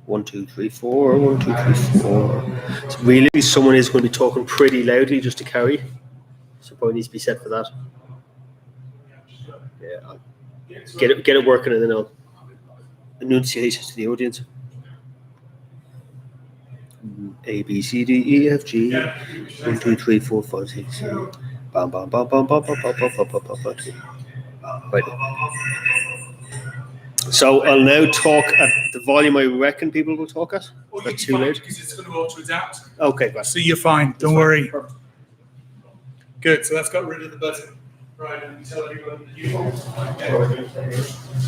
One, two, three, four. 1, 2, 3, 4. So really, someone is going to be talking pretty loudly just to carry. So probably needs to be set for that. Yeah, I'll get it working, and then I'll enunciate to the audience. A B C D E F G 1 2 3 4 5 6 7. Bam bam bam bam bam bam bam bam bam bam bam bam. Right. So I'll now talk at the volume I reckon people will talk at. Well, That's too loud. Because it's going to auto-adapt. Okay, right. So you're fine. Don't worry. Good. So that's got rid of the button. Right, and tell everyone that you.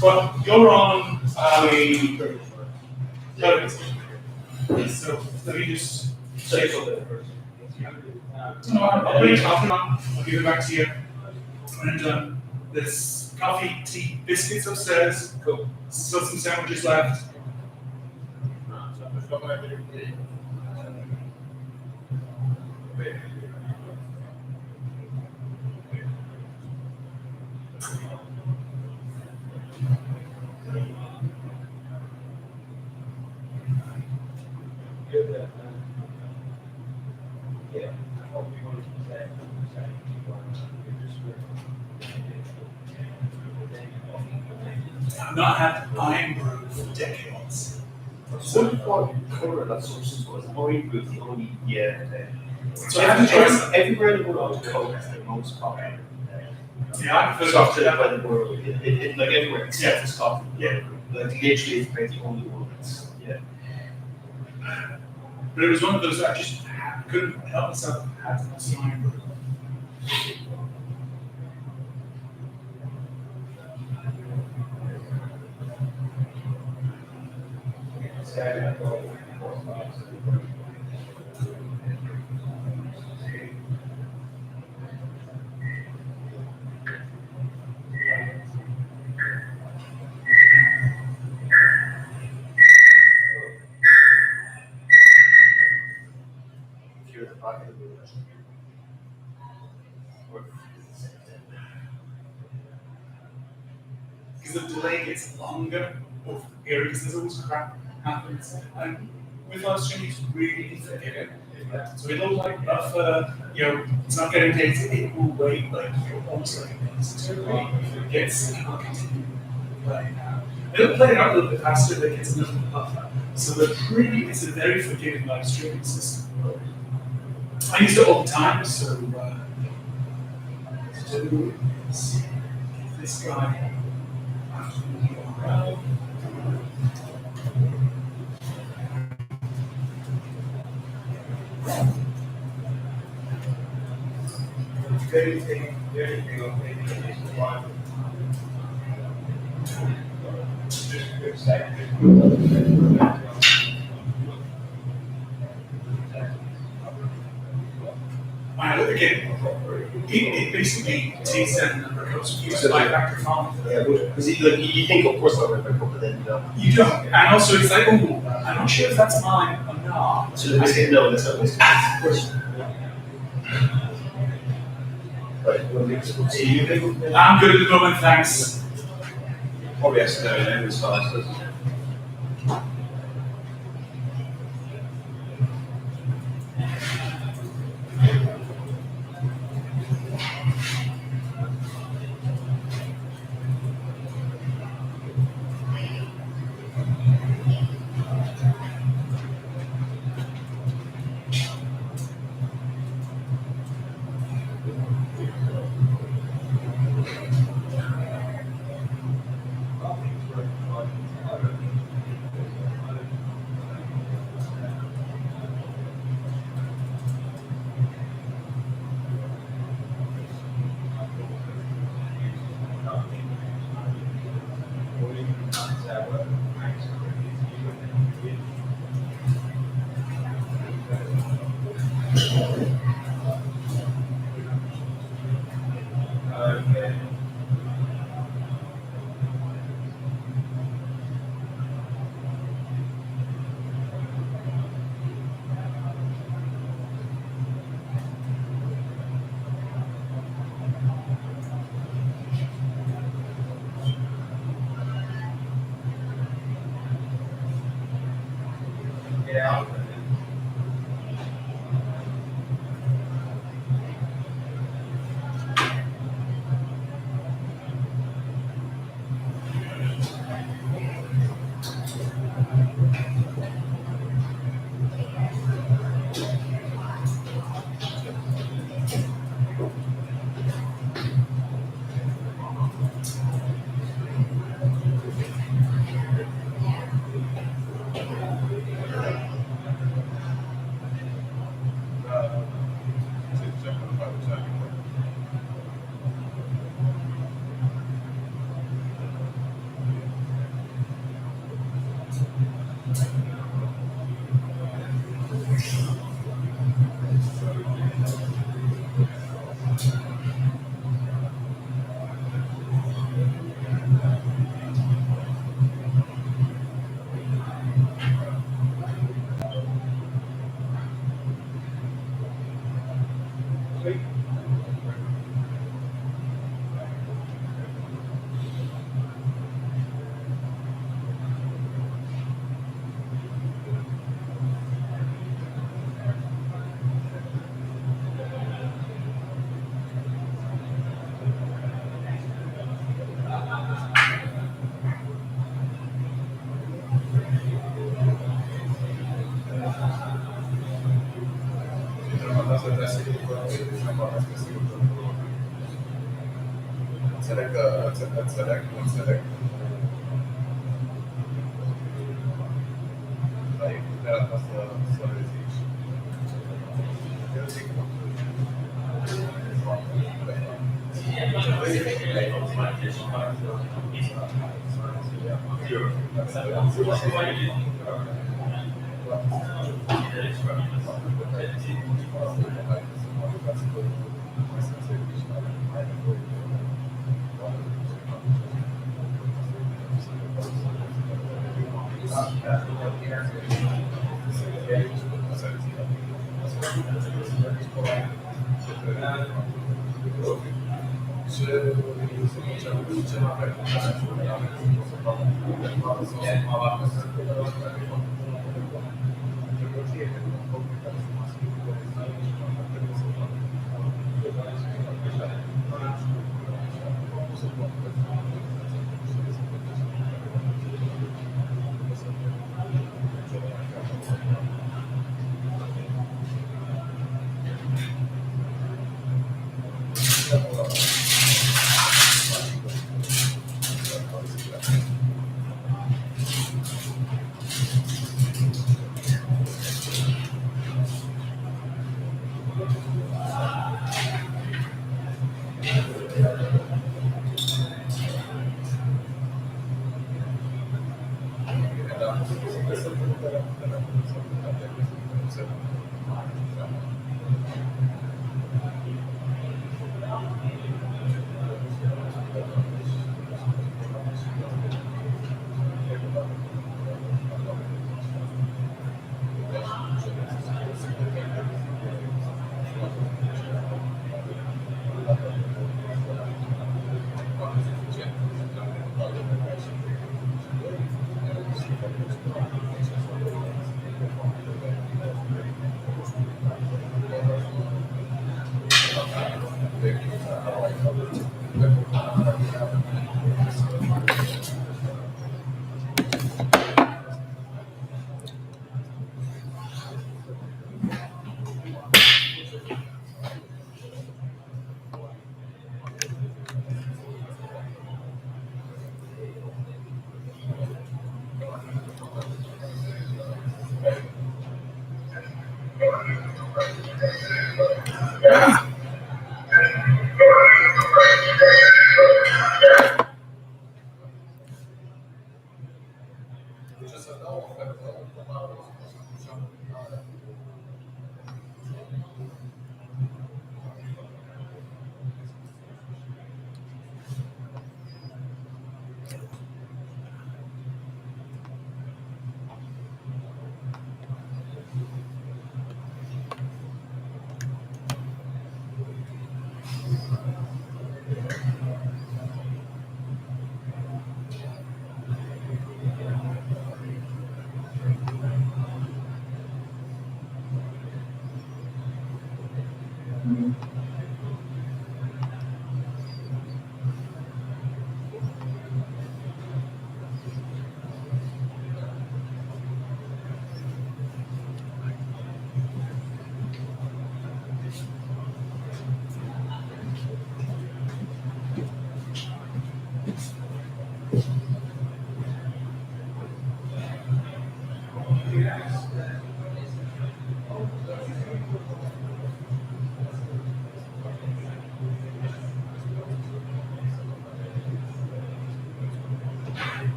Well, you're on a. So let me just. I'll give it back to you. And there's coffee, tea, biscuits upstairs. Cool. Still some sandwiches left. I've not had iron brew for decades. So what colour that substance was? Iron brew, the only So everywhere in the world, Coke is the most popular. Yeah, I prefer Soft to drink by the world, like everywhere except for Scotland. Yeah. Like literally, it's the only one that's But it was one of those that I just couldn't help myself having some iron brew. Because the delay gets longer over the period, because there's always crap happens. And with live streaming, it's really forgiving. So it'll like buffer, it's not getting data, it will wait like you're almost like a minute or two. It gets, it will continue playing out. It'll play it out a little bit faster, but it gets another buffer. So it's a very forgiving live streaming system. I use it all the time, so this guy. Again, it basically takes in and goes used by factor farming. Yeah, because you think, of course, I'm going to but then you don't. You don't. And also, it's like, oh, I'm not sure if that's mine or not. So I say, no, that's not my space. Of course. I'm good at the moment, thanks. Probably has to go in this size, doesn't it?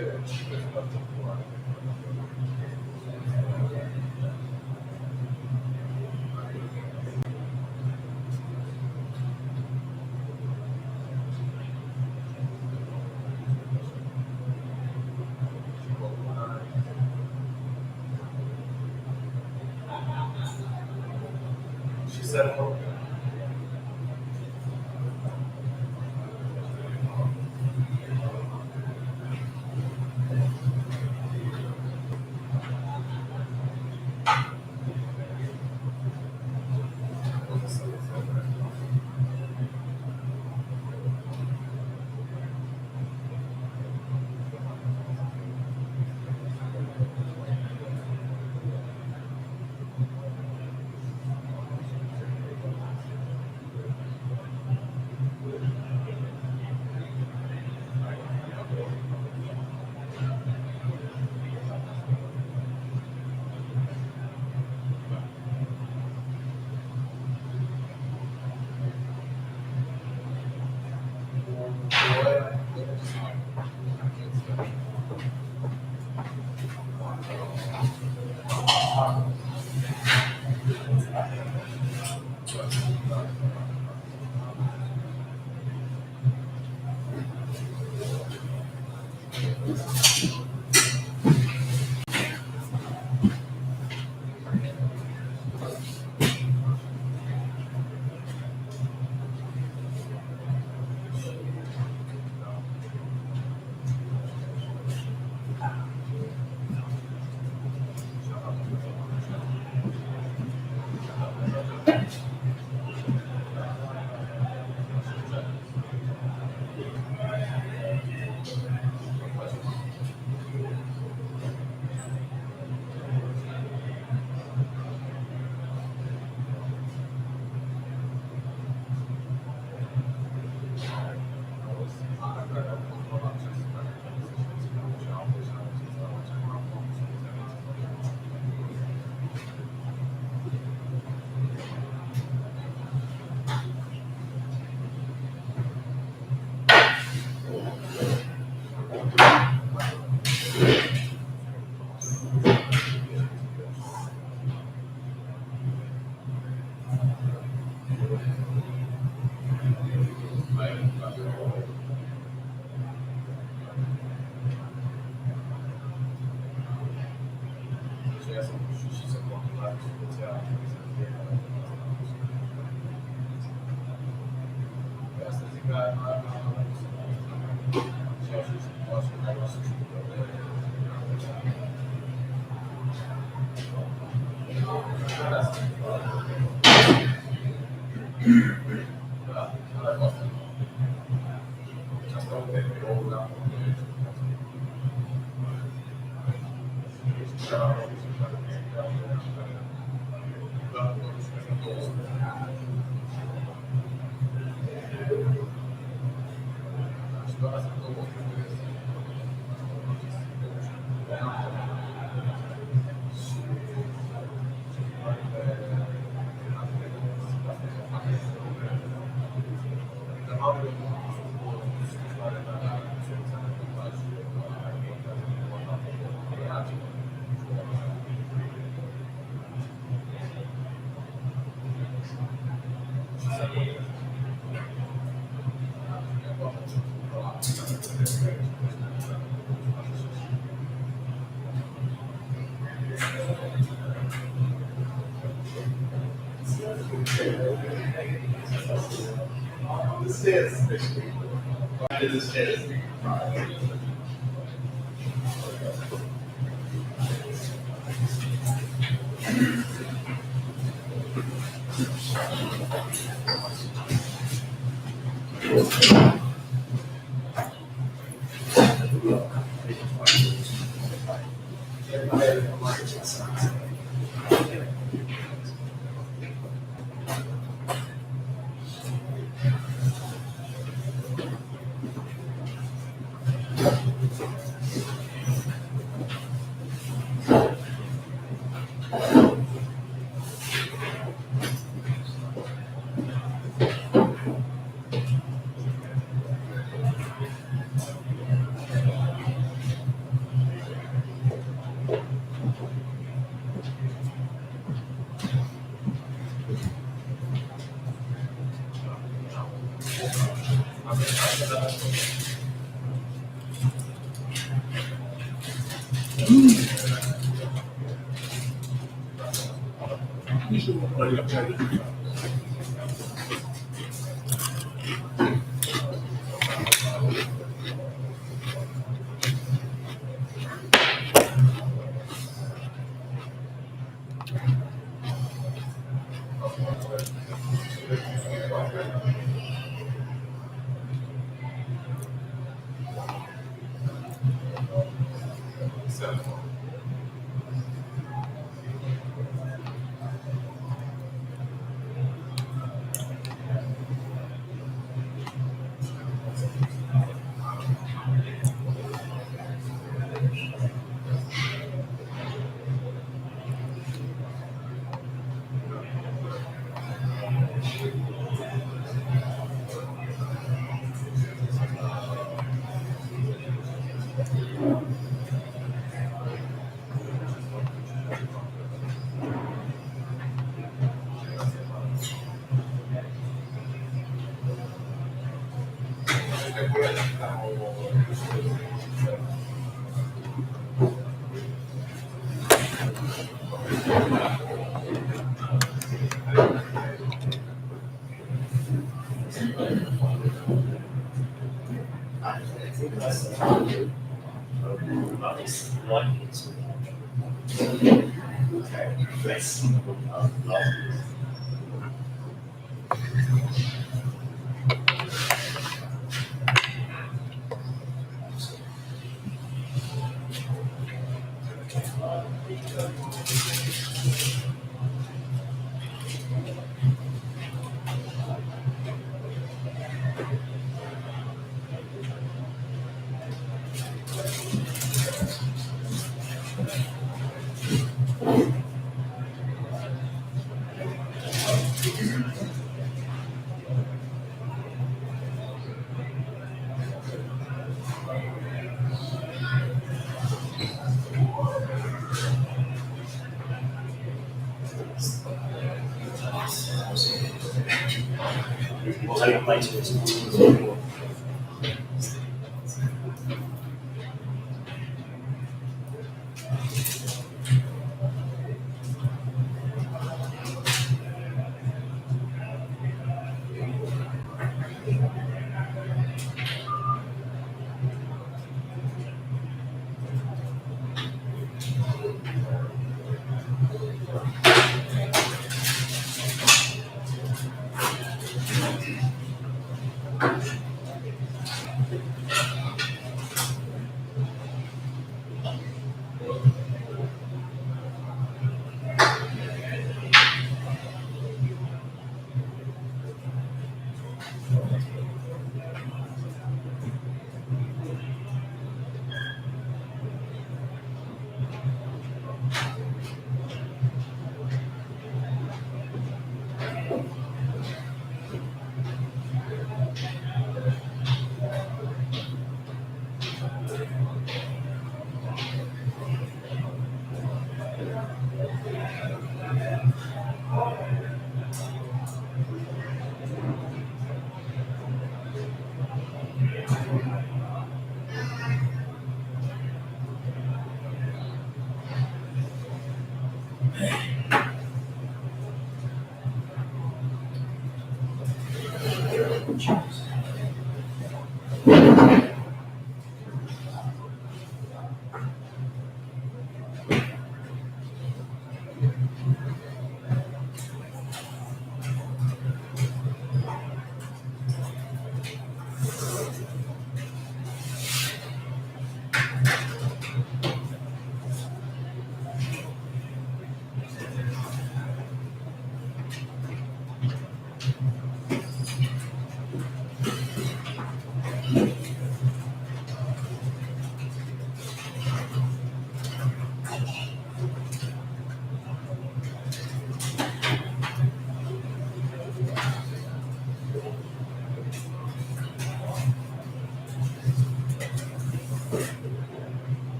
She said, "Oh, this is this is."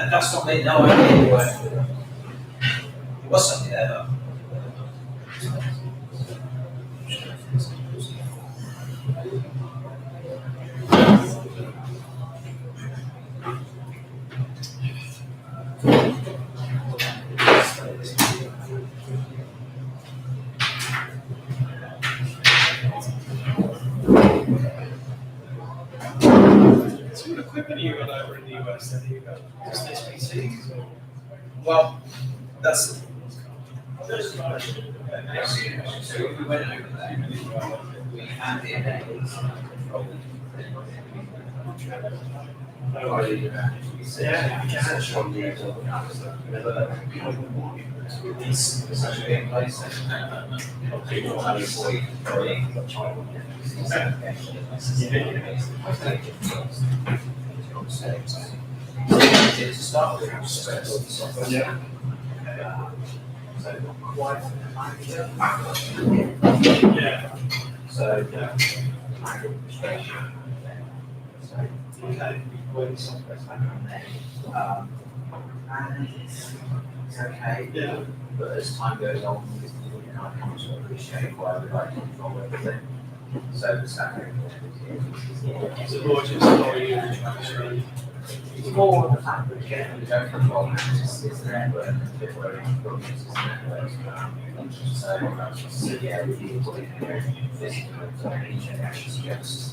That's not me, no idea anyway. There was something there though. So what equipment you got over in the US then? You got just this PCs? Well, that's the question. So if we went over there, we had the Yeah, you can. it's actually in place. People have it for to start with, Yeah. Yeah. So, Okay. and it's okay. Yeah. But as time goes on, you know, I come to appreciate why everybody control everything. So it's that. Is it more just for you actually? It's more the fact that again, we don't control access is the network, and bit where it programs is the network. So yeah, we need to put physical interactions just.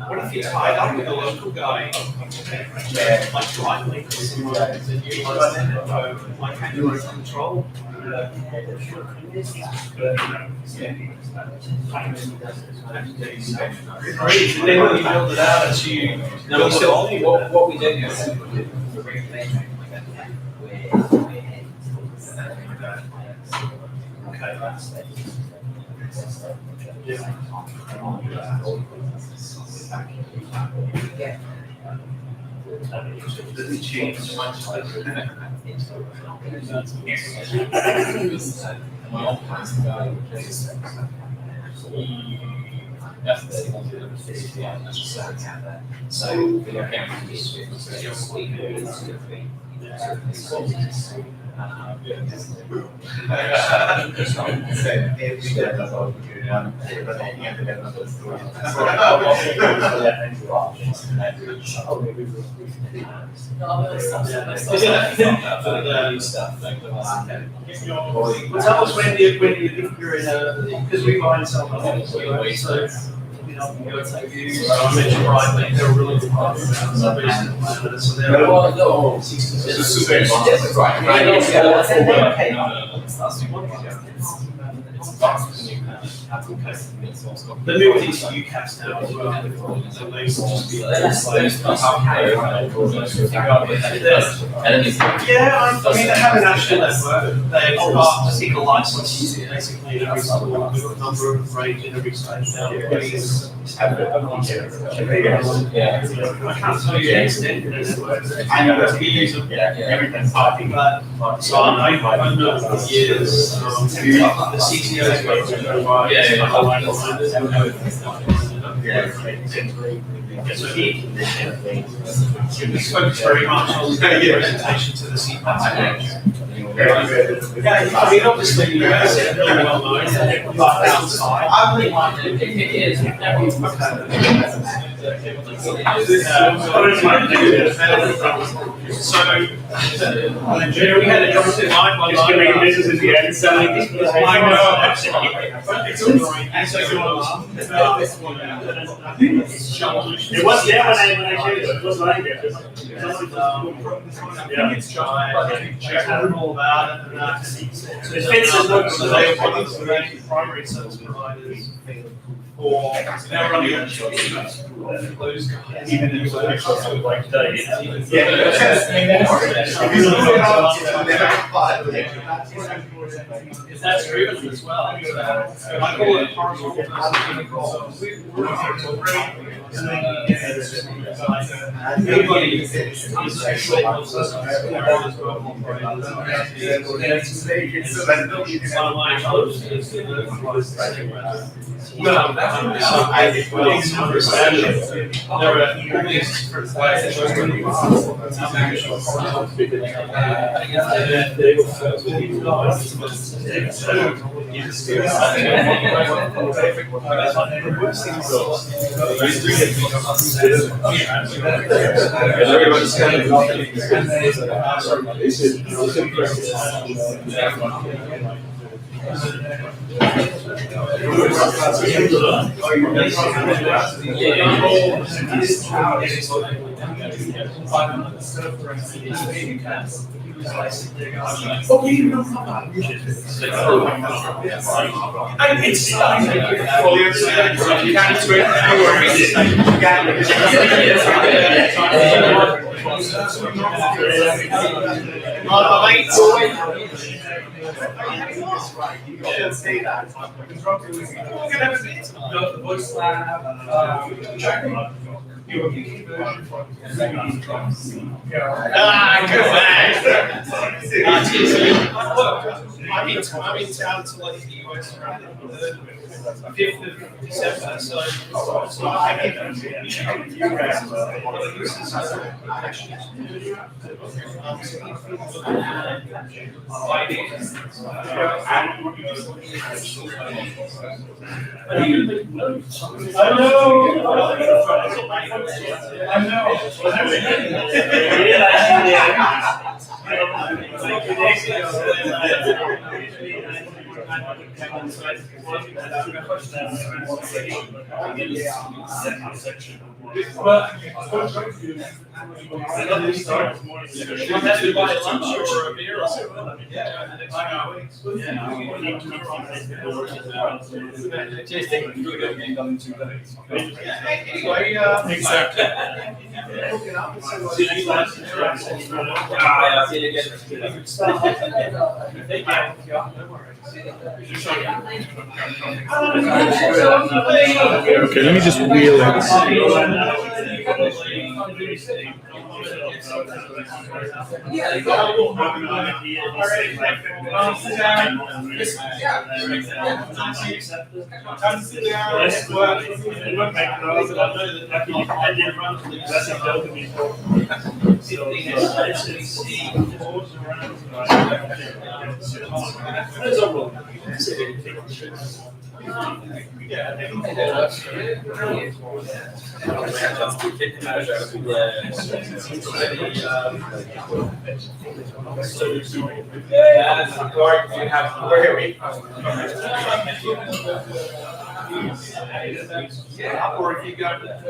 What if you tied up with a local guy? Like line links, and you like handle control? Great, and then when you build it out, as you know the volume. What we do is Does it change much? Well, tell us when you think you're in a, because we buy and sell properties, right? So you know, we go take views. So I mentioned right, they're really good partners. So basically, so they're the new these UCAS now as well. So they used to just be yeah, I mean they have a national network. They've got a single license basically in every school. We've got a number of range in every state now. I can't tell you the extent of this network. We use them everything. But so I know for years the CTOs go to So he focused very much on the presentation to the CPAS. Yeah, I mean, obviously, it's really well known, but outside, It is. so we had a conversation line by line. This is the end selling. I know, actually. It's all right. Actually, It was when I did it. It was like it. Yeah, it's giant. All about it, and It fits as well. so they were one of the primary service providers for they're running on those guys. Even if it's like today. That's driven as well. I call it partial everybody is well, that's You can't say that. The voice lab, I'm in town to like the US around the 5th of December, so I can Okay, let me just wheel it. or if you go to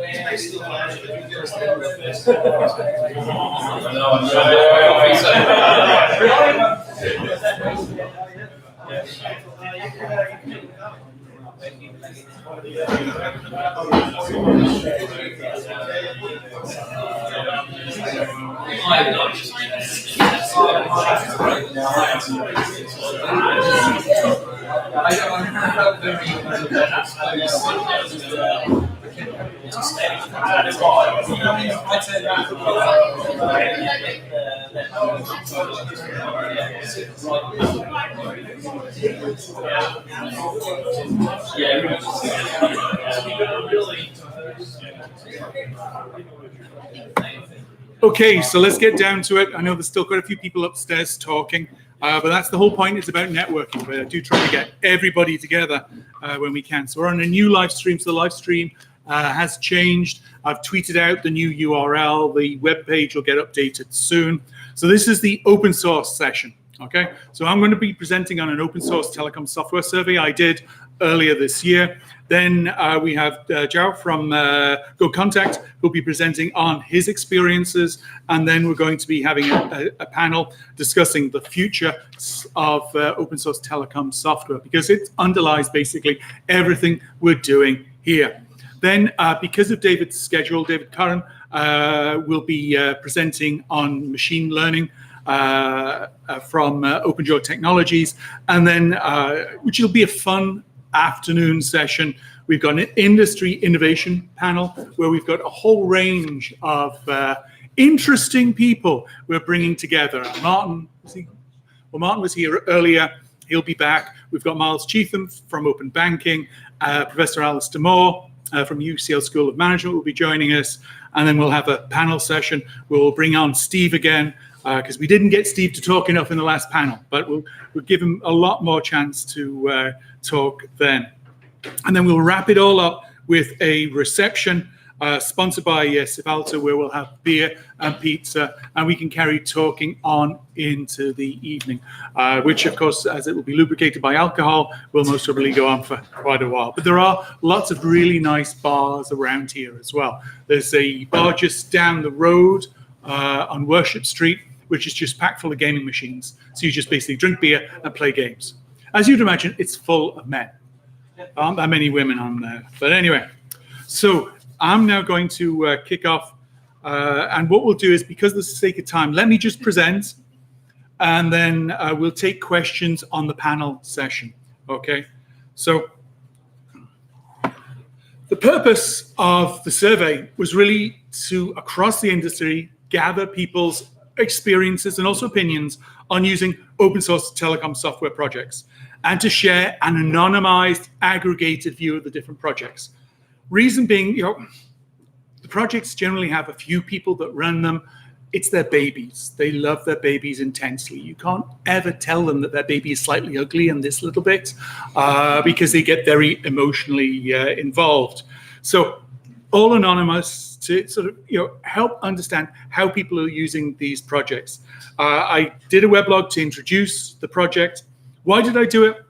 Okay, so let's get down to it. I know there's still quite a few people upstairs talking, but that's the whole point. It's about networking. But I do try to get everybody together when we can. So we're on a new live stream. So the live stream has changed. I've tweeted out the new URL. The web page will get updated soon. So this is the open source session. Okay, so I'm going to be presenting on an open source telecom software survey I did earlier this year. Then we have Joe from Go Contact, who'll be presenting on his experiences. And then we're going to be having a panel discussing the future of open source telecom software, because it underlies basically everything we're doing here. Then, because of David's schedule, David Curran will be presenting on machine learning from OpenJaw Technologies, and then which will be a fun afternoon session. We've got an industry innovation panel where we've got a whole range of interesting people we're bringing together. Martin was here earlier. He'll be back. We've got Miles Cheatham from Open Banking, Professor Alistair Moore from UCL School of Management will be joining us, and then we'll have a panel session where we'll bring on Steve again, because we didn't get Steve to talk enough in the last panel, but we'll give him a lot more chance to talk then. And then we'll wrap it all up with a reception sponsored by Civalta, where we'll have beer and pizza, and we can carry talking on into the evening, which, of course, as it will be lubricated by alcohol, will most probably go on for quite a while. But there are lots of really nice bars around here as well. There's a bar just down the road on Worship Street, which is just packed full of gaming machines. So you just basically drink beer and play games. As you'd imagine, it's full of men. There aren't that many women on there. But anyway, so I'm now going to kick off. And what we'll do is, because of the sake of time, let me just present, and then we'll take questions on the panel session. Okay? So the purpose of the survey was really to, across the industry, gather people's experiences and also opinions on using open source telecom software projects, and to share an anonymized, aggregated view of the different projects. Reason being, the projects generally have a few people that run them. It's their babies. They love their babies intensely. You can't ever tell them that their baby is slightly ugly in this little bit, because they get very emotionally involved. So all anonymous, to sort of help understand how people are using these projects. I did a weblog to introduce the project. Why did I do it?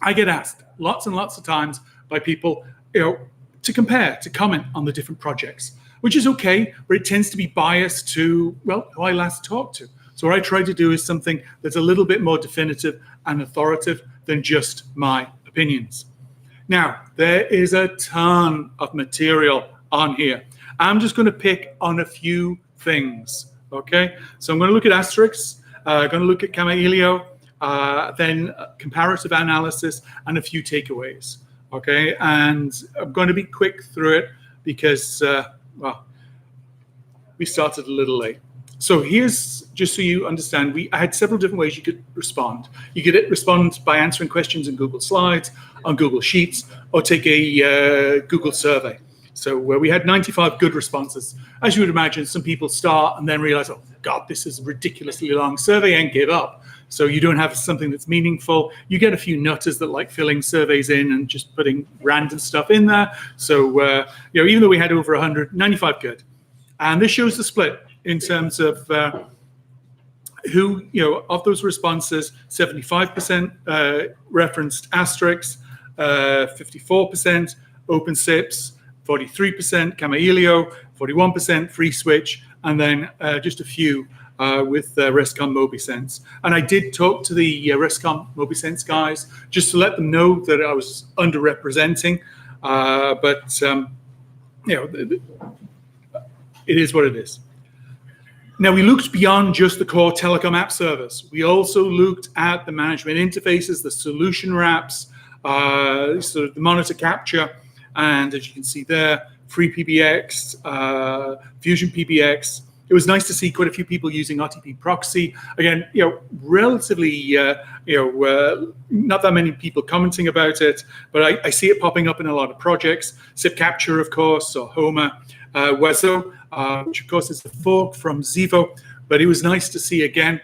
I get asked lots and lots of times by people to compare, to comment on the different projects, which is okay, but it tends to be biased to, well, who I last talked to. So what I try to do is something that's a little bit more definitive and authoritative than just my opinions. Now, there is a ton of material on here. I'm just going to pick on a few things, okay? So I'm going to look at asterisks, going to look at Camaillo, then comparative analysis, and a few takeaways, okay? And I'm going to be quick through it because, well, we started a little late. So here's, just so you understand, I had several different ways you could respond. You could respond by answering questions in Google Slides, on Google Sheets, or take a Google survey. So where we had 95 good responses. As you would imagine, some people start and then realize, oh God, this is a ridiculously long survey, and give up. So you don't have something that's meaningful. You get a few nutters that like filling surveys in and just putting random stuff in there. So even though we had over 100, 95 good. And this shows the split in terms of who, of those responses, 75% referenced asterisks, 54% open SIPs, 43% Camaillo, 41% free switch, and then just a few with Rescom MobiSense. And I did talk to the Rescom MobiSense guys just to let them know that I was underrepresenting, but it is what it is. Now, we looked beyond just the core telecom app servers. We also looked at the management interfaces, the solution wraps, sort of the monitor capture, and as you can see there, FreePBX, Fusion PBX. It was nice to see quite a few people using RTP proxy. Again, relatively, not that many people commenting about it, but I see it popping up in a lot of projects. SIP Capture, of course, or Homa, Wezo, which of course is the fork from Xevo. But it was nice to see again,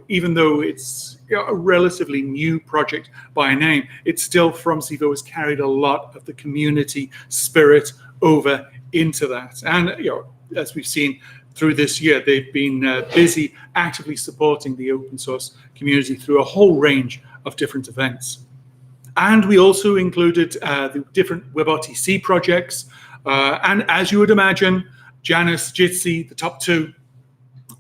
even though it's a relatively new project by name, it's still from Xevo has carried a lot of the community spirit over into that. And as we've seen through this year, they've been busy actively supporting the open source community through a whole range of different events. And we also included the different WebRTC projects. And as you would imagine, Janus, Jitsi, the top two.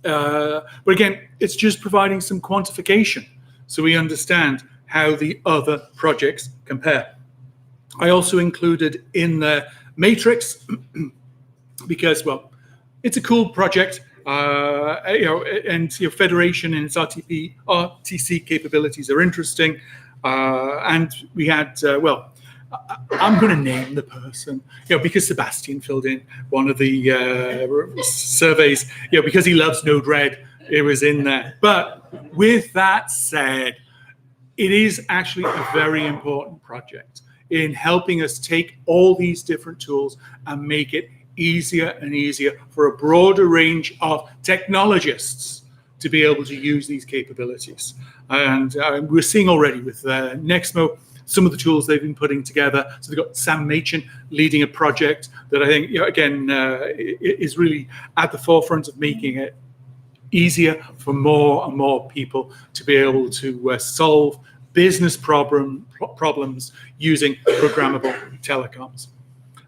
But again, it's just providing some quantification so we understand how the other projects compare. I also included in the matrix because, well, it's a cool project, and Federation and its RTC capabilities are interesting. And we had, I'm going to name the person, because Sebastian filled in one of the surveys, because he loves Node-RED, it was in there. But with that said, it is actually a very important project in helping us take all these different tools and make it easier and easier for a broader range of technologists to be able to use these capabilities. And we're seeing already with Nexmo some of the tools they've been putting together. So they've got Sam Machin leading a project that I think, again, is really at the forefront of making it easier for more and more people to be able to solve business problems using programmable telecoms.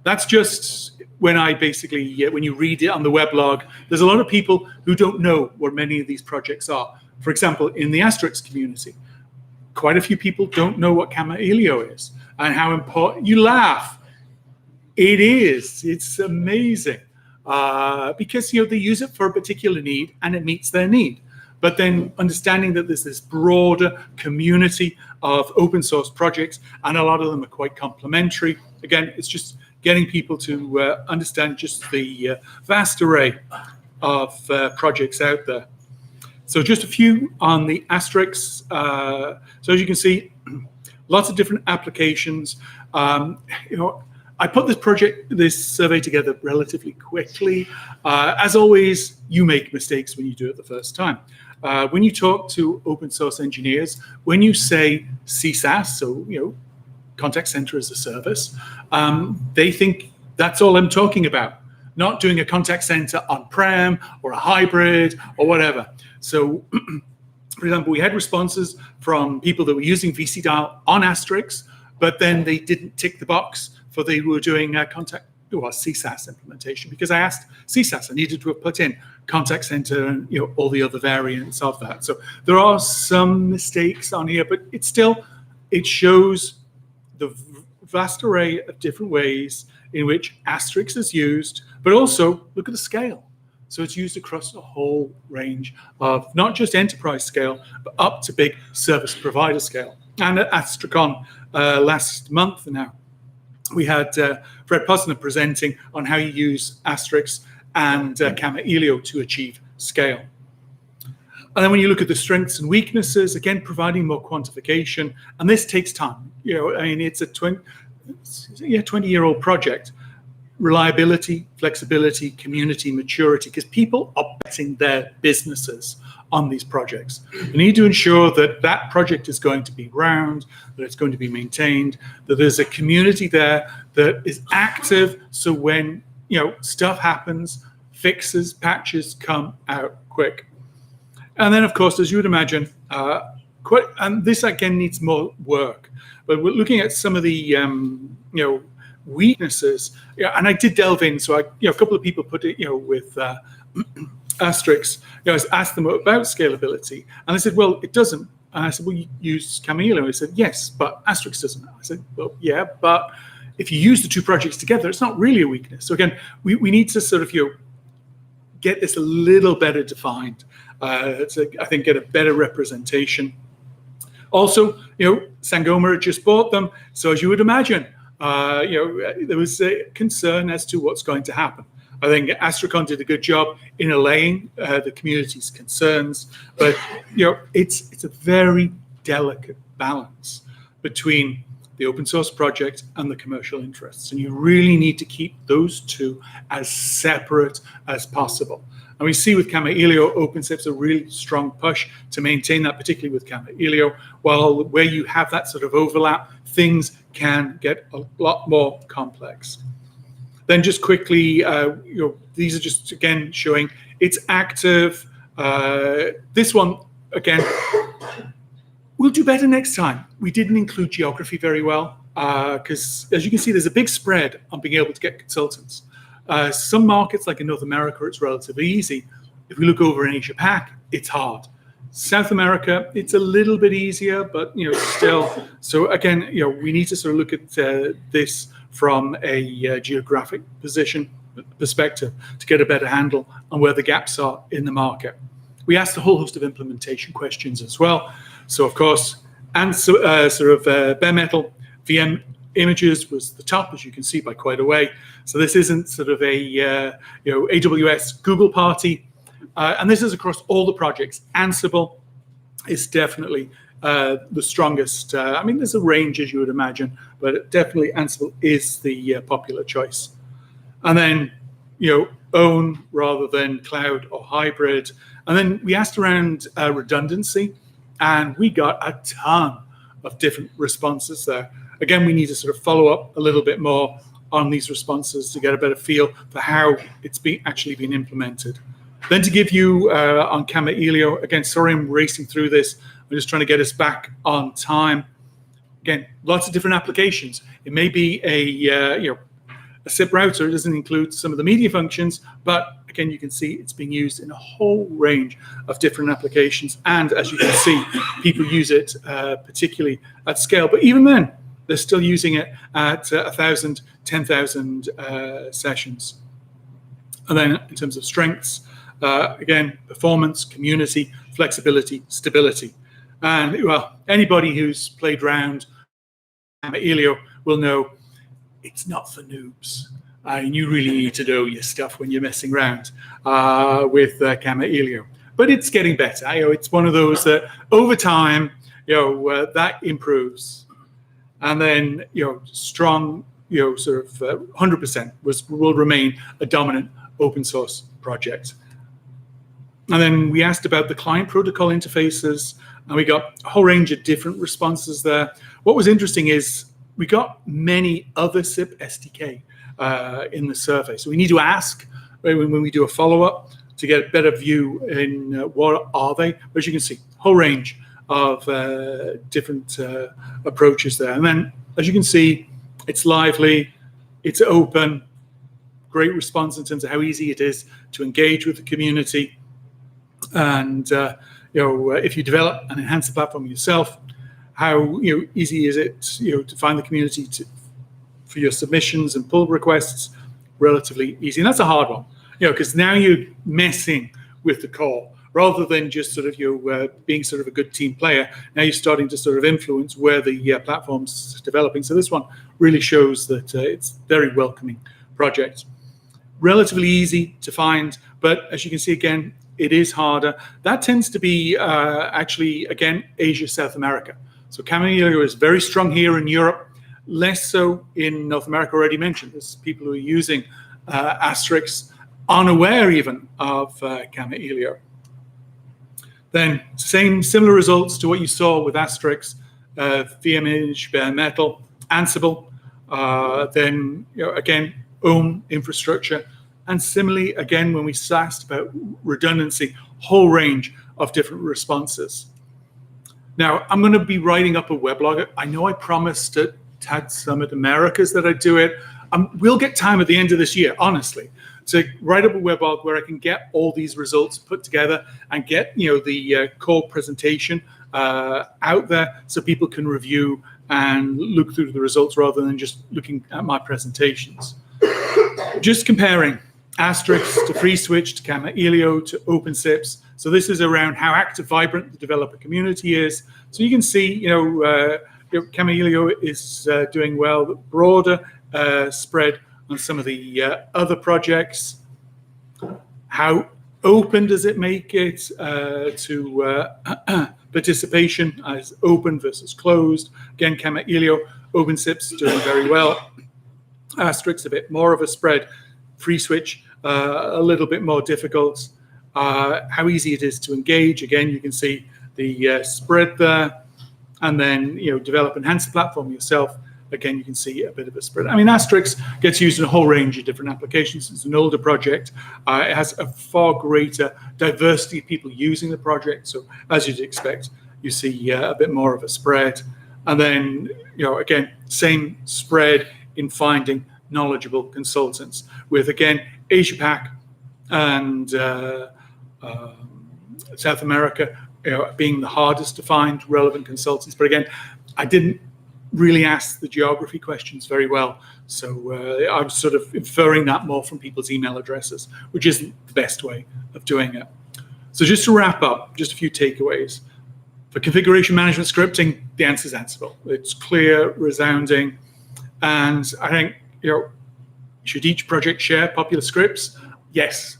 That's just when I basically, when you read it on the weblog, there's a lot of people who don't know what many of these projects are. For example, in the Asterisk community, quite a few people don't know what Gamma Elio is and how important. You laugh. It is. It's amazing because they use it for a particular need and it meets their need. But then understanding that there's this broader community of open source projects and a lot of them are quite complementary. Again, it's just getting people to understand just the vast array of projects out there. So just a few on the asterisks. So as you can see, lots of different applications. I put this survey together relatively quickly. As always, you make mistakes when you do it the first time. When you talk to open source engineers, when you say CSAS, so contact center as a service, they think that's all I'm talking about, not doing a contact center on-prem or a hybrid or whatever. So, for example, we had responses from people that were using VCDial on Asterisk, but then they didn't tick the box for they were doing CSAS implementation, because I asked CSAS, I needed to have put in contact center and all the other variants of that. So there are some mistakes on here, but it shows the vast array of different ways in which Asterisk is used, but also look at the scale. So it's used across a whole range of not just enterprise scale, but up to big service provider scale. And at AstriCon last month now, we had Fred Posner presenting on how you use Asterisk and Gamma Elio to achieve scale. And then when you look at the strengths and weaknesses, again, providing more quantification, and this takes time. It's a 20-year-old project. Reliability, flexibility, community maturity, because people are betting their businesses on these projects. You need to ensure that that project is going to be round, that it's going to be maintained, that there's a community there that is active, so when stuff happens, fixes, patches come out quick. And then, of course, as you would imagine, and this again needs more work, but we're looking at some of the weaknesses, and I did delve in. So a couple of people put it, with Asterisk. I asked them about scalability, and they said, "Well, it doesn't." And I said, "Well, you use Camilo." And they said, "Yes, but Asterisk doesn't." I said, "Well, yeah, but if you use the two projects together, it's not really a weakness." So again, we need to sort of get this a little better defined to, I think, get a better representation. Also, Sangoma had just bought them, so as you would imagine, there was a concern as to what's going to happen. I think Astrakhan did a good job in allaying the community's concerns, but it's a very delicate balance between the open source project and the commercial interests, and you really need to keep those two as separate as possible. And we see with Kama-Ilio, OpenSIP's a really strong push to maintain that, particularly with Kama-Ilio, while where you have that sort of overlap, things can get a lot more complex. Then just quickly, these are just, again, showing it's active. This one, again, we'll do better next time. We didn't include geography very well because, as you can see, there's a big spread on being able to get consultants. Some markets, like in North America, it's relatively easy. If we look over in Asia Pac, it's hard. South America, it's a little bit easier, but still. So again, we need to sort of look at this from a geographic perspective to get a better handle on where the gaps are in the market. We asked a whole host of implementation questions as well. So of course, and bare metal VM images was the top, as you can see, by quite a way. So this isn't sort of a AWS Google party, and this is across all the projects. Ansible is definitely the strongest. I mean, there's a range, as you would imagine, but definitely Ansible is the popular choice. And then own rather than cloud or hybrid. And then we asked around redundancy, and we got a ton of different responses there. Again, we need to sort of follow up a little bit more on these responses to get a better feel for how it's actually been implemented. Then to give you on Kama-Ilio, again, sorry I'm racing through this. I'm just trying to get us back on time. Again, lots of different applications. It may be a SIP router. It doesn't include some of the media functions, but again, you can see it's being used in a whole range of different applications. And as you can see, people use it particularly at scale. But even then, they're still using it at 1,000, 10,000 sessions. And then in terms of strengths, again, performance, community, flexibility, stability. And well, anybody who's played around Kama-Ilio will know it's not for noobs. And you really need to know your stuff when you're messing around with Kama-Ilio. But it's getting better. It's one of those that over time, that improves. And then, strong, sort of 100% will remain a dominant open source project. And then we asked about the client protocol interfaces, and we got a whole range of different responses there. What was interesting is we got many other SIP SDK in the survey. So we need to ask when we do a follow-up to get a better view in what are they. But as you can see, a whole range of different approaches there. And then, as you can see, it's lively, it's open, great response in terms of how easy it is to engage with the community. And if you develop and enhance the platform yourself, how easy is it to find the community for your submissions and pull requests? Relatively easy, and that's a hard one, because now you're messing with the core rather than just sort of being sort of a good team player. Now you're starting to sort of influence where the platform's developing. So this one really shows that it's very welcoming project. Relatively easy to find, but as you can see again, it is harder. That tends to be actually, again, Asia, South America. So Kama-Ilio is very strong here in Europe, less so in North America, already mentioned. There's people who are using Asterix, unaware even of Kama-Ilio. Then similar results to what you saw with Asterix, vMimage, bare metal, Ansible, then again, own infrastructure. And similarly, again, when we asked about redundancy, whole range of different responses. Now, I'm going to be writing up a weblog. I know I promised at TADSummit Americas that I'd do it. We'll get time at the end of this year, honestly, to write up a weblog where I can get all these results put together and get the core presentation out there so people can review and look through the results rather than just looking at my presentations. Just comparing Asterix to FreeSwitch to Kama-Ilio to OpenSIPs. So this is around how active, vibrant the developer community is. So you can see, Camellia is doing well, but broader spread on some of the other projects. How open does it make it to participation as open versus closed? Again, Camellia, OpenSIP's doing very well. Asterisk, a bit more of a spread. FreeSwitch, a little bit more difficult. How easy it is to engage. Again, you can see the spread there. And then, develop enhance the platform yourself. Again, you can see a bit of a spread. I mean, Asterisk gets used in a whole range of different applications. It's an older project. It has a far greater diversity of people using the project. So as you'd expect, you see a bit more of a spread. And then, again, same spread in finding knowledgeable consultants with, again, Asia Pac and South America being the hardest to find relevant consultants. But again, I didn't really ask the geography questions very well. So I'm sort of inferring that more from people's email addresses, which isn't the best way of doing it. So just to wrap up, just a few takeaways. For configuration management scripting, the answer is answerable. It's clear, resounding, and I think, should each project share popular scripts? Yes.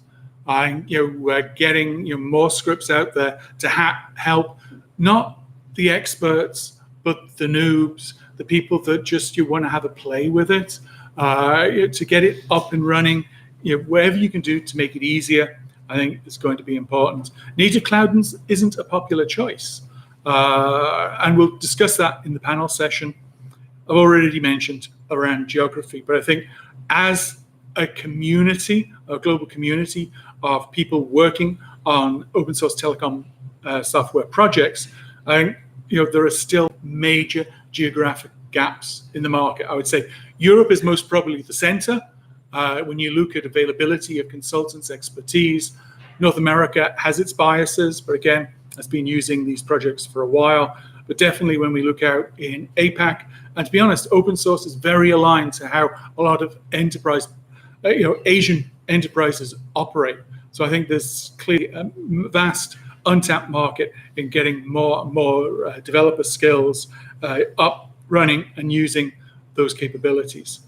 Getting more scripts out there to help not the experts, but the noobs, the people that just want to have a play with it, to get it up and running. Whatever you can do to make it easier, I think is going to be important. Native cloud isn't a popular choice, and we'll discuss that in the panel session. I've already mentioned around geography, but I think as a community, a global community of people working on open source telecom software projects, I think there are still major geographic gaps in the market. I would say Europe is most probably the center when you look at availability of consultants' expertise. North America has its biases, but again, has been using these projects for a while. But definitely when we look out in APAC, and to be honest, open source is very aligned to how a lot of enterprise, Asian enterprises operate. So I think there's clearly a vast untapped market in getting more and more developer skills up, running, and using those capabilities.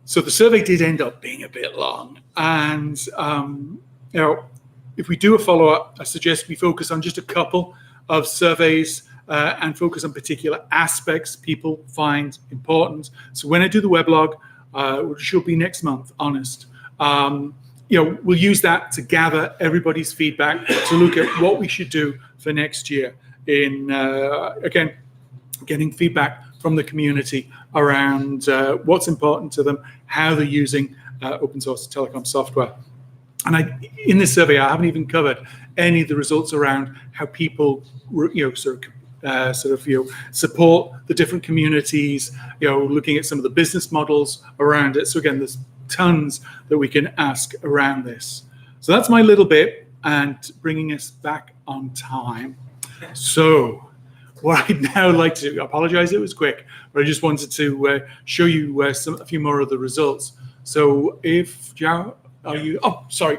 So the survey did end up being a bit long. And, if we do a follow-up, I suggest we focus on just a couple of surveys and focus on particular aspects people find important. So when I do the weblog, which will be next month, honest, we'll use that to gather everybody's feedback to look at what we should do for next year in, again, getting feedback from the community around what's important to them, how they're using open source telecom software. And in this survey, I haven't even covered any of the results around how people, support the different communities, looking at some of the business models around it. So again, there's tons that we can ask around this. So that's my little bit and bringing us back on time. So what I'd now like to do, I apologize, it was quick, but I just wanted to show you a few more of the results. So if Joe, sorry,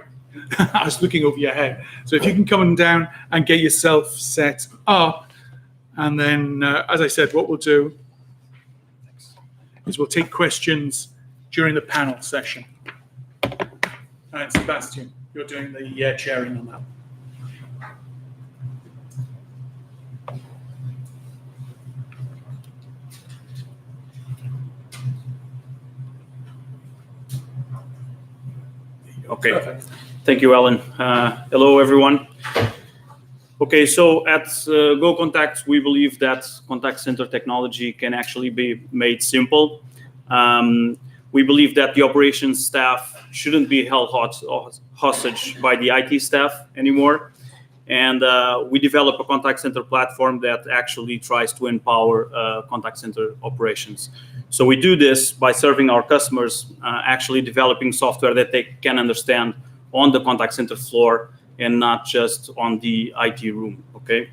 I was looking over your head. So if you can come on down and get yourself set up, and then, as I said, what we'll do is we'll take questions during the panel session. And Sebastian, you're doing the chairing on that. Okay, Perfect. Thank you, Alan. Hello, everyone. Okay, so at Go Contacts, we believe that contact center technology can actually be made simple. We believe that the operations staff shouldn't be held hostage by the IT staff anymore. And we develop a contact center platform that actually tries to empower contact center operations. So we do this by serving our customers, actually developing software that they can understand on the contact center floor and not just on the IT room, okay?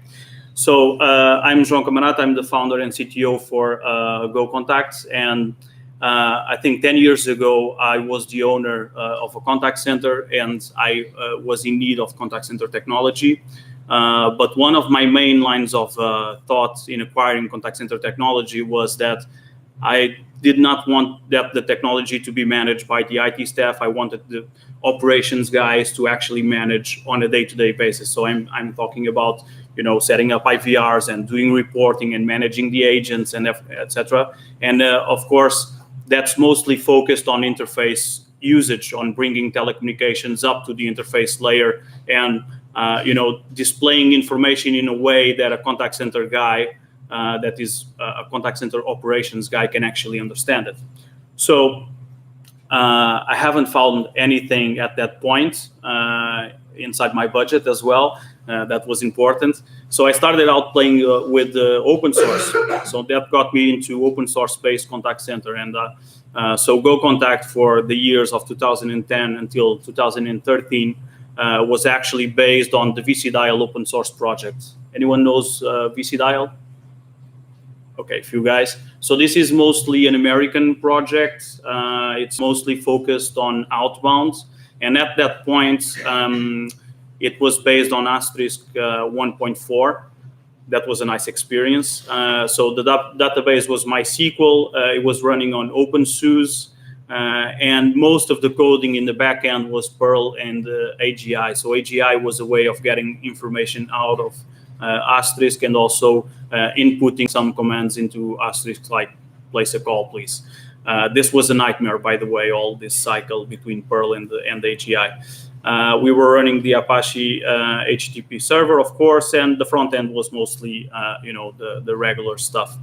So I'm João Camarata, I'm the founder and CTO for Go Contacts, and I think 10 years ago, I was the owner of a contact center, and I was in need of contact center technology. But one of my main lines of thought in acquiring contact center technology was that I did not want that the technology to be managed by the IT staff. I wanted the operations guys to actually manage on a day-to-day basis. So I'm talking about, you know, setting up IVRs and doing reporting and managing the agents and etc. And of course, that's mostly focused on interface usage, on bringing telecommunications up to the interface layer and you know, displaying information in a way that a contact center guy, that is a contact center operations guy, can actually understand it. So I haven't found anything at that point inside my budget as well. That was important. So I started out playing with open source. So that got me into open source based contact center. And so GoContact for the years of 2010 until 2013 was actually based on the VCDial open source project. Anyone knows VCDial? Okay, a few guys. So this is mostly an American project. It's mostly focused on outbound. And at that point, it was based on Asterisk 1.4. That was a nice experience. So the database was MySQL. It was running on OpenSUSE. And most of the coding in the back end was Perl and AGI. So AGI was a way of getting information out of Asterisk and also inputting some commands into Asterisk, like place a call, please. This was a nightmare, by the way, all this cycle between Perl and AGI. We were running the Apache HTTP server, of course, and the front end was mostly, you know, the regular stuff.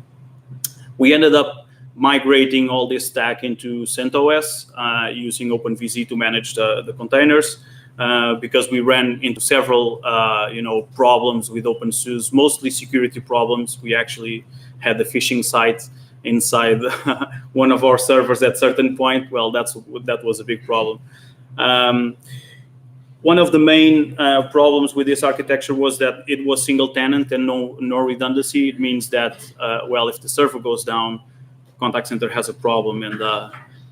We ended up migrating all this stack into CentOS using OpenVZ to manage the containers because we ran into several, you know, problems with OpenSUSE, mostly security problems. We actually had the phishing site inside one of our servers at a certain point. Well, that was a big problem. One of the main problems with this architecture was that it was single tenant and no redundancy. It means that, well, if the server goes down, contact center has a problem, and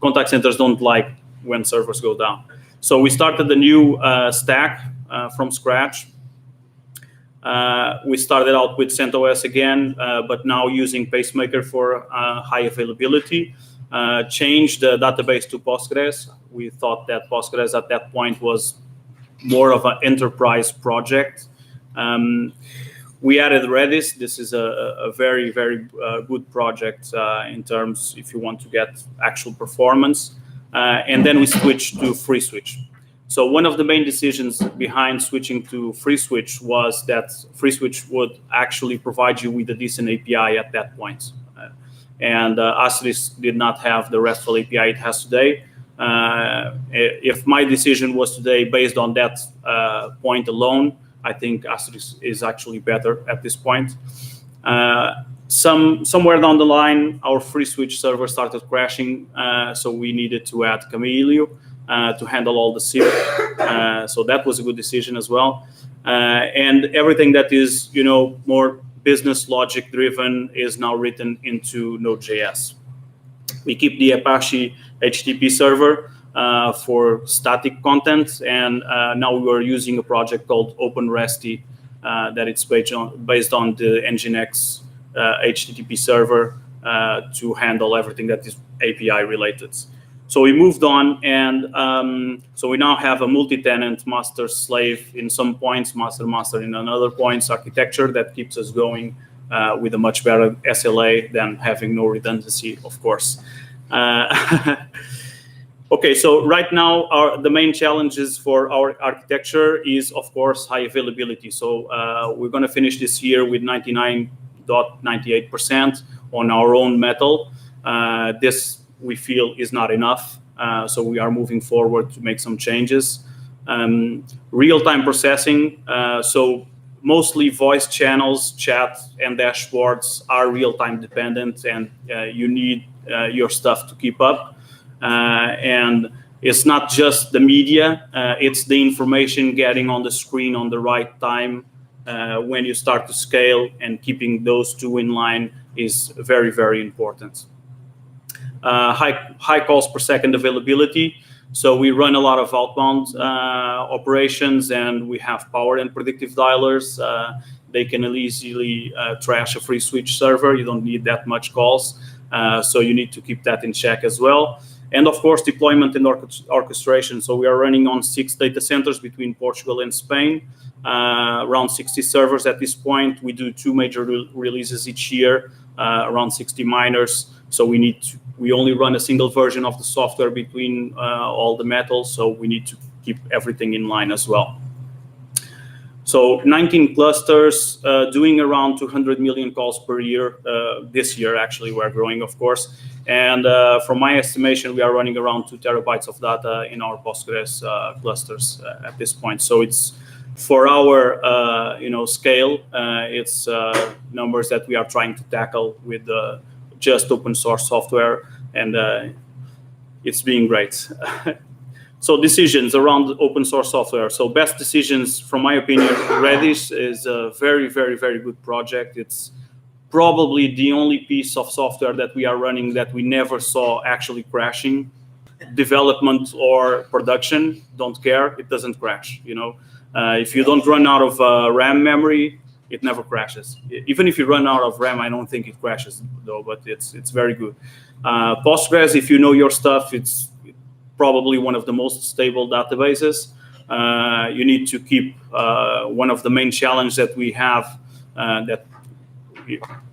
contact centers don't like when servers go down. So we started a new stack from scratch. We started out with CentOS again, but now using Pacemaker for high availability. Changed the database to Postgres. We thought that Postgres at that point was more of an enterprise project. We added Redis. This is a very, very good project in terms if you want to get actual performance. And then we switched to FreeSwitch. So one of the main decisions behind switching to FreeSwitch was that FreeSwitch would actually provide you with a decent API at that point. And Asterisk did not have the RESTful API it has today. If my decision was today based on that point alone, I think Asterisk is actually better at this point. Somewhere down the line, our FreeSwitch server started crashing, so we needed to add Camilio to handle all the SIP. So that was a good decision as well. And everything that is, you know, more business logic driven is now written into Node.js. We keep the Apache HTTP server for static content, and now we are using a project called OpenResty that it's based on the Nginx HTTP server to handle everything that is API related. So we moved on, and so we now have a multi-tenant master-slave in some points, master-master in another points architecture that keeps us going with a much better SLA than having no redundancy, of course. Okay, so right now the main challenges for our architecture is, of course, high availability. So we're going to finish this year with 99.98% on our own metal. This we feel is not enough, so we are moving forward to make some changes. Real-time processing, so mostly voice channels, chat, and dashboards are real-time dependent, and you need your stuff to keep up. And it's not just the media, it's the information getting on the screen on the right time when you start to scale, and keeping those two in line is very, very important. High calls per second availability. So we run a lot of outbound operations, and we have power and predictive dialers. They can easily trash a free switch server. You don't need that much calls. So you need to keep that in check as well. And of course, deployment and orchestration. So we are running on 6 data centers between Portugal and Spain, around 60 servers at this point. We do 2 major releases each year, around 60 miners. So we only run a single version of the software between all the metals. So we need to keep everything in line as well. So 19 clusters, doing around 200 million calls per year. This year, actually, we're growing, of course. And from my estimation, we are running around 2 terabytes of data in our Postgres clusters at this point. So it's for our scale, it's numbers that we are trying to tackle with just open source software, and it's being great. So decisions around open source software. So best decisions, from my opinion, Redis is a very, very, very good project. It's probably the only piece of software that we are running that we never saw actually crashing. Development or production, don't care, it doesn't crash. If you don't run out of RAM memory, it never crashes. Even if you run out of RAM, I don't think it crashes though, but it's very good. Postgres, if you know your stuff, it's probably one of the most stable databases. You need to keep one of the main challenges that we have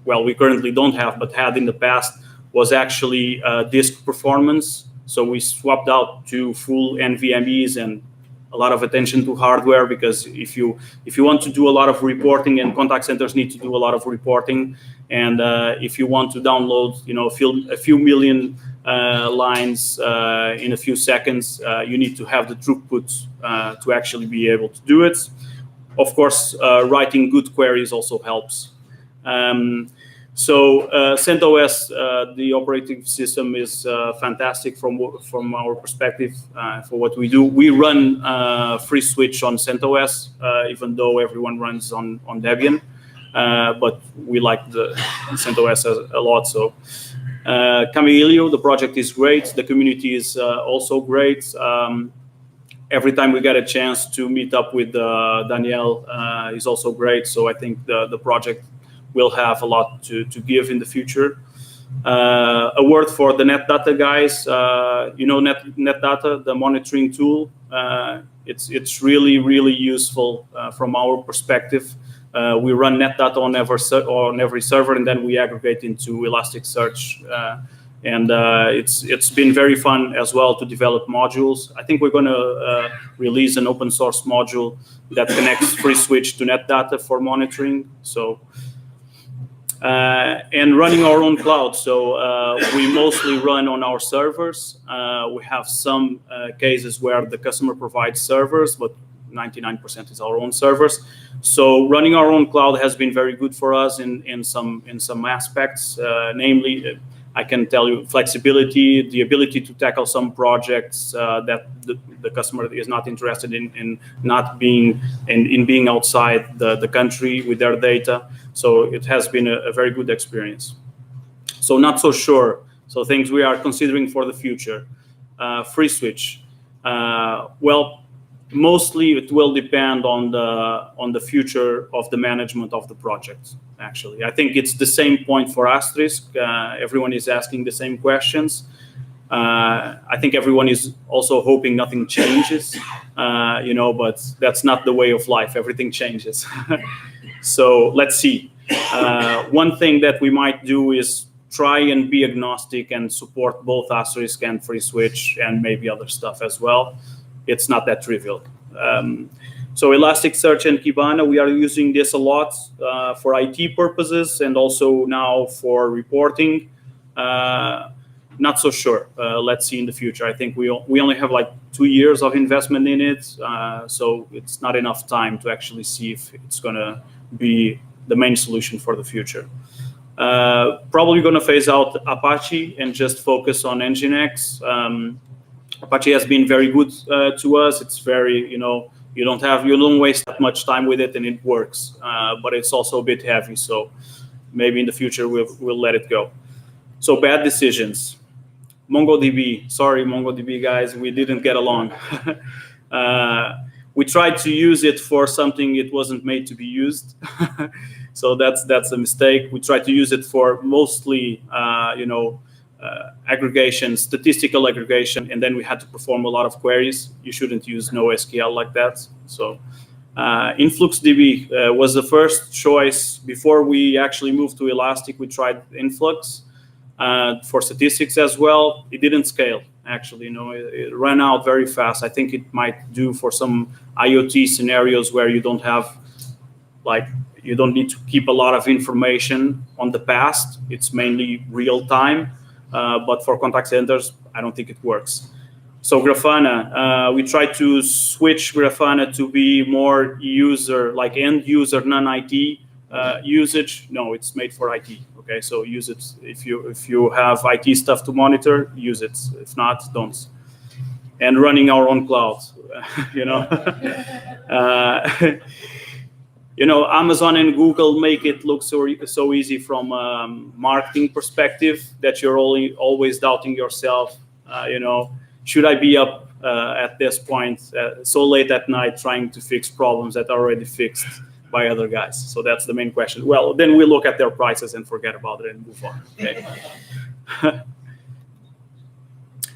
we currently don't have, but had in the past, was actually disk performance. So we swapped out to full NVMEs and a lot of attention to hardware, because if you want to do a lot of reporting, and contact centers need to do a lot of reporting, and if you want to download a few million lines in a few seconds, you need to have the throughput to actually be able to do it. Of course, writing good queries also helps. So CentOS, the operating system, is fantastic from our perspective for what we do. We run free switch on CentOS, even though everyone runs on Debian, but we like the CentOS a lot. So Camilio, the project is great. The community is also great. Every time we get a chance to meet up with Daniel, is also great. So I think the project will have a lot to give in the future. A word for the NetData guys. NetData, the monitoring tool. It's really, really useful from our perspective. We run NetData on every server, and then we aggregate into Elasticsearch. And it's been very fun as well to develop modules. I think we're going to release an open source module that connects FreeSwitch to NetData for monitoring. So. And running our own cloud. So we mostly run on our servers. We have some cases where the customer provides servers, but 99% is our own servers. So running our own cloud has been very good for us in some aspects. Namely, I can tell you flexibility, the ability to tackle some projects that the customer is not interested in not being in being outside the country with their data. So it has been a very good experience. So not so sure. So things we are considering for the future. Free switch. Well, mostly it will depend on the future of the management of the project. Actually, I think it's the same point for Asterisk. Everyone is asking the same questions. I think everyone is also hoping nothing changes, but that's not the way of life. Everything changes. So let's see. One thing that we might do is try and be agnostic and support both Asterisk and FreeSwitch and maybe other stuff as well. It's not that trivial. So Elasticsearch and Kibana, we are using this a lot for IT purposes and also now for reporting. Not so sure. Let's see in the future. I think we only have like 2 years of investment in it, so it's not enough time to actually see if it's going to be the main solution for the future. Probably going to phase out Apache and just focus on Nginx. Apache has been very good to us. It's very, you don't waste that much time with it, and it works. But it's also a bit heavy, so maybe in the future we'll let it go. So bad decisions. MongoDB. Sorry, MongoDB guys, we didn't get along. We tried to use it for something it wasn't made to be used. So that's a mistake. We tried to use it for mostly, aggregation, statistical aggregation, and then we had to perform a lot of queries. You shouldn't use NoSQL like that. So InfluxDB was the first choice. Before we actually moved to Elastic, we tried Influx for statistics as well. It didn't scale, actually. It ran out very fast. I think it might do for some IoT scenarios where you don't have, you don't need to keep a lot of information on the past. It's mainly real time. But for contact centers, I don't think it works. So Grafana, we tried to switch Grafana to be more user, like end user, non-IT usage. No, it's made for IT. Okay, so use it if you have IT stuff to monitor, use it. If not, don't. And running our own cloud, Amazon and Google make it look so easy from a marketing perspective that you're always doubting yourself. Should I be up at this point so late at night trying to fix problems that are already fixed by other guys? So that's the main question. Well, then we look at their prices and forget about it and move on. Okay.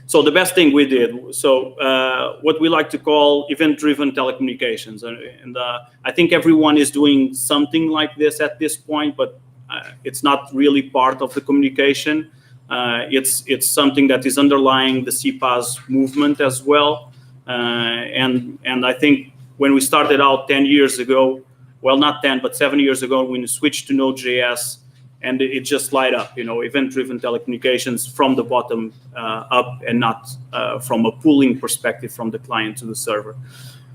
So the best thing we did, what we like to call event-driven telecommunications. And I think everyone is doing something like this at this point, but it's not really part of the communication. It's something that is underlying the CPaaS movement as well. And I think when we started out 10 years ago, well, not 10, but 7 years ago, when we switched to Node.js, and it just light up, event-driven telecommunications from the bottom up and not from a pooling perspective from the client to the server.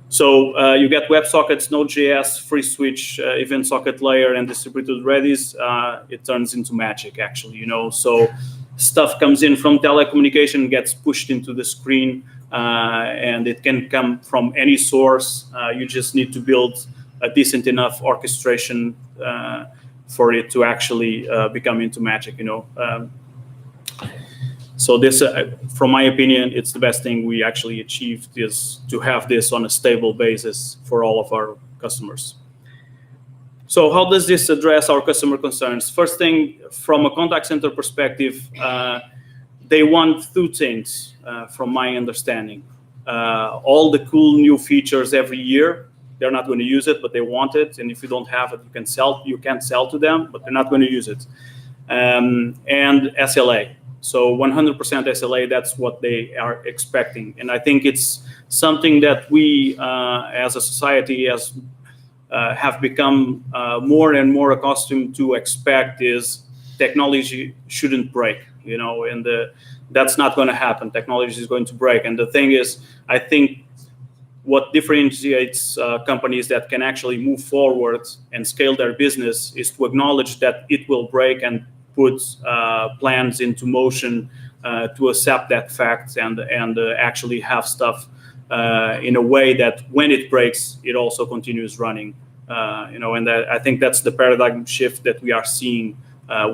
So you get WebSockets, Node.js, free switch, event socket layer, and distributed Redis. It turns into magic, actually, So stuff comes in from telecommunication, gets pushed into the screen, and it can come from any source. You just need to build a decent enough orchestration for it to actually become into magic, So this, from my opinion, it's the best thing we actually achieved, is to have this on a stable basis for all of our customers. So how does this address our customer concerns? First thing, from a contact center perspective, they want two things, from my understanding. All the cool new features every year. They're not going to use it, but they want it. And if you don't have it, you can't sell to them, but they're not going to use it. And SLA. So 100% SLA, that's what they are expecting. And I think it's something that we, as a society, have become more and more accustomed to expect, is technology shouldn't break, and that's not going to happen. Technology is going to break. And the thing is, I think what differentiates companies that can actually move forward and scale their business is to acknowledge that it will break and put plans into motion to accept that fact and actually have stuff in a way that when it breaks, it also continues running. And I think that's the paradigm shift that we are seeing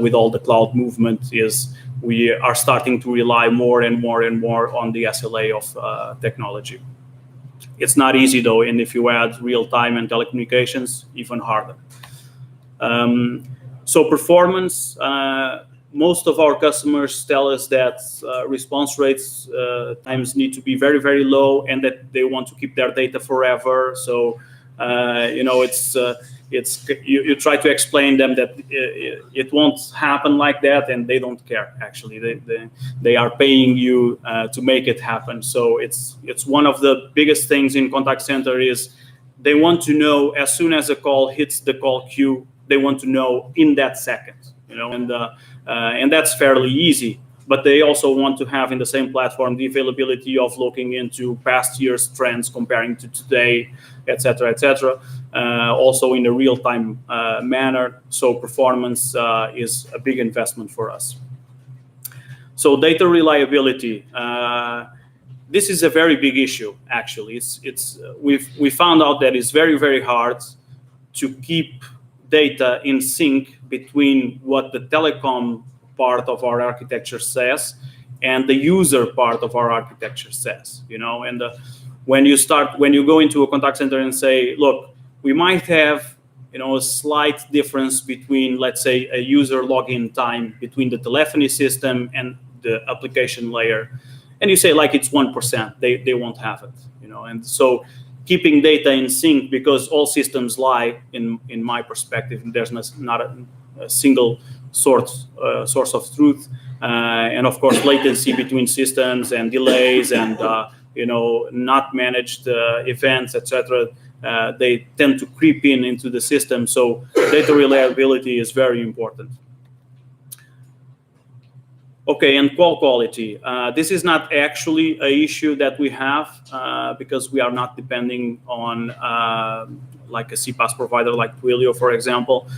with all the cloud movement, is we are starting to rely more and more and more on the SLA of technology. It's not easy, though, and if you add real-time and telecommunications, even harder. So performance, most of our customers tell us that response rates times need to be very, very low, and that they want to keep their data forever. So, you try to explain them that it won't happen like that, and they don't care. Actually, they are paying you to make it happen. So it's one of the biggest things in contact center is they want to know as soon as a call hits the call queue, they want to know in that second, and that's fairly easy. But they also want to have in the same platform the availability of looking into past year's trends, comparing to today, et cetera, also in a real-time manner. So performance is a big investment for us. So data reliability. This is a very big issue, actually. We found out that it's very, very hard to keep data in sync between what the telecom part of our architecture says and the user part of our architecture says. And when you go into a contact center and say, look, we might have a slight difference between, let's say, a user login time between the telephony system and the application layer, and you say like it's 1%, they won't have it. And so keeping data in sync, because all systems lie, in my perspective, there's not a single source of truth, and of course latency between systems and delays and not managed events, etc. They tend to creep into the system. So data reliability is very important. Okay, and call quality. This is not actually an issue that we have because we are not depending on like a CPaaS provider like Twilio, for example.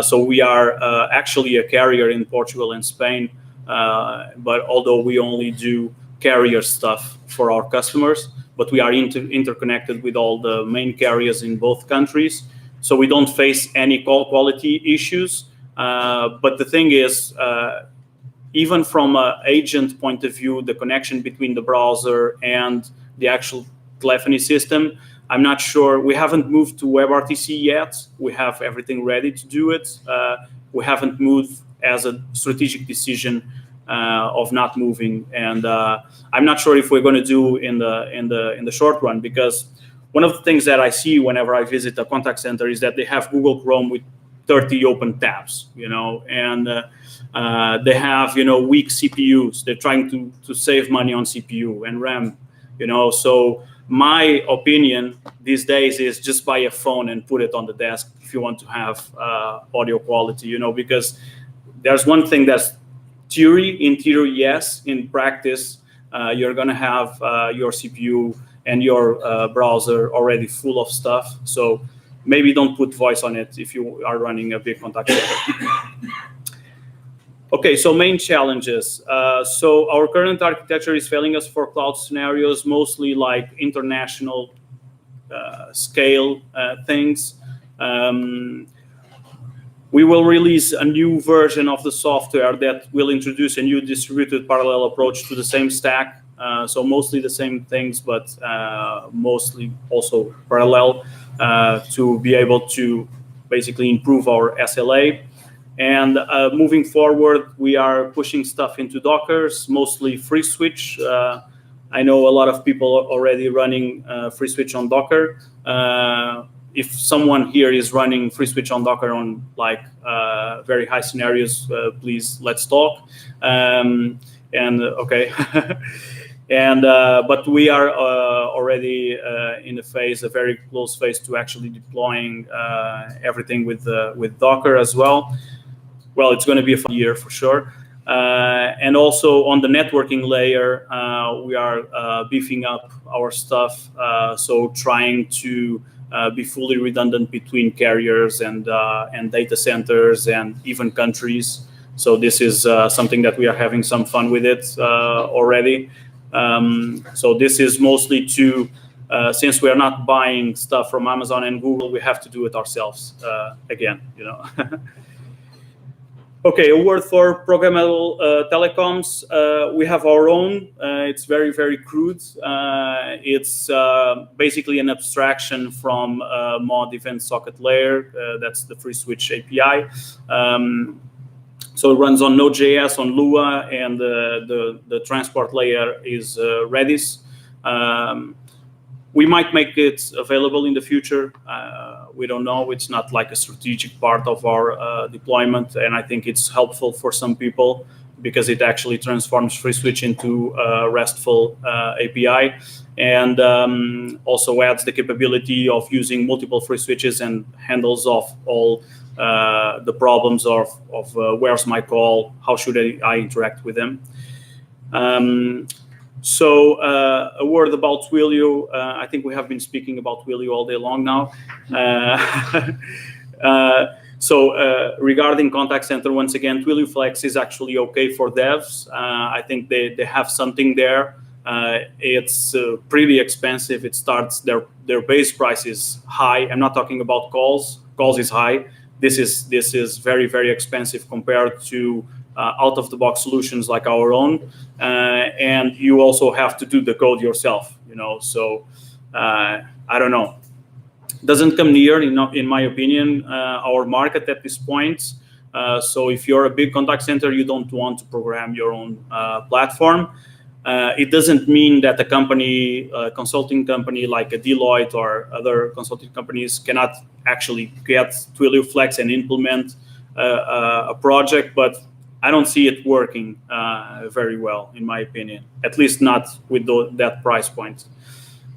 So we are actually a carrier in Portugal and Spain, but although we only do carrier stuff for our customers, but we are interconnected with all the main carriers in both countries. So we don't face any call quality issues. But the thing is, even from an agent point of view, the connection between the browser and the actual telephony system, I'm not sure. We haven't moved to WebRTC yet. We have everything ready to do it. We haven't moved as a strategic decision of not moving, and I'm not sure if we're going to do in the short run, because one of the things that I see whenever I visit a contact center is that they have Google Chrome with 30 open tabs, and they have weak CPUs. They're trying to save money on CPU and RAM, So my opinion these days is just buy a phone and put it on the desk if you want to have audio quality, because there's one thing that's in theory, yes. In practice, you're going to have your CPU and your browser already full of stuff. So maybe don't put voice on it if you are running a big contact center. Okay, so main challenges. So our current architecture is failing us for cloud scenarios, mostly like international scale things. We will release a new version of the software that will introduce a new distributed parallel approach to the same stack. So mostly the same things, but mostly also parallel to be able to basically improve our SLA. And moving forward, we are pushing stuff into Dockers, mostly FreeSwitch. I know a lot of people are already running FreeSwitch on Docker. If someone here is running FreeSwitch on Docker on like very high scenarios, please let's talk. Okay. And but we are already in a very close phase to actually deploying everything with Docker as well. Well, it's going to be a fun year for sure. And also on the networking layer, we are beefing up our stuff. So trying to be fully redundant between carriers and data centers and even countries. So this is something that we are having some fun with it already. So this is mostly to, since we are not buying stuff from Amazon and Google, we have to do it ourselves again, Okay, a word for programmable telecoms. We have our own. It's very, very crude. It's basically an abstraction from mod event socket layer. That's the FreeSwitch API. So it runs on Node.js, on Lua, and the transport layer is Redis. We might make it available in the future. We don't know. It's not like a strategic part of our deployment, and I think it's helpful for some people because it actually transforms FreeSwitch into a RESTful API, and also adds the capability of using multiple FreeSwitches and handles off all the problems of where's my call, how should I interact with them. So a word about Twilio. I think we have been speaking about Twilio all day long now. So regarding contact center, once again, Twilio Flex is actually okay for devs. I think they have something there. It's pretty expensive. It starts, their base price is high. I'm not talking about calls. Calls is high. This is very, very expensive compared to out-of-the-box solutions like our own, and you also have to do the code yourself. So I don't know. Doesn't come near, in my opinion, our market at this point. So if you're a big contact center, you don't want to program your own platform. It doesn't mean that a company, a consulting company like a Deloitte or other consulting companies cannot actually get Twilio Flex and implement a project, but I don't see it working very well, in my opinion, at least not with that price point.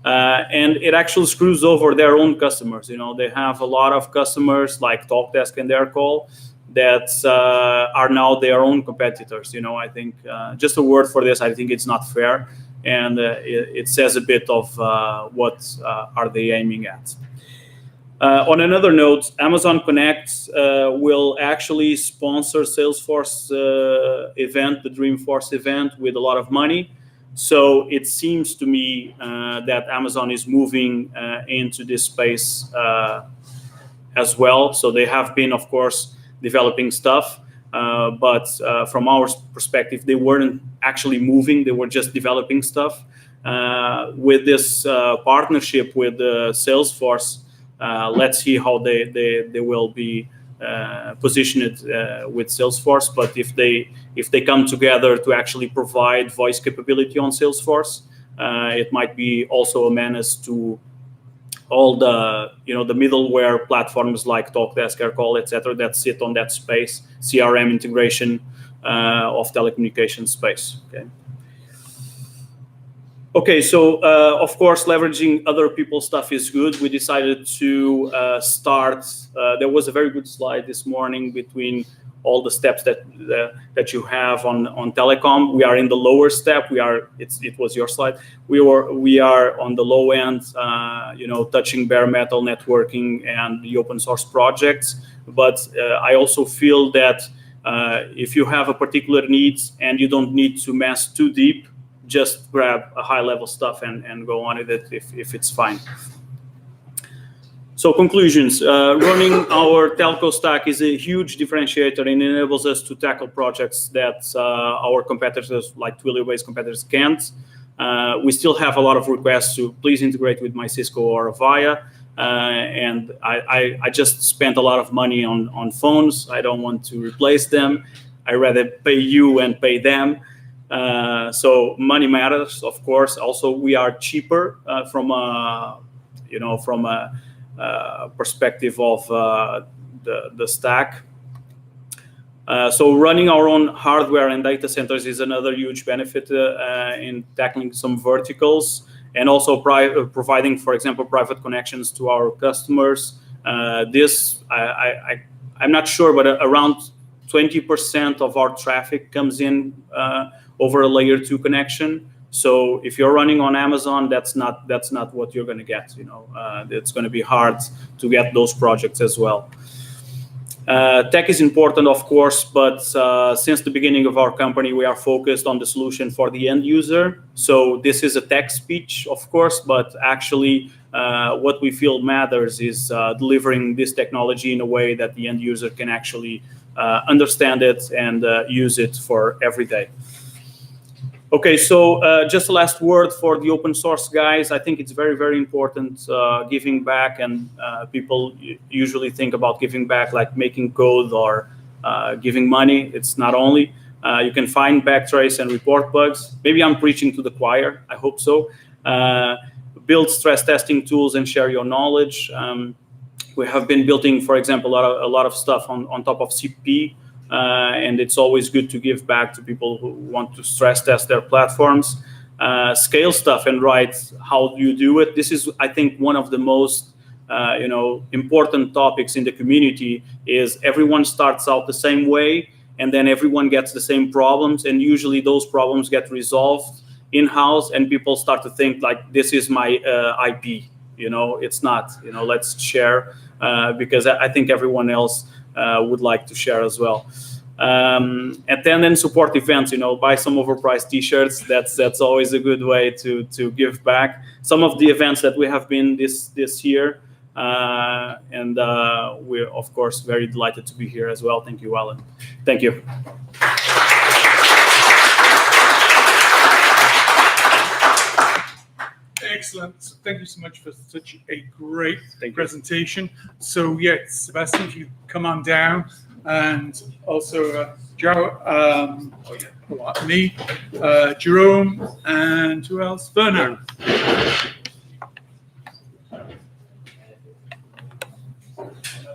And it actually screws over their own customers. They have a lot of customers like Talkdesk and their call that are now their own competitors. I think just a word for this, I think it's not fair, and it says a bit of what are they aiming at. On another note, Amazon Connect will actually sponsor Salesforce event, the Dreamforce event, with a lot of money. So it seems to me that Amazon is moving into this space as well. So they have been, of course, developing stuff, but from our perspective, they weren't actually moving. They were just developing stuff. With this partnership with Salesforce, let's see how they will be positioned with Salesforce. But if they come together to actually provide voice capability on Salesforce, it might be also a menace to all the the middleware platforms like Talkdesk, Aircall, etc. that sit on that space, CRM integration of telecommunications space. Okay, so of course, leveraging other people's stuff is good. We decided to start. There was a very good slide this morning between all the steps that you have on telecom. We are in the lower step. It was your slide. We are on the low end, touching bare metal networking and the open source projects. But I also feel that if you have a particular needs and you don't need to mess too deep, just grab a high level stuff and go on with it if it's fine. So conclusions, running our telco stack is a huge differentiator and enables us to tackle projects that our competitors, like Twilio-based competitors, can't. We still have a lot of requests to please integrate with my Cisco or Avaya. And I just spent a lot of money on phones. I don't want to replace them. I rather pay you and pay them. So money matters, of course. Also, we are cheaper from a perspective of the stack. So running our own hardware and data centers is another huge benefit in tackling some verticals, and also providing, for example, private connections to our customers. I'm not sure, but around 20% of our traffic comes in over a layer 2 connection. So if you're running on Amazon, that's not what you're going to get. It's going to be hard to get those projects as well. Tech is important, of course, but since the beginning of our company, we are focused on the solution for the end user. So this is a tech speech, of course, but actually what we feel matters is delivering this technology in a way that the end user can actually understand it and use it for every day. Okay, so just a last word for the open source guys. I think it's very, very important giving back, and people usually think about giving back like making code or giving money. It's not only. You can find, backtrace, and report bugs. Maybe I'm preaching to the choir. I hope so. Build stress testing tools and share your knowledge. We have been building, for example, a lot of stuff on top of CP. And it's always good to give back to people who want to stress test their platforms. Scale stuff and write how you do it. This is, I think, one of the most important topics in the community. Is everyone starts out the same way, and then everyone gets the same problems, and usually those problems get resolved in-house, and people start to think like, this is my IP. It's not. Let's share because I think everyone else would like to share as well. And then support events, buy some overpriced t-shirts. That's always a good way to give back. Some of the events that we have been this year, and we're of course very delighted to be here as well. Thank you, Alan. Thank you. Excellent. So thank you so much for such a great Thank you. presentation. So yeah, Sebastian, if you come on down, and also Joe, me, Jerome, and who else? Werner.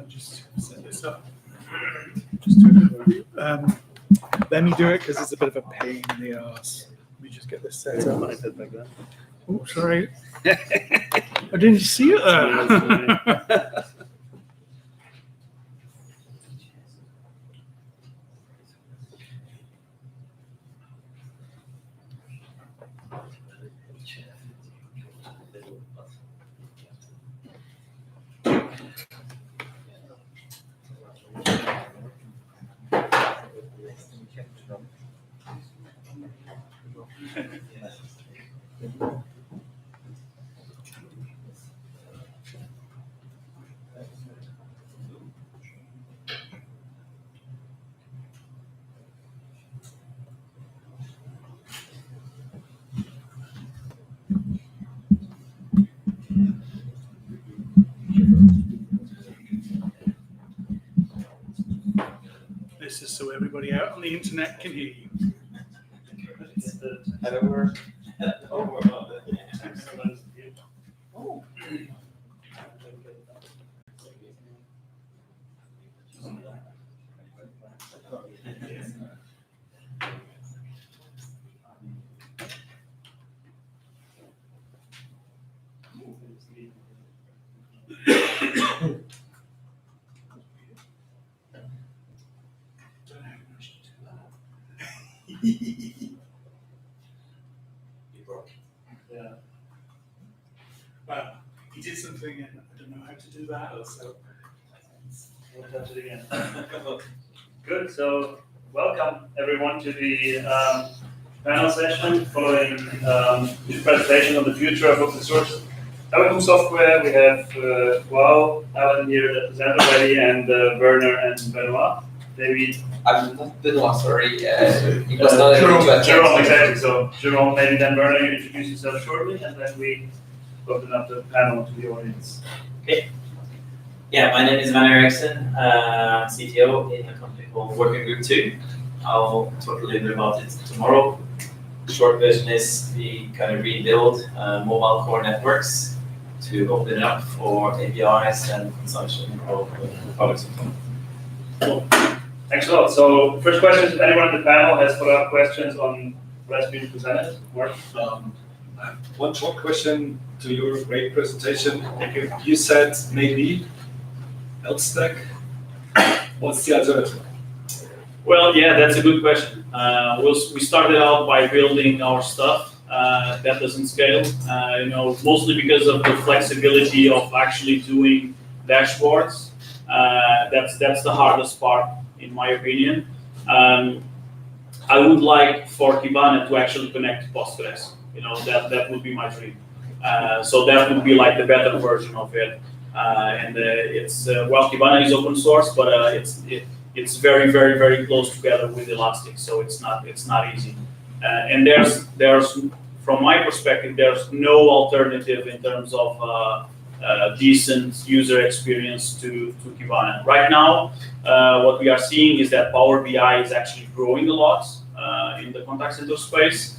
Just set this up. Just do it. Let me do it because it's a bit of a pain in the ass. Let me just get this set up. Oh, sorry. I didn't see it there. This is so everybody out on the internet can hear you. Yeah. Well, he did something and I don't know how to do that, so we'll touch it again. Good. So welcome everyone to the panel session following the presentation on the future of open source telecom software. We have Alan here that presented already, and Werner and Benoit. Maybe I'm not Benoit, sorry. It was not able to attend. Jerome, exactly. So Jerome, maybe then Werner, you introduce yourself shortly, and then we open up the panel to the audience. Okay. Yeah, my name is Werner Eriksson. I'm CTO in a company called Working Group 2. I'll talk a little bit about it tomorrow. The short version is we kind of rebuild mobile core networks to open it up for APIs and consumption of products. Cool. Thanks a lot. So first question, if anyone in the panel has follow-up questions on what has been presented? Mark? I have one short question to your great presentation. You said maybe LStack. What's the alternative? Well, yeah, that's a good question. We started out by building our stuff. That doesn't scale, mostly because of the flexibility of actually doing dashboards. That's the hardest part, in my opinion. I would like for Kibana to actually connect to Postgres. That would be my dream. So that would be like the better version of it. Kibana is open source, but it's very, very, very close together with Elastic, so it's not easy. And there's from my perspective, there's no alternative in terms of decent user experience to Kibana. Right now, what we are seeing is that Power BI is actually growing a lot in the contact center space.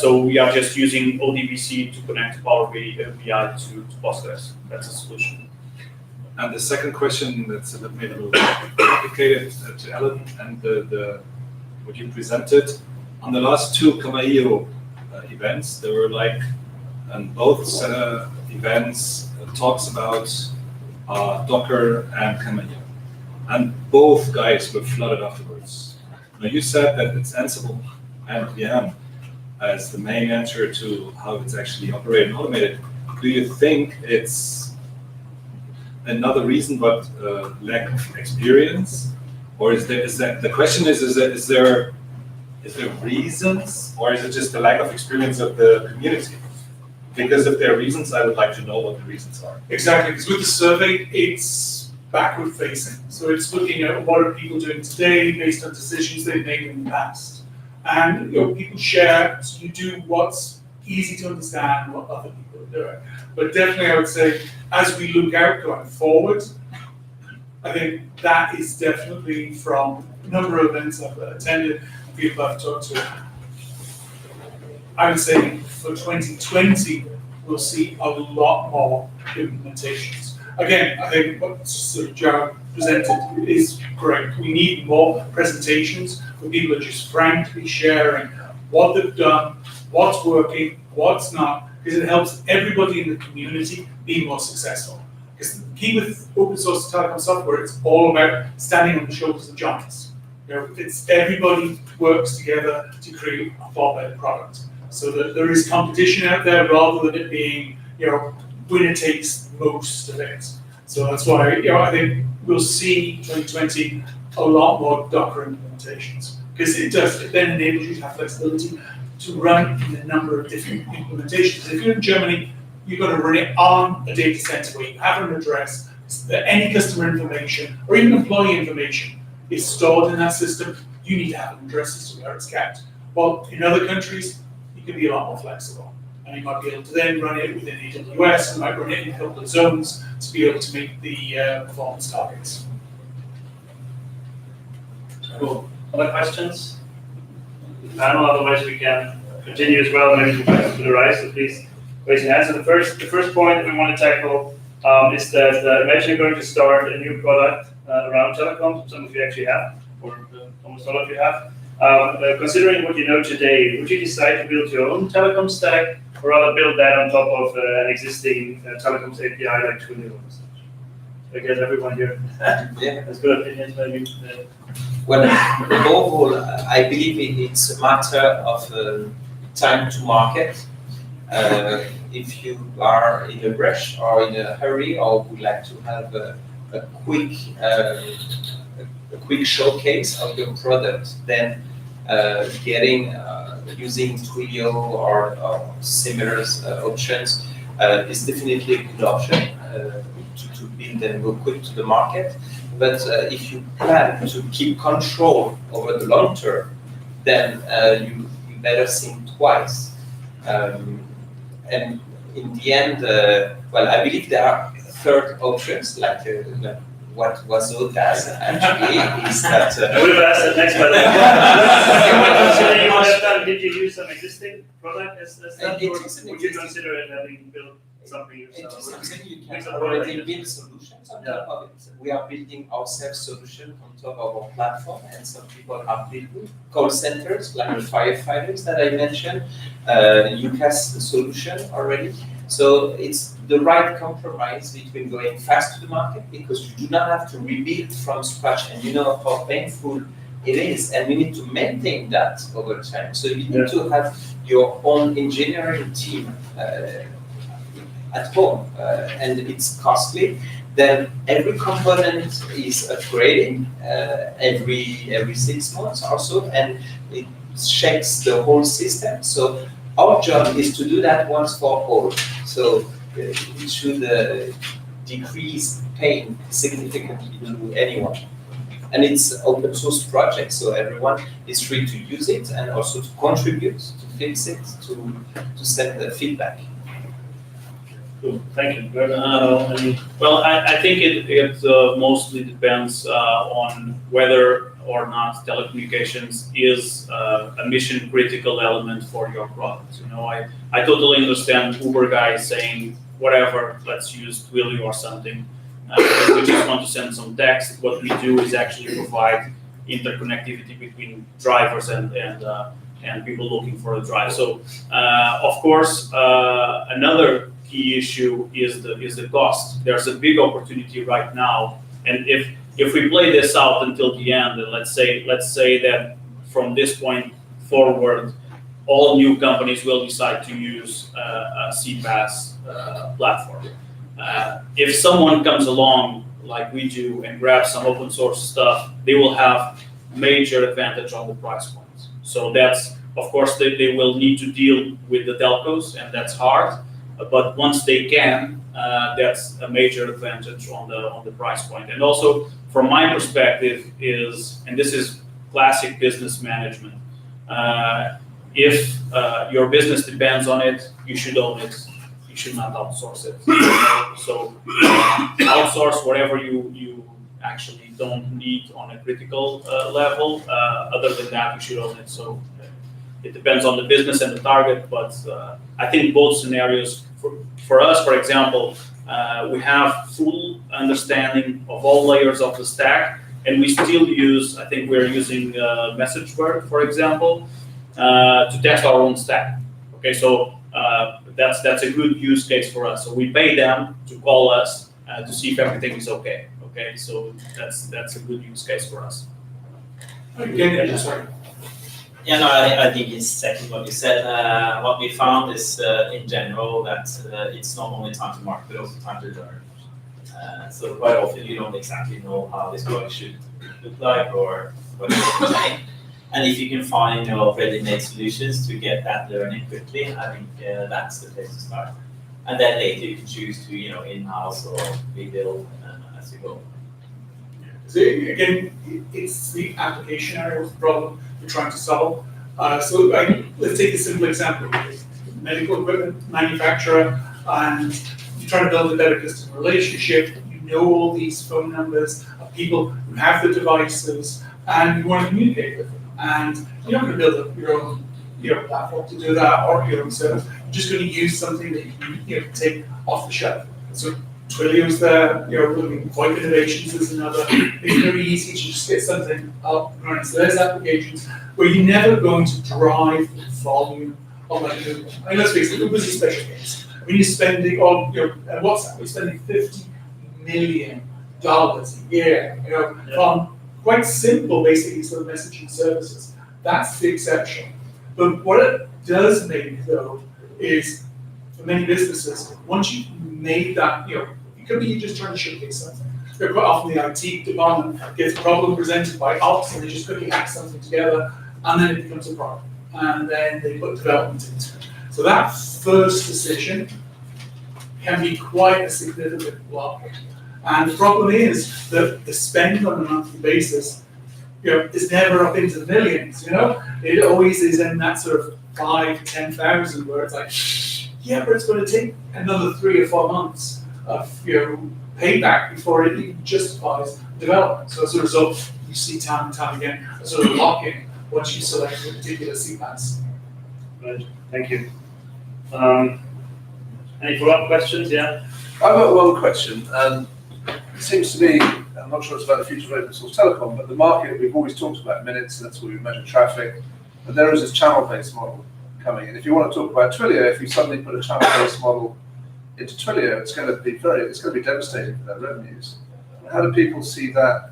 So we are just using ODBC to connect Power BI to Postgres. That's the solution. And the second question that's maybe a little complicated to Alan and what you presented. On the last two Kamaio events, there were both events talks about Docker and Kamaio. And both guys were flooded afterwards. Now you said that it's Ansible and VM as the main answer to how it's actually operated and automated. Do you think it's another reason but lack of experience? Or is that the question is there reasons, or is it just the lack of experience of the community? Because if there are reasons, I would like to know what the reasons are. Exactly, because with the survey, it's backward facing. So it's looking at what are people doing today based on decisions they've made in the past. And people share, so you do what's easy to understand what other people are doing. But definitely I would say, as we look out going forward, I think that is definitely from a number of events I've attended, people I've talked to. I would say for 2020, we'll see a lot more implementations. Again, I think what sort of Joe presented is great. We need more presentations where people are just frankly sharing what they've done, what's working, what's not, because it helps everybody in the community be more successful. Because the key with open source telecom software, it's all about standing on the shoulders of giants. You know, it's everybody works together to create a far better product. So that there is competition out there rather than it being, you know, winner takes most of it. So that's why, you know, I think we'll see 2020 a lot more Docker implementations, because it then enables you to have flexibility to run in a number of different implementations. If you're in Germany, you've got to run it on a data center where you have an address, that any customer information or even employee information is stored in that system. You need to have an address as to where it's kept. Well, in other countries, you can be a lot more flexible. And you might be able to then run it within AWS, you might run it in a couple of zones to be able to meet the performance targets. Cool. Other questions? I don't know, otherwise we can continue as well, maybe to the right, so please raise your hands. So the first point we want to tackle is that imagine you're going to start a new product around telecom, some of you actually have, or almost all of you have. Considering what you know today, would you decide to build your own telecom stack, or rather build that on top of an existing telecoms API like Twilio? I guess everyone here has good opinions, maybe. Well, above all, I believe it's a matter of time to market. If you are in a rush or in a hurry or would like to have a quick showcase of your product, then using Twilio or similar options is definitely a good option to build and go quick to the market. But if you plan to keep control over the long term, then you better think twice. And in the end, well, I believe there are third options, like what Wazo does actually is that. I would have asked that next, by the way. You would have done, did you use some existing product as that, or would you consider it having built something yourself? You can already build solutions on top of it. We are building ourselves solutions on top of our platform, and some people are building call centers like the firefighters that I mentioned, UCAS solution already. So it's the right compromise between going fast to the market, because you do not have to rebuild from scratch, and you know how painful it is, and you need to maintain that over time. So you need to have your own engineering team at home, and it's costly. Then every component is upgrading every 6 months or so, and it shakes the whole system. So our job is to do that once for all. So it should decrease pain significantly to anyone. And it's open source project, so everyone is free to use it and also to contribute, to fix it, to send the feedback. Cool. Thank you. Well, I think it mostly depends on whether or not telecommunications is a mission critical element for your product. You know, I totally understand Uber guys saying, whatever, let's use Twilio or something. We just want to send some text. What we do is actually provide interconnectivity between drivers and people looking for a drive. So, of course, another key issue is the cost. There's a big opportunity right now, and if we play this out until the end, and let's say that from this point forward, all new companies will decide to use a CPaaS platform. If someone comes along like we do and grabs some open source stuff, they will have major advantage on the price points. So that's, of course, they will need to deal with the telcos, and that's hard. But once they can, that's a major advantage on the price point. And also, from my perspective, and this is classic business management. if your business depends on it, you should own it. You should not outsource it. So outsource whatever you actually don't need on a critical level. Other than that, you should own it. So it depends on the business and the target, but I think both scenarios, for us, for example, we have full understanding of all layers of the stack, and we still use, I think we're using MessageBird, for example, to test our own stack. Okay, so that's a good use case for us. So we pay them to call us to see if everything is okay. Okay, so that's a good use case for us. Again, sorry. Yeah, no, I think it's exactly what you said. What we found is, in general, that it's not only time to market, but also time to learn. So quite often you don't exactly know how this product should look like or what it should contain. And if you can find ready-made solutions to get that learning quickly, I think that's the place to start. And then later you can choose to in-house or rebuild as you go. So again, it's the application area of the problem we're trying to solve. So let's take a simple example. Medical equipment manufacturer, and you're trying to build a better customer relationship. You know all these phone numbers of people who have the devices, and you want to communicate with them. And you're not going to build up your own platform to do that, or your own service. You're just going to use something that you can take off the shelf. So Twilio's there, VoIP Innovations is another. It's very easy to just get something up and running. So there's applications where you're never going to drive the volume of like Google. I mean, let's face it, Google's a special case. When you're spending on WhatsApp, we're spending $50 million a year, on quite simple, basically, sort of messaging services. That's the exception. But what it does make, though, is for many businesses, once you've made that, it could be you're just trying to showcase something. Quite often the IT department gets a problem presented by ops, and they just quickly hack something together, and then it becomes a problem. And then they put development into it. So that first decision can be quite a significant block. And the problem is that the spend on a monthly basis, is never up into the millions. It always is in that sort of 5,000 to 10,000, where it's like, yeah, but it's going to take another 3 or 4 months of payback before it even justifies development. So as a result, you see time and time again a sort of lock-in once you select a particular CPaaS. Right. Thank you. Any follow-up questions? Yeah. I've got one question. It seems to me, I'm not sure it's about the future of open source telecom, but the market, we've always talked about minutes, and that's where we measure traffic. But there is this channel-based model coming in. If you want to talk about Twilio, if you suddenly put a channel-based model into Twilio, it's going to be devastating for their revenues. How do people see that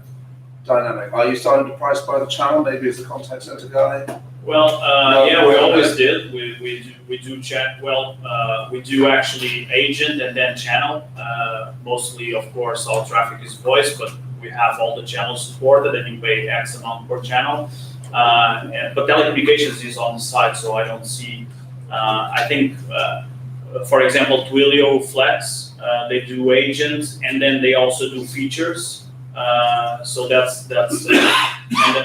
dynamic? Are you starting to price by the channel, maybe as the contact center guy? Well, yeah, we always did. We do chat. Well, we do actually agent and then channel. Mostly, of course, all traffic is voice, but we have all the channels supported, and you pay X amount per channel. But telecommunications is on the side, so I don't see. I think, for example, Twilio Flex, they do agents, and then they also do features. So that's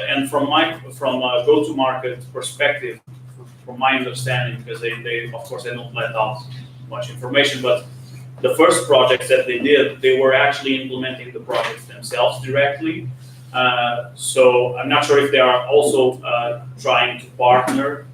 and from a go-to-market perspective, from my understanding, because they of course they don't let out much information, but the first projects that they did, they were actually implementing the projects themselves directly. So I'm not sure if they are also trying to partner,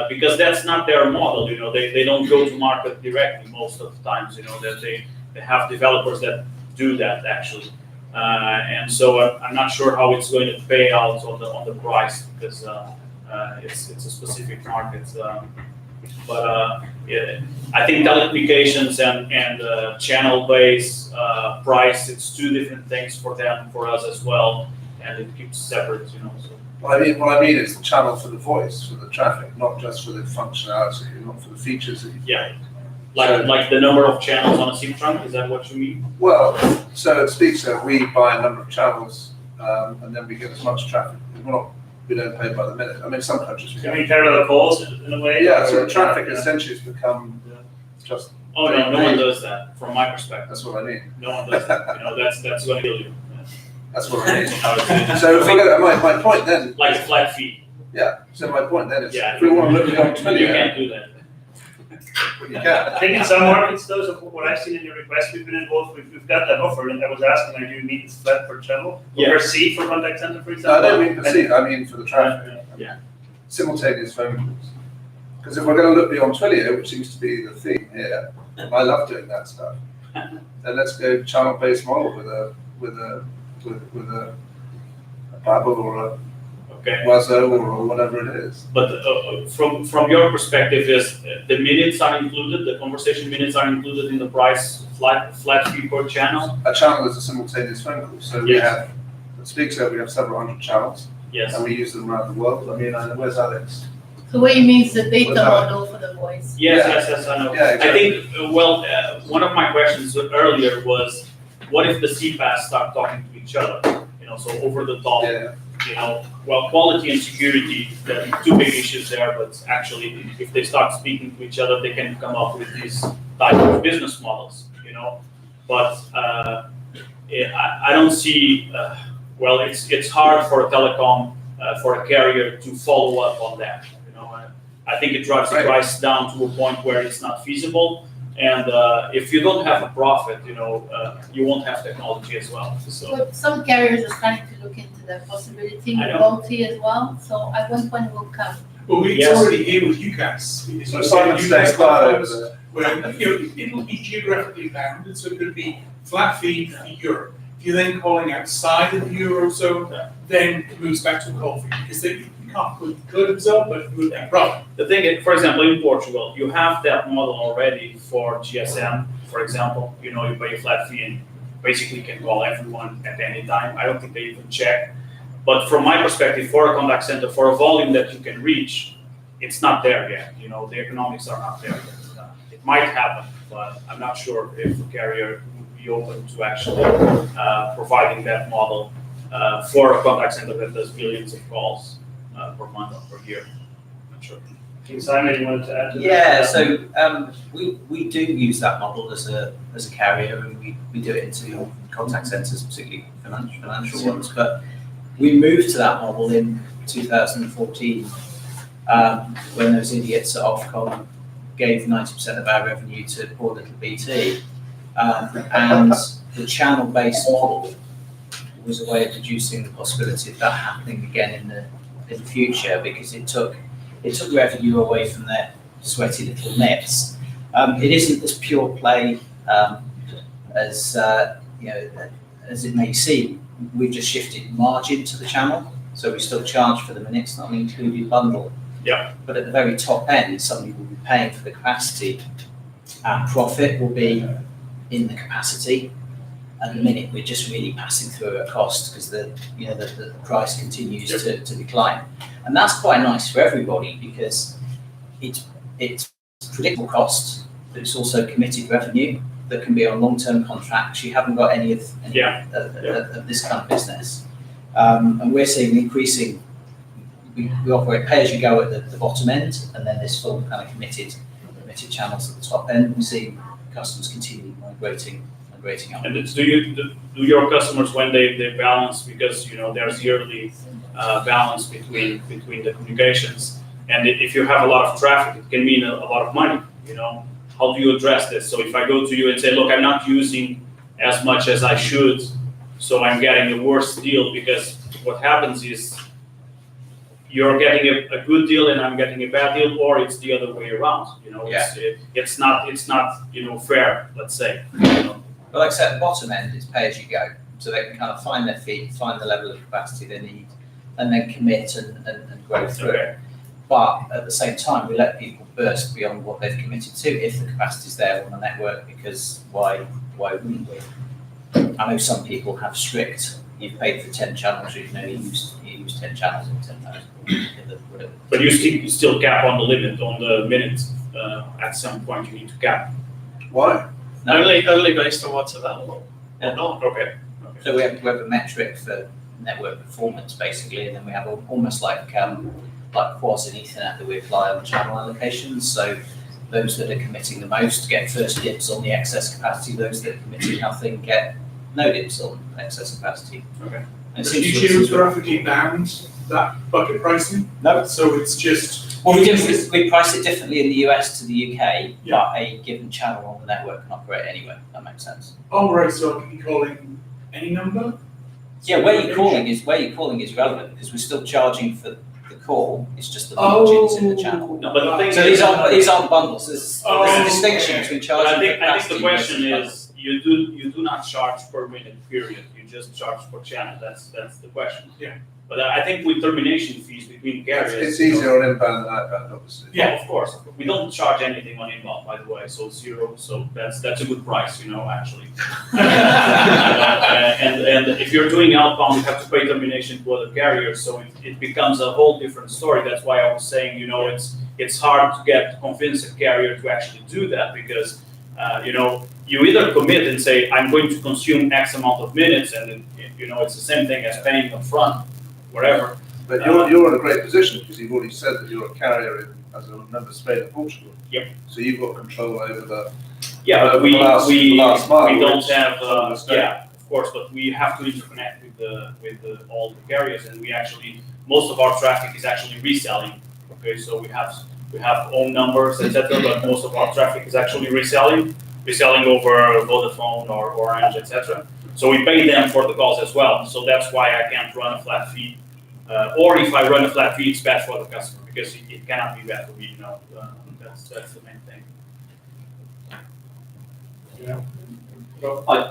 because that's not their model. They don't go to market directly most of the times. That they have developers that do that actually. And so I'm not sure how it's going to pay out on the price, because it's a specific market. Yeah, I think telecommunications and channel-based price, it's two different things for them, for us as well, and it keeps separate. So. What I mean is the channel for the voice, for the traffic, not just for the functionality, not for the features. Yeah. Like the number of channels on a SIM trunk, is that what you mean? Well, so it speaks that we buy a number of channels, and then we get as much traffic. We don't pay by the minute. I mean, some countries we I mean, parallel calls in a way. Yeah, so the traffic essentially has become just. Oh no, no one does that. From my perspective, that's what I mean. No one does that. That's going to kill you. That's what I mean. So if I get my point then, like a flat fee. Yeah, so my point then is, Yeah. if we want to look beyond You 20 years, can't do that. you can. I think in some markets, those of what I've seen in your request, we've been involved, we've got that offer, and I was asking, do you mean it's flat per channel? Yeah. Per seat for contact center, for No, example? I don't mean for seat, I mean for the traffic. Yeah. Simultaneous phone calls. Because if we're going to look beyond Twilio, which seems to be the theme here, and I love doing that stuff, then let's go channel-based model with a Babel or a Okay. Wazo or whatever it is. But from your perspective, is the minutes are included, the conversation minutes are included in the price, flat fee per channel? A channel is a simultaneous phone call, so we Yes. have, at Speakso, we have several hundred channels, Yes. and we use them around the world. I mean, where's Alex? So what you mean is the data What's that? model for the voice? Yes, Yeah. yes, I know. Yeah, I exactly. think, one of my questions earlier was, what if the CPaaS start talking to each other? You know, so over the top, Yeah, you know, well, quality and security, there are two big issues there, but actually, if they start speaking to each other, they can come up with these type of business models, you know? But I don't see, well, it's hard for a telecom, for a carrier to follow up on that, you know? I think it drives the Right. price down to a point where it's not feasible. And if you don't have a profit, you know, you won't have technology as well, so. But some carriers are starting to look into that possibility, I know. multi as well, so at one point it will come. Well, it's Yes. already here with UCAS. It's so like Simon UCAS stays quiet over platforms there. where, it'll be geographically bounded, so it could be flat fee for Europe. If you're then calling outside of the Eurozone, then it moves back to a call fee, because you can't put good result, but good problem. The thing is, for example, in Portugal, you have that model already for GSM, for example, you know, you pay a flat fee and basically can call everyone at any time. I don't think they even check. But from my perspective, for a contact center, for a volume that you can reach, it's not there yet. You know, the economics are not there yet. It might happen, but I'm not sure if a carrier would be open to actually providing that model for a contact center that does billions of calls per month or per year. Not sure. King Simon, you wanted to add to that? Yeah, so we do use that model as a carrier, and we do it into contact centres, particularly financial ones. But we moved to that model in 2014 when those idiots at Ofcom gave 90% of our revenue to poor little BT, and the channel-based model was a way of reducing the possibility of that happening again in the future, because it took revenue away from their sweaty little nets. It isn't as pure play as as it may seem. We've just shifted margin to the channel, so we still charge for the minutes, not an included bundle. Yeah. But at the very top end, somebody will be paying for the capacity. Our profit will be in the capacity. At the minute, we're just really passing through a cost because the price continues to decline, and that's quite nice for everybody because it's predictable cost, but it's also committed revenue that can be on long-term contracts. You haven't got any of this kind of business, and we're seeing increasing. We operate pay-as-you-go at the bottom end, and then this full kind of committed channels at the top end. We're seeing customers continue migrating up. And do your customers, when they balance, because you know there's yearly balance between the communications, and if you have a lot of traffic, it can mean a lot of money. You know, how do you address this? So if I go to you and say, look, I'm not using as much as I should, so I'm getting a worse deal, because what happens is you're getting a good deal and I'm getting a bad deal, or it's the other way around. You know, it's not fair. Let's say. You know. But like I said, at the bottom end, it's pay as you go. So they can kind of find their feet, find the level of capacity they need, and then commit and grow through it. But at the same time, we let people burst beyond what they've committed to if the capacity is there on the network, because why wouldn't we? I know some people have strict, you've paid for 10 channels, you can only use 10 channels in 10,000. But you still cap on the limit, on the minutes. At some point, you need to cap. Why? No, Only based on what's available. Yeah. Or not. Okay. so we have a metric for network performance basically, and then we have almost like quads in Ethernet that we apply on channel allocations. So those that are committing the most get first dibs on the excess capacity. Those that are committing nothing get no dips on excess capacity. Okay. And Do you geographically bound that bucket pricing? No. So it's just. Well, we price it differently in the US to the UK, Yeah. but a given channel on the network can operate anywhere. That makes sense. Oh, right. So I can be calling any number? Yeah, where you're calling is relevant because we're still charging for the call. It's just the margins in the channel. No, but the thing So is, these aren't bundles. There's a distinction between but charging. I think capacity the question versus is, you do not charge per minute, period. You just charge per channel. That's the question. Yeah. But I think with termination fees between carriers, It's easier on inbound than outbound, obviously. Yeah, of course. We don't charge anything on inbound, by the way, so 0. So that's a good price, actually. and if you're doing outbound, you have to pay termination to other carriers, so it becomes a whole different story. That's why I was saying, it's hard to convince a carrier to actually do that because, you either commit and say, I'm going to consume X amount of minutes, and it's the same thing as paying up front, whatever. But you're in a great position because you've already said that you're a carrier as a member of Spain and Portugal. Yep. So you've got control over the. Yeah, but we last mile, don't which have, some mistake. yeah, of course, but we have to interconnect with all the carriers, and most of our traffic is actually reselling. Okay, so we have own numbers, etc., but most of our traffic is actually reselling over Vodafone or Orange, etc. So we pay them for the calls as well. So that's why I can't run a flat fee, or if I run a flat fee, it's bad for the customer because it cannot be bad for me. That's the main thing.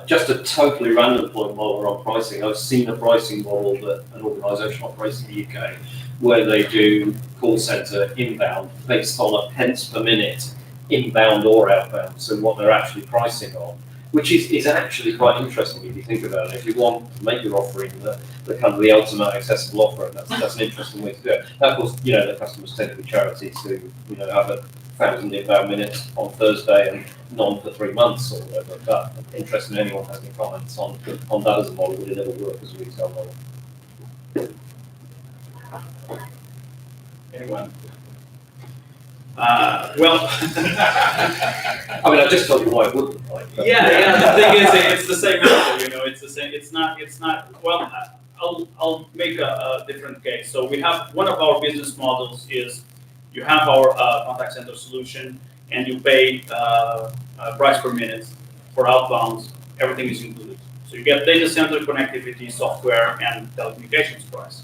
Just a totally random point while we're on pricing. I've seen a pricing model that an organisation operates in the UK where they do call centre inbound based on a pence per minute, inbound or outbound, so what they're actually pricing on, which is actually quite interesting if you think about it. If you want to make your offering the kind of the ultimate accessible offer, that's an interesting way to do it. Now, of course, the customers tend to be charities who have 1,000 inbound minutes on Thursday and none for 3 months or whatever. But interesting, anyone has any comments on that as a model? Would it ever work as a retail model? Anyone? Well, I mean, I just told you why it wouldn't. yeah. The thing is, it's the same model. It's the same. It's not. Well, I'll make a different case. So we have one of our business models is you have our contact center solution, and you pay price per minute for outbound. Everything is included. So you get data center connectivity, software, and telecommunications price.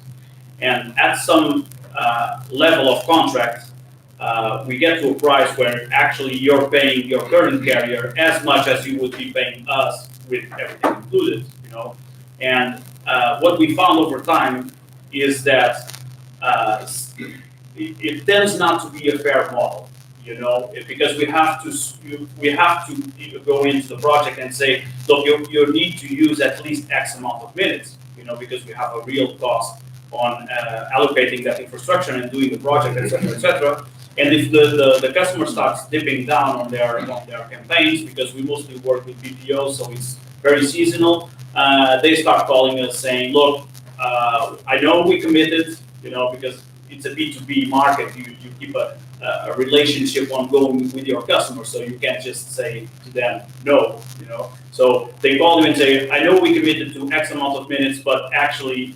And at some level of contract, we get to a price where actually you're paying your current carrier as much as you would be paying us with everything included, And what we found over time is that it tends not to be a fair model, because we have to go into the project and say, look, you need to use at least X amount of minutes, because we have a real cost on allocating that infrastructure and doing the project, etc., etc. And if the customer starts dipping down on their campaigns, because we mostly work with BPO, so it's very seasonal, they start calling us saying, look, I know we committed, because it's a B2B market, you keep a relationship ongoing with your customers, so you can't just say to them, no, So they call you and say, I know we committed to X amount of minutes, but actually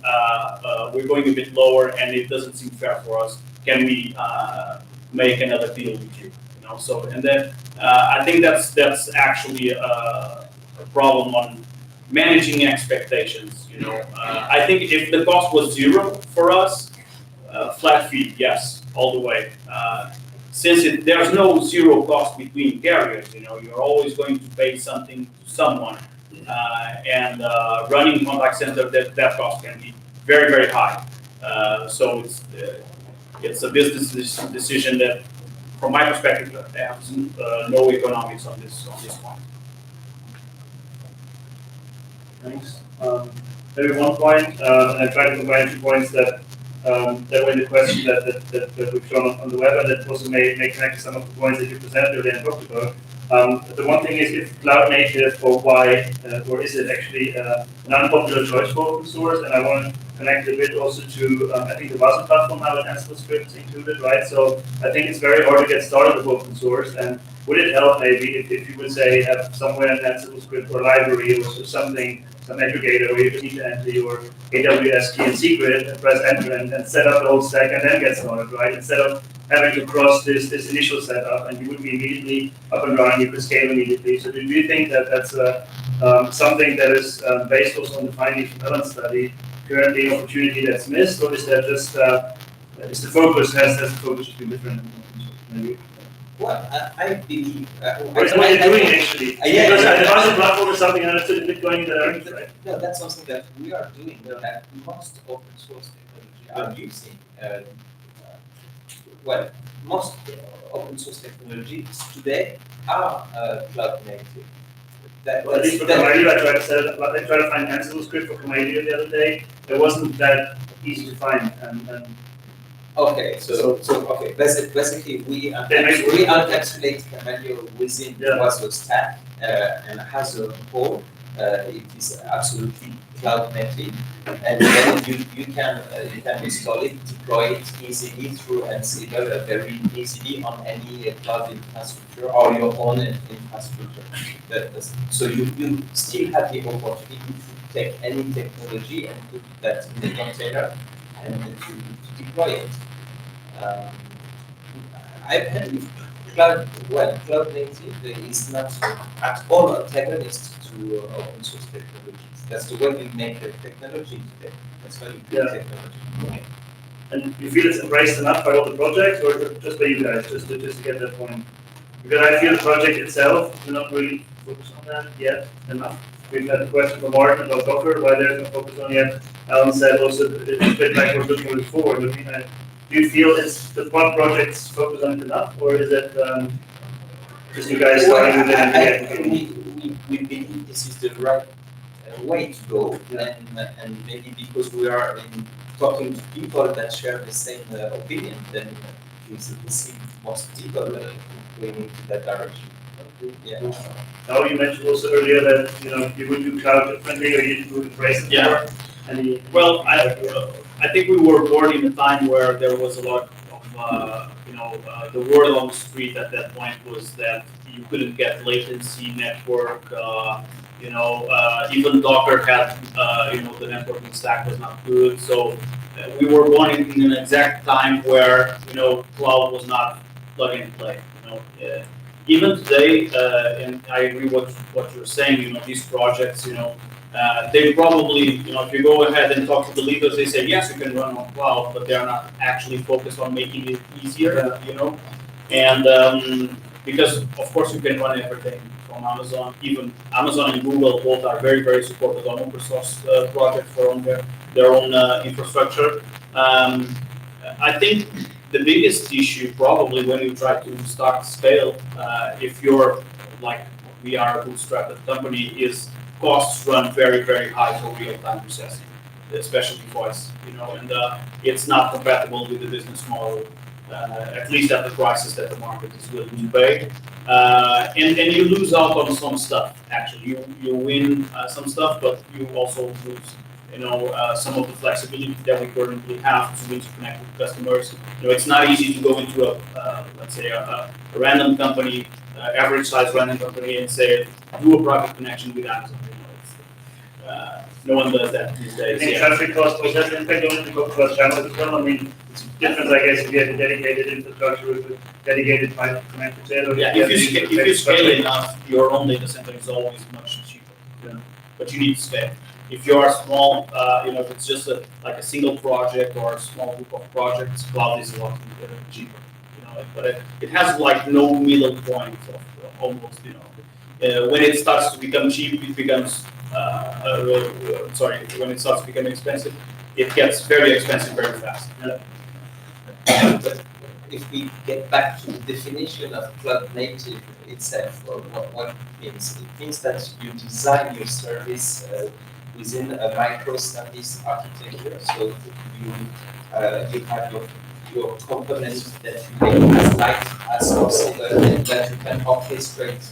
we're going a bit lower and it doesn't seem fair for us. Can we make another deal with you? So, and then I think that's actually a problem on managing expectations. I think if the cost was 0 for us, flat fee, yes, all the way. Since there's no 0 cost between carriers, you're always going to pay something to someone, and running contact center, that cost can be very, very high. So it's a business decision that, from my perspective, has no economics on this one. Thanks. Maybe one point, and I try to combine 2 points that were in the question that we've shown on the web, and that also may connect to some of the points that you presented and talked about. The one thing is, if cloud native, or why, or is it actually an unpopular choice for open source? And I want connect a bit also to, I think the Wasm platform have an Ansible script included, right? So I think it's very hard to get started with open source. And would it help maybe if you would say have somewhere an Ansible script or library or something, some aggregator where you just need to enter your AWS key and secret and press enter and set up the whole stack and then get started, right? Instead of having to cross this initial setup and you would be immediately up and running, you could scale immediately. So do you think that that's something that is based also on the findings from Ellen's study, currently an opportunity that's missed, or is that just is the focus has the focus been different? Maybe. Well, I believe. What is what you're doing actually? Yeah, Because yeah. the Wasm platform is something I understood a bit going in the direction, right? No, that's something that we are doing. That most open source technology are using. Well, most open source technologies today are cloud native. Well, at least for Commodity, I tried to set it up. I tried to find Ansible script for Commodity the other day. It wasn't that easy to find, and okay, so okay, basically we encapsulate Camellia within the Wasm stack and has a core. It is absolutely cloud native, and then you can install it, deploy it easily through Ansible, very easily on any cloud infrastructure or your own infrastructure. So you still have the opportunity to take any technology and put that in the container and to deploy it. I believe cloud native is not at all antagonist to open source technologies. That's the way we make the technology today. That's why we build technology. Okay. And you feel it's embraced enough by all the projects, or just by you guys, just to get that point? Because I feel the project itself, we're not really focused on that yet enough. We've had a question from Martin about Docker, why there's no focus on yet. Alan said also it's a bit like we're looking forward. I mean, do you feel it's the one project's focus on it enough, or is it just you guys starting with it? We believe this is the right way to go, and maybe because we are talking to people that share the same opinion, then we see most people going into that direction. Yeah. Now you mentioned also earlier that you would do cloud differently, or you would embrace it more. Well, I think we were born in a time where there was a lot of the word on the street at that point was that you couldn't get latency network. Even Docker had the networking stack was not good. So we were born in an exact time where cloud was not plug and play. Even today, and I agree with what you're saying. These projects, they probably, if you go ahead and talk to the leaders, they say yes, you can run on cloud, but they are not actually focused on making it easier. And because of course you can run everything from Amazon. Even Amazon and Google both are very, very supportive on open source projects for their own infrastructure. I think the biggest issue probably when you try to start scale, if you're like we are a bootstrapped company, is costs run very, very high for real-time processing, especially voice, and it's not compatible with the business model, at least at the prices that the market is willing to pay. And you lose out on some stuff, actually. You win some stuff, but you also lose some of the flexibility that we currently have to interconnect with customers. It's not easy to go into let's say a random company, average size random company, and say do a private connection with Amazon. No one does that these days. And traffic cost, was that impact on the cost channels as well? I mean, it's different, I guess, if you have a dedicated infrastructure with a dedicated private connector there. Yeah, if you scale enough, your own data center is always much cheaper. But you need to scale. If you are small, if it's just like a single project or a small group of projects, cloud is a lot cheaper. But it has like no middle point of almost. When it starts to become cheap, it becomes. When it starts becoming expensive, it gets very expensive very fast. But if we get back to the definition of cloud native itself, what it means that you design your service within a microservice architecture. So you have your components that you make as light as possible, and that you can orchestrate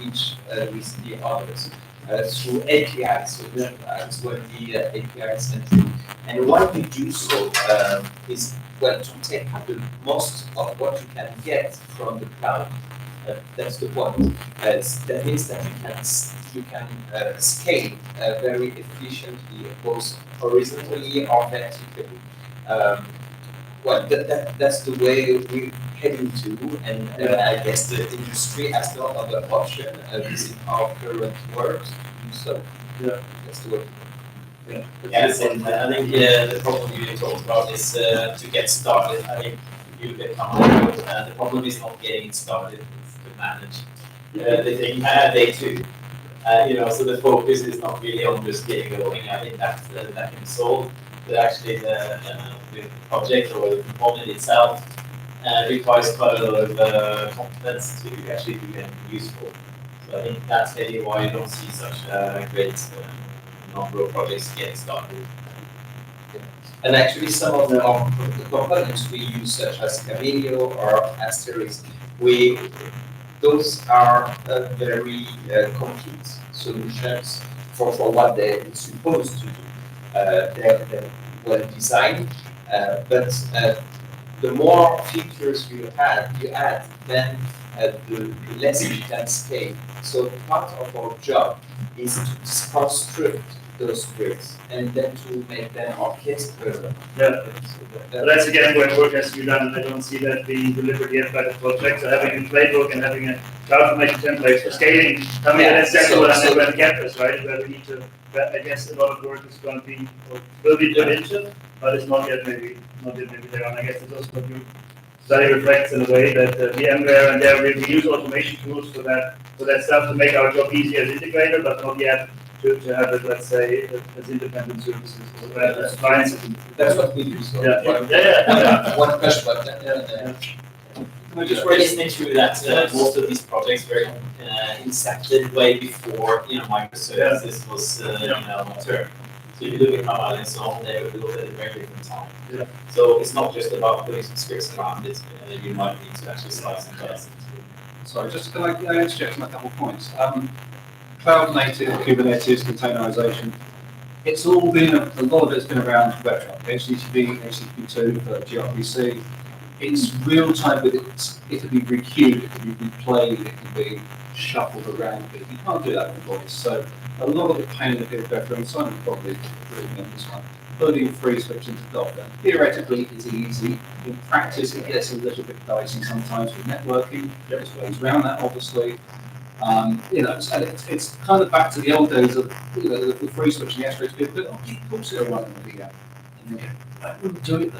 each with the others. through APIs, so that's what the API centric. And why we do so is, well, to take the most of what you can get from the cloud. That's the point. That means that you can scale very efficiently, both horizontally or vertically. Well, that's the way we're heading to, and I guess the industry has no other option. This is our current work to do so. Yeah. That's the way. Yeah. Yes, and I think the problem you talked about is to get started. I think you get the problem is not getting started, it's to manage the thing day two. So the focus is not really on just getting going. I think that can be solved, but actually the project or the component itself requires quite a lot of competence to actually do anything useful. So I think that's maybe why you don't see such a great number of projects getting started. And actually, some of the components we use, such as Cameo or Asterisk, those are very complete solutions for what they're supposed to do. They're well designed, but the more features you add, then the less you can scale. So part of our job is to construct those grids and then to make them orchestral. Yeah. But that's again where work has to be done. I don't see that being delivered yet by the project. So having a playbook and having a cloud formation template for scaling, I mean, that's exactly what I said about campus, right? Where we need to, I guess a lot of work is going to be, or will be put into, but it's not yet maybe there. And I guess it's also what you study reflects in a way that VMware and there we use automation tools for that stuff to make our job easier as integrator, but not yet to have it, let's say, as independent services or as clients. That's what we do. So Yeah. One question about that. We're just listening to that most of these projects were incepted way before microservices was a term. So if you look at Kamal and so on, they were built at a very different time. Yeah. So it's not just about putting some scripts around it. You might need to actually slice and dice it. Sorry, just can I interject on a couple of points? Cloud native, Kubernetes, containerization. It's all been, a lot of it's been around WebTraffic, HTTP, HTTP2, gRPC. It's real time, but it can be requeued, it can be replayed, it can be shuffled around, but you can't do that with voice. So a lot of the pain that people go through, and Simon probably agreed on this one, putting free switch into Docker. Theoretically, it's easy. In practice, it gets a little bit dicey sometimes with networking. There's ways around that, obviously. And it's kind of back to the old days of the free switch and the asterisk. But of course they're running the VM. And I wouldn't do it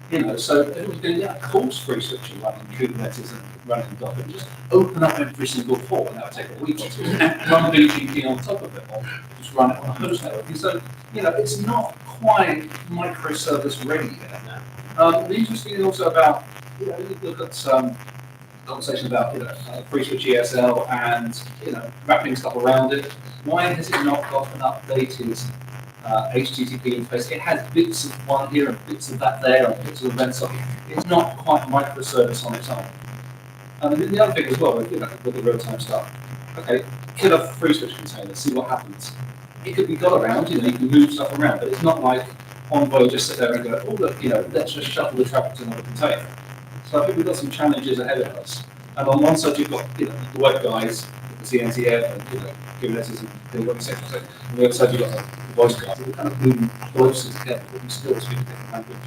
though. So it was going, of course, free switching running Kubernetes and running Docker. Just open up every single port, and that would take a week or two. Run BGP on top of it, or just run it on a host network. And so it's not quite microservice ready yet. The interesting thing also about you look at conversation about free switch ESL and wrapping stuff around it. Why has it not got an updated HTTP interface? It has bits of one here and bits of that there and bits of events on it. It's not quite microservice on its own. And then the other thing as well with the real-time stuff. Okay, kill a free switch container, see what happens. It could be got around, you can move stuff around, but it's not like Envoy just sit there and go, oh look, let's just shuffle the traffic to another container. So I think we've got some challenges ahead of us. And on one side you've got the web guys, the CNCF and Kubernetes and what you say. On the other side you've got the voice guys. We're kind of moving closer together, but we still speak a different language.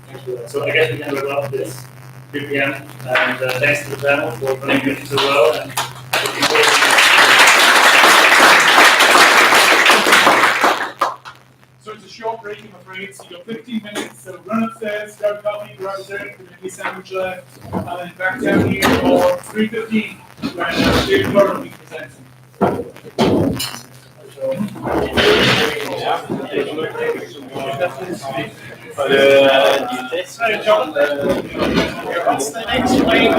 Thanks for that. So I guess we can wrap up this 3 p.m. And thanks to the panel for putting it so well. And looking forward to So it's a short break, I'm afraid. So you've got 15 minutes. So run upstairs, grab coffee, grab dessert, maybe sandwich left, and then back down here for 3:15 when David Gordon will be presenting. Hey, John. What's the next wave?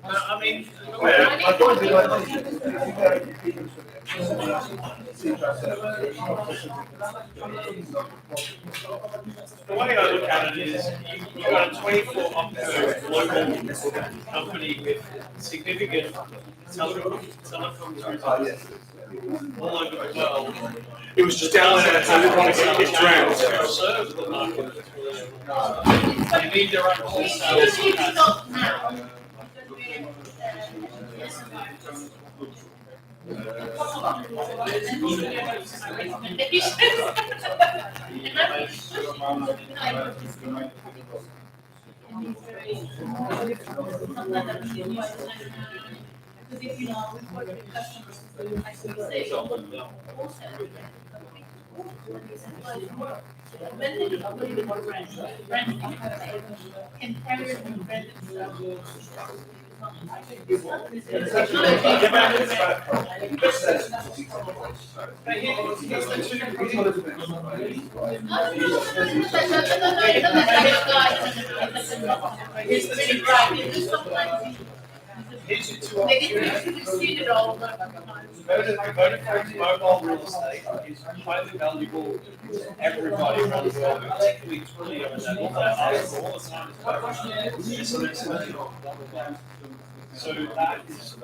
I mean, the way I look at it is you've got a 24-opco global company with significant telecom results all over the world. It was just down there, so it's drowned. To serve the market. They need their own wholesale. Because if you know, we've worked with customers who actually say, also, when they do a little bit more brand and carriers and brand themselves. They get exceeded all the time. Vodafone mobile real estate is highly valuable to everybody around the world, particularly Twilio and that all that ask for all the time is Vodafone. So that is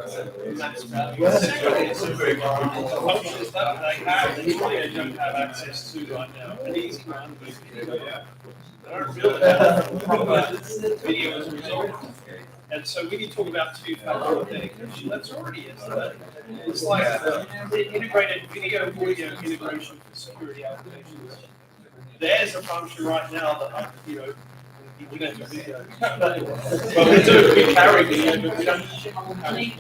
immense value. It's a very functions that they have, that Twilio don't have access to right now. An easy one, but they don't really have proper video as a result. And so when you talk about two-factor authentication, that's already is. It's like the integrated video audio integration for security applications. There's a function right now that, you know, we don't do video. Well, we do, we carry video, but we don't carry.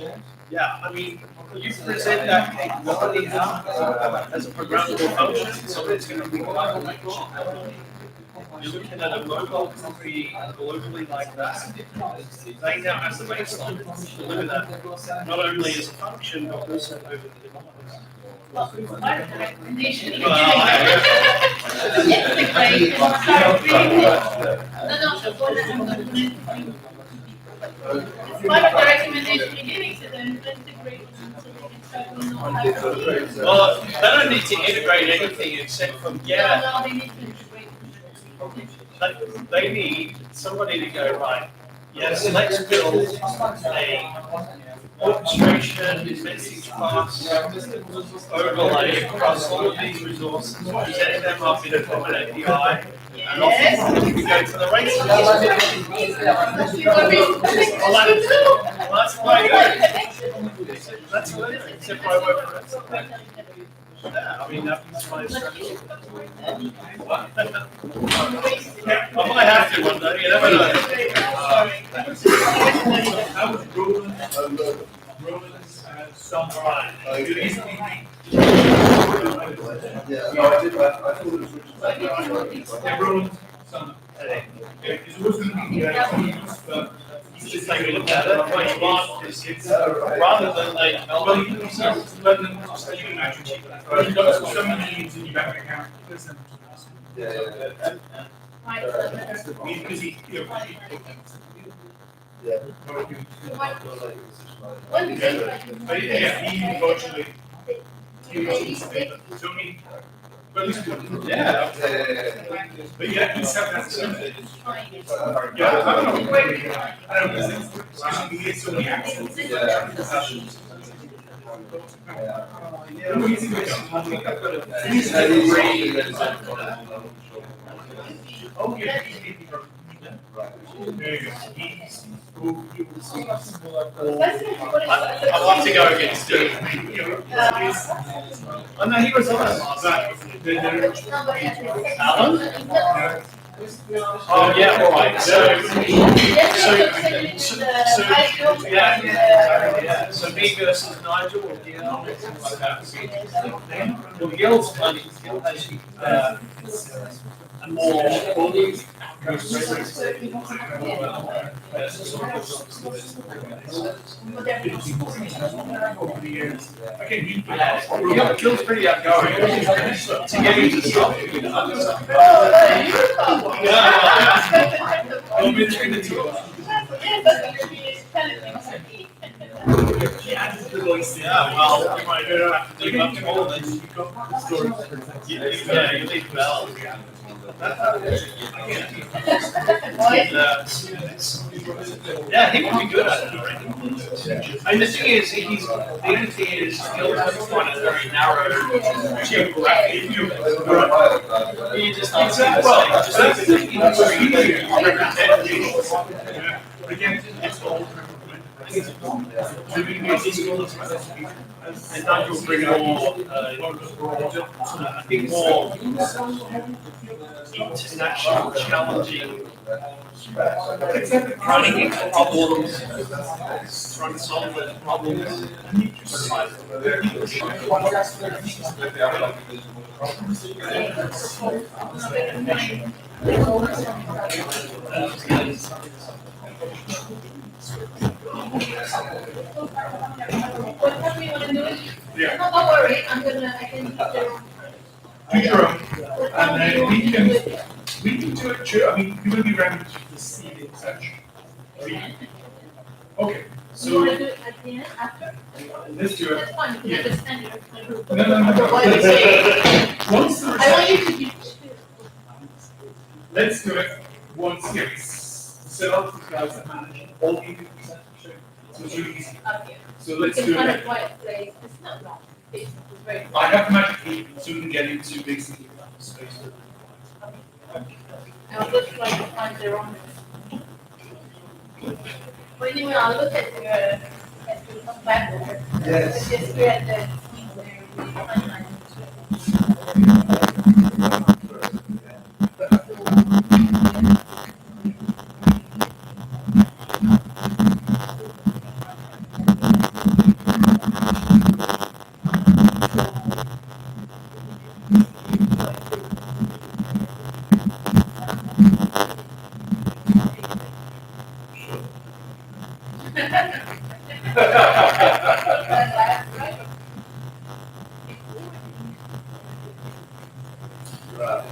Yeah, I mean, you present that capability out as a programmable function, so it's going to be you're looking at a mobile company globally like that, they now have the baseline to deliver that, not only as a function, but also over the device. Well, they don't need to integrate anything except from, No, they need to integrate. they need somebody to go, right, yes, let's build a orchestration, message pass, overlay across all of these resources, set them up in a common API, and off we go to the races. Well, that's what I do. That's what I do, except I work for it. Yeah, I mean, that's my strategy. I might have to one day, you never know. How would Roland's summarize? No, I did that. I thought it was Richard. Yeah, Roland's summary. It wasn't but you should take a look at it. Like, Rather than like, well, you can just you can actually check that. But you've got so many leads in your bank account. Yeah. Because he, you know, yeah, he virtually. Tony. But at least yeah. But yeah, he's had that something. Yeah, I don't know. I don't know. Because he gets so many accidents. Oh, yeah. There you go. I'd love to go against Steve. Oh no, he was on Alan? Oh yeah, all right. Yeah. So me versus Nigel or Gil, like that. Well, Gil's funny. Gil has a more Gil's pretty outgoing. To get him to stop. I'm between the two of them. Yeah, well, you might have to do up to all this. Yeah, you need Bell. Yeah, he would be good at it, I reckon. And the thing is, the only thing is, he'll have to find a very narrow geographic. He just needs to, well, just needs to represent people. Again, it's all. And that will bring more, I think more international challenging, running into problems, trying to solve those problems. What time do you want to do it? Yeah. No, don't worry, I can do Do your own. And then we can do it, I mean, you will be ready to see the section. Okay, So you want so to do it at the end, after? let's do it. That's fine, you Yeah. can just stand here. No. What do you say? Once the I want you to do. let's do it once it's set up for guys that manage all 80%. So it's really easy. Okay. So let's It's do kind it. of quiet place, it's not long, it's very. I have magic key, so we can get into basically that space. I'll just try to find the wrong. But anyway, I'll look at the come back there. Yes. Just we're at the point where we find.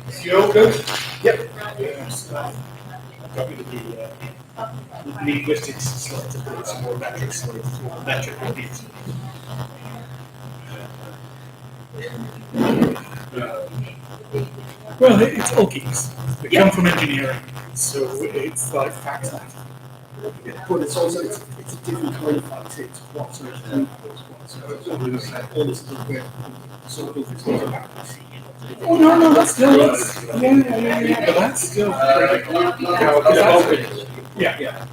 Is you all good? Yep. Copy the linguistics slides, and put some more metric slides, metric repeats. Well, it's all geeks. They come from engineering, so it's like facts matter. But it's also it's a different kind of fact. It's what sort of inputs, what sort of all this stuff where sort of it's not about Oh no, that's still yeah. But that's still yeah.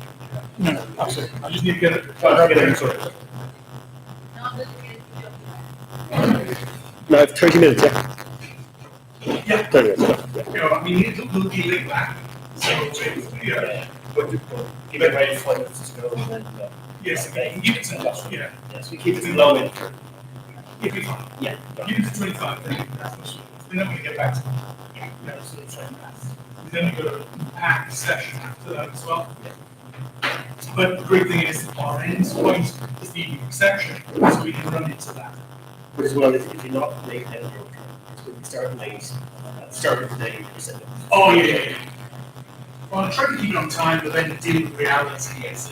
No, absolutely. I just need to get it. Sorry. No, 30 minutes, yeah. Yeah. 30 minutes, yeah. You know, I mean, it'll be like that. So yeah. Give it away 5 minutes to go and then. Yes, okay. Give it to yeah. Yes, we keep it low in. Give it fine. Yeah. Give it to 25. Then I'm going to get back to it. Yeah, sort of trying that. Then we've got a packed session after that as well. But the great thing is our end point is the exception, so we can run into that. But as well, if you're not late, then it's going to be starting late. Start of the day, you said. Oh yeah. Well, I try to keep it on time, but then deal with reality. Yes.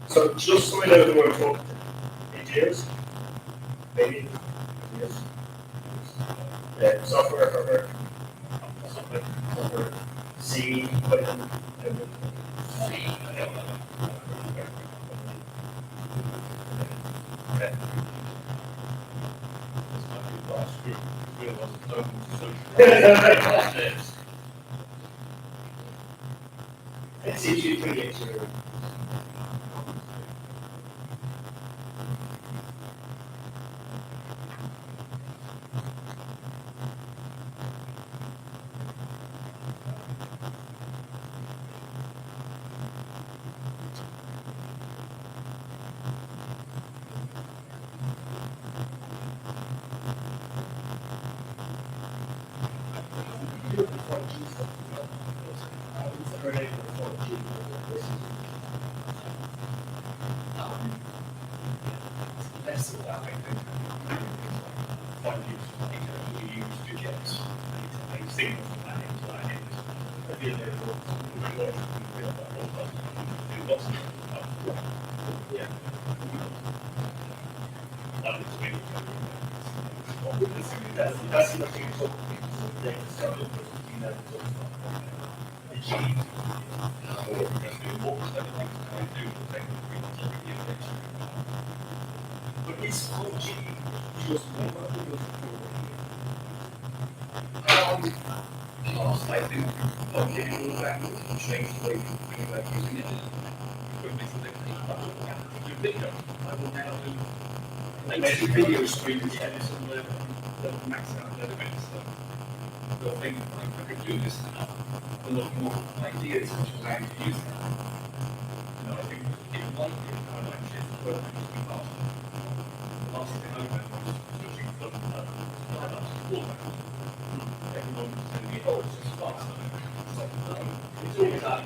So just so we know the word for engineers, maybe software, hardware, software, C, Python, it's usually pretty engineering. That's the thing. But it's 4G just I think we'll back and change the way we think about using it. I will now do video streams and some max out the events. So I think I could do this a lot more ideas which allow you to use that. I think it might be a paradigm shift, but the last thing I went was switching from dial-up to broadband. Everyone was telling me, oh, it's just faster. It's always that.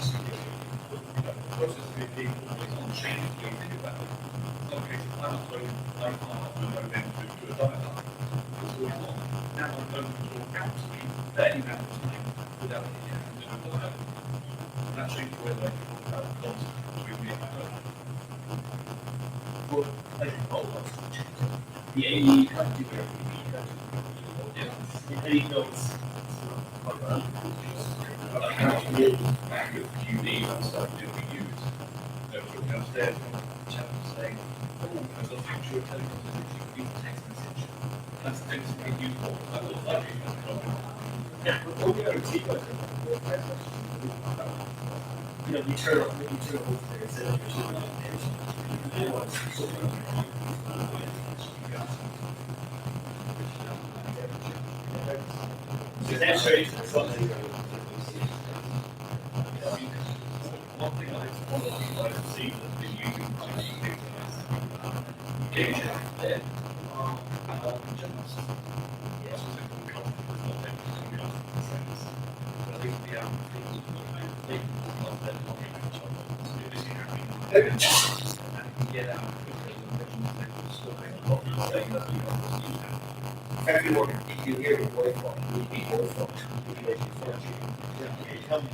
The process of it being always on change, you think about it. Okay, so I'm uploading my modem to a dial-up. It's always on. Now I'm going to talk out to me, then you have to time without it having to do that. And that changed the way that I talk about the concept between me and my phone. Well, I think all of us the AE can't do everything. Any notes how to really back of QD and stuff that we use. Looking upstairs from the chat saying, oh, there's a future of telecommunications with text message. That's very useful. I will like it. Yeah, but we don't see that. We turn off there instead of because that shows something. One thing I've seen that's been using there everyone, if you hear a Wi-Fi, you need Wi-Fi. You make it function. Tell me.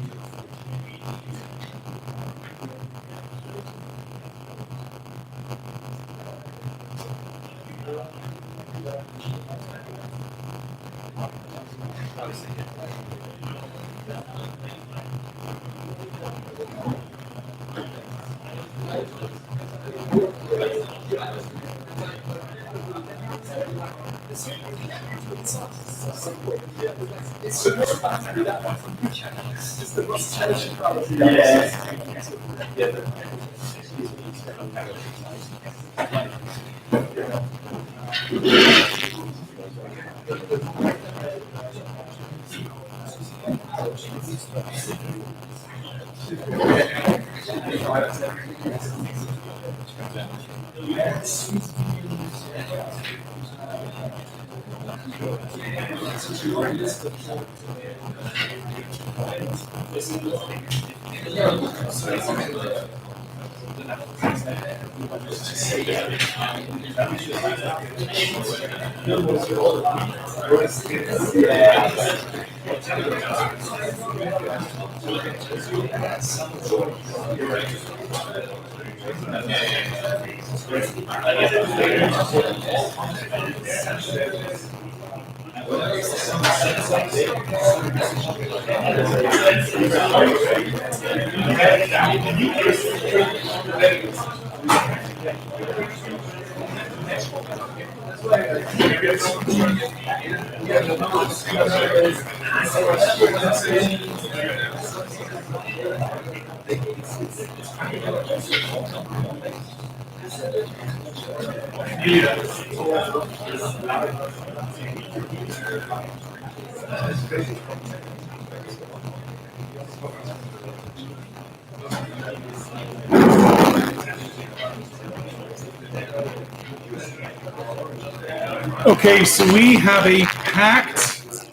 Okay, so we have a packed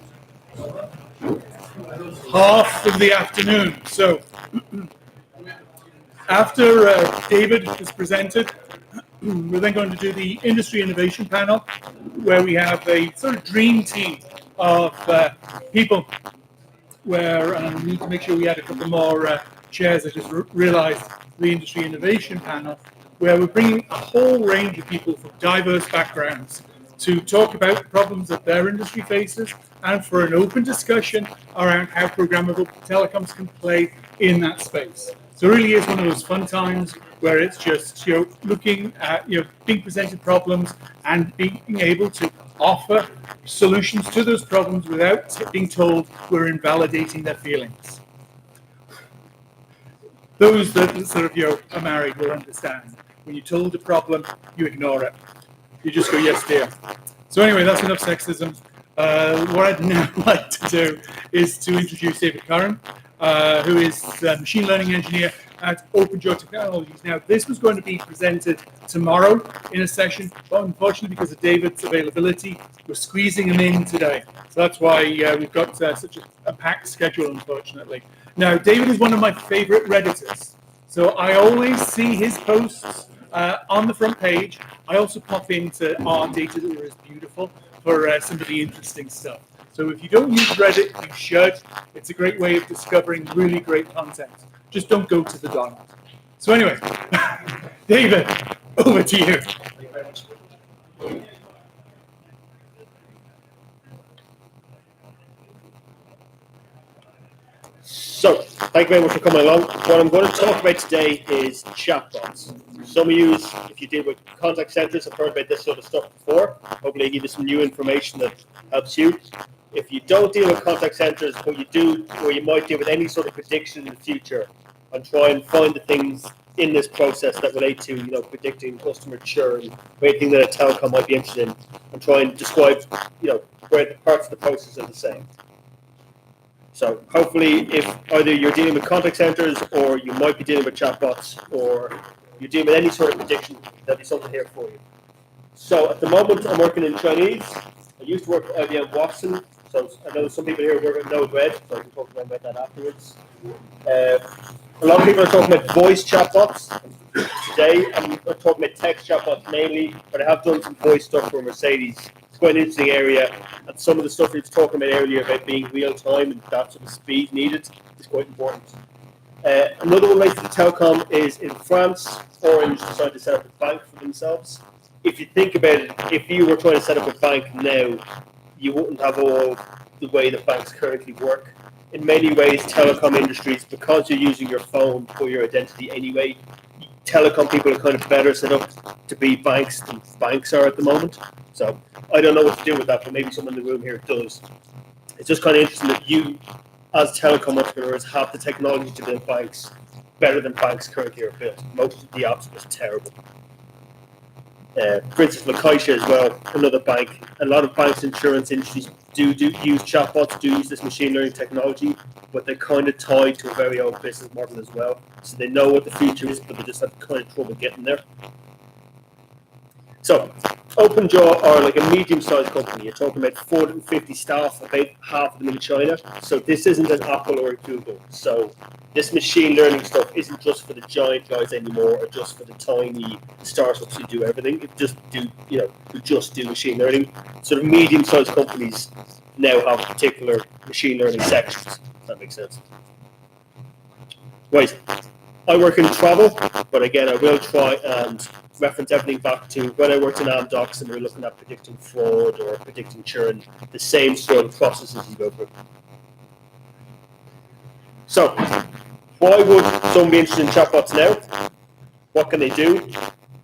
half of the afternoon. So after David has presented, we're then going to do the industry innovation panel, where we have a sort of dream team of people where we need to make sure we add a couple more chairs. I just realized the industry innovation panel, where we're bringing a whole range of people from diverse backgrounds to talk about the problems that their industry faces and for an open discussion around how programmable telecoms can play in that space. So it really is one of those fun times where it's just, looking at, being presented problems and being able to offer solutions to those problems without being told we're invalidating their feelings. Those that sort of, are married will understand. When you're told a problem, you ignore it. You just go, yes, dear. So anyway, that's enough sexism. What I'd now like to do is to introduce David Curran, who is a machine learning engineer at OpenJaw Technologies. Now, this was going to be presented tomorrow in a session, but unfortunately, because of David's availability, we're squeezing him in today. So that's why we've got such a packed schedule, unfortunately. Now, David is one of my favorite Redditors. So I always see his posts on the front page. I also pop into our data that is beautiful for some of the interesting stuff. So if you don't use Reddit, you should. It's a great way of discovering really great content. Just don't go to the Donald. So anyway, David, over to you. So, thank you very much for coming along. What I'm going to talk about today is chatbots. Some of you, if you deal with contact centers, have heard about this sort of stuff before. Hopefully I give you some new information that helps you. If you don't deal with contact centers, but you do, or you might deal with any sort of prediction in the future, and try and find the things in this process that relate to, predicting customer churn, or anything that a telecom might be interested in, and try and describe, where the parts of the process are the same. So hopefully, if either you're dealing with contact centers, or you might be dealing with chatbots, or you're dealing with any sort of prediction, there'll be something here for you. So at the moment, I'm working in Chinese. I used to work at IBM Watson, so I know some people here work at Node Red, so I can talk about that afterwards. A lot of people are talking about voice chatbots. Today, I'm talking about text chatbots mainly, but I have done some voice stuff for Mercedes quite an interesting area, and some of the stuff he was talking about earlier about being real time and that sort of speed needed is quite important. Another one related to telecom is in France, Orange decided to set up a bank for themselves. If you think about it, if you were trying to set up a bank now, you wouldn't have all the way that banks currently work. In many ways, telecom industries, because you're using your phone for your identity anyway, telecom people are kind of better set up to be banks than banks are at the moment. So I don't know what to do with that, but maybe someone in the room here does. It's just kind of interesting that you, as telecom entrepreneurs, have the technology to build banks better than banks currently are built. Most of the apps are just terrible. For instance, Lacaisha as well, another bank. A lot of banks, insurance industries do use chatbots, do use this machine learning technology, but they're kind of tied to a very old business model as well. So they know what the future is, but they just have kind of trouble getting there. So OpenJaw are like a medium-sized company. You're talking about 450 staff, about half of them in China. So this isn't an Apple or a Google. So this machine learning stuff isn't just for the giant guys anymore, or just for the tiny startups who do everything. It just who just do machine learning. Sort of medium-sized companies now have particular machine learning sections. If that makes sense. Right. I work in travel, but again, I will try and reference everything back to when I worked in Amdocs and we were looking at predicting fraud or predicting churn, the same sort of processes you go through. So, why would someone be interested in chatbots now? What can they do?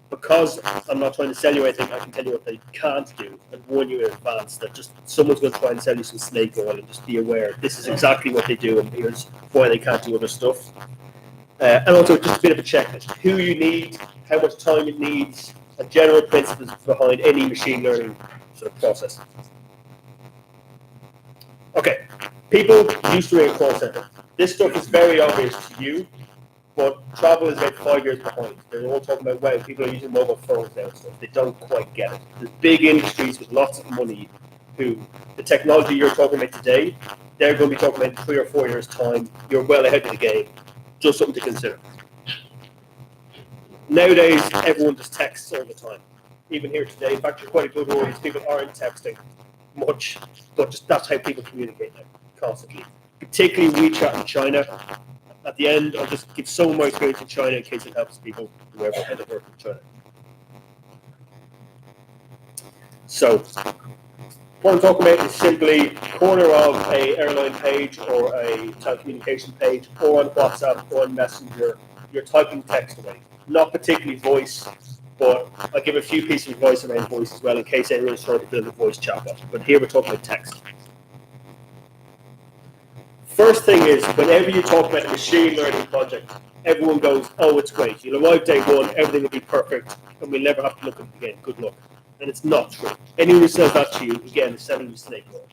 Because I'm not trying to sell you anything, I can tell you what they can't do and warn you in advance that just someone's going to try and sell you some snake oil, and just be aware this is exactly what they do and here's why they can't do other stuff. And also just a bit of a checklist: who you need, how much time it needs, and general principles behind any machine learning sort of process. Okay, people used to ring a call center. This stuff is very obvious to you, but travel is about 5 years behind. They're all talking about, wow, people are using mobile phones now and stuff. They don't quite get it. There's big industries with lots of money who, the technology you're talking about today, they're going to be talking about in 3 or 4 years' time. You're well ahead of the game. Just something to consider. Nowadays, everyone just texts all the time. Even here today, in fact, you're quite a good audience. People aren't texting much, but just that's how people communicate now, constantly. Particularly WeChat in China. At the end, I'll just give some of my experience in China in case it helps people who ever end up working in China. So, what I'm talking about is simply a corner of an airline page or a telecommunication page or on WhatsApp or on Messenger. You're typing text away. Not particularly voice, but I'll give a few pieces of advice around voice as well in case anyone's trying to build a voice chatbot. But here we're talking about text. First thing is, whenever you talk about a machine learning project, everyone goes, oh, it's great. You'll arrive day one, everything will be perfect, and we'll never have to look at it again. Good luck. And it's not true. Anyone who says that to you, again, is selling you snake oil.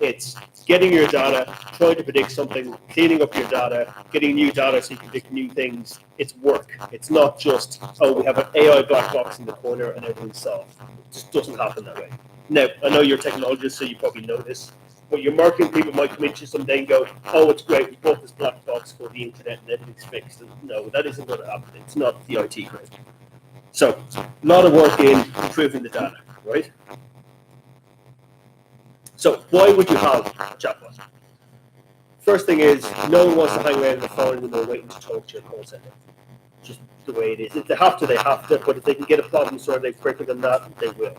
It's getting your data, trying to predict something, cleaning up your data, getting new data so you can predict new things. It's work. It's not just, oh, we have an AI black box in the corner and everything's solved. It just doesn't happen that way. Now, I know you're technologists, so you probably know this, but your marketing people might come into you someday and go, oh, it's great, we bought this black box for the internet and everything's fixed. And no, that isn't going to happen. It's not the IT crowd. So, a lot of work in improving the data, right? So, why would you have a chatbot? First thing is, no one wants to hang around the phone and they're waiting to talk to your call center. Just the way it is. If they have to, but if they can get a problem sorted out quicker than that, they will.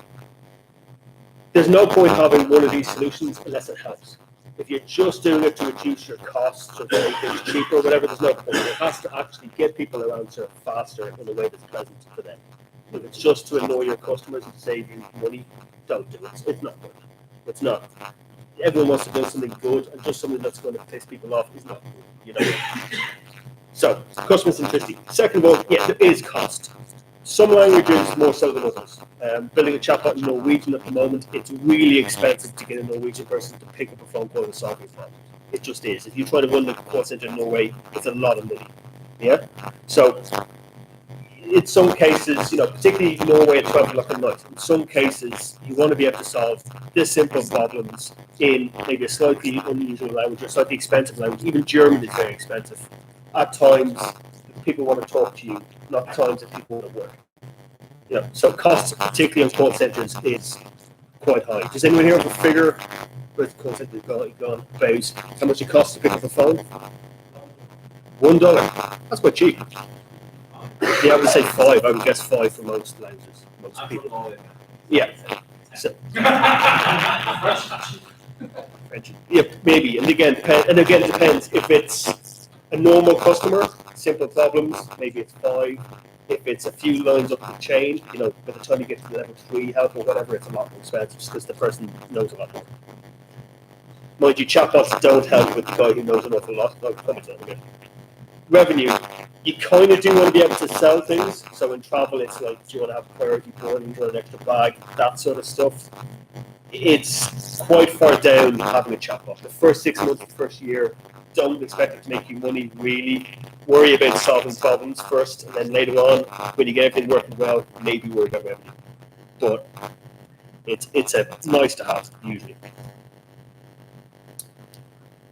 There's no point having one of these solutions unless it helps. If you're just doing it to reduce your costs or to make things cheaper or whatever, there's no point. It has to actually get people around to faster in a way that's pleasant for them. If it's just to annoy your customers and save you money, don't do it. It's not good. It's not. Everyone wants to do something good, and just something that's going to piss people off is not good. You know. So, customer centricity. Second of all, yeah, there is cost. Some languages more so than others. Building a chatbot in Norwegian at the moment, it's really expensive to get a Norwegian person to pick up a phone call and solve your problem. It just is. If you try to run the call center in Norway, it's a lot of money. Yeah. So, in some cases, particularly Norway at 12 o'clock at night, in some cases, you want to be able to solve this simple problems in maybe a slightly unusual language or slightly expensive language. Even German is very expensive. At times, people want to talk to you, not times that people want to work. So costs, particularly on call centers, is quite high. Does anyone here have a figure? Where's the concept we've gone about how much it costs to pick up a phone? $1. That's quite cheap. Yeah, I would say 5. I would guess 5 for most languages. Most people. Yeah. So, yeah, maybe. And again, it depends. If it's a normal customer, simple problems, maybe it's 5. If it's a few lines up the chain, you know, by the time you get to level 3 help or whatever, it's a lot more expensive because the person knows a lot more. Mind you, chatbots don't help with the guy who knows an awful lot. I'll come to that in a minute. Revenue. You kind of do want to be able to sell things. So in travel, it's like, do you want to have priority boarding, do you want an extra bag, that sort of stuff. It's quite far down having a chatbot. The first 6 months, the first year, don't expect it to make you money, really. Worry about solving problems first, and then later on, when you get everything working well, maybe worry about revenue. But it's a nice to have, usually.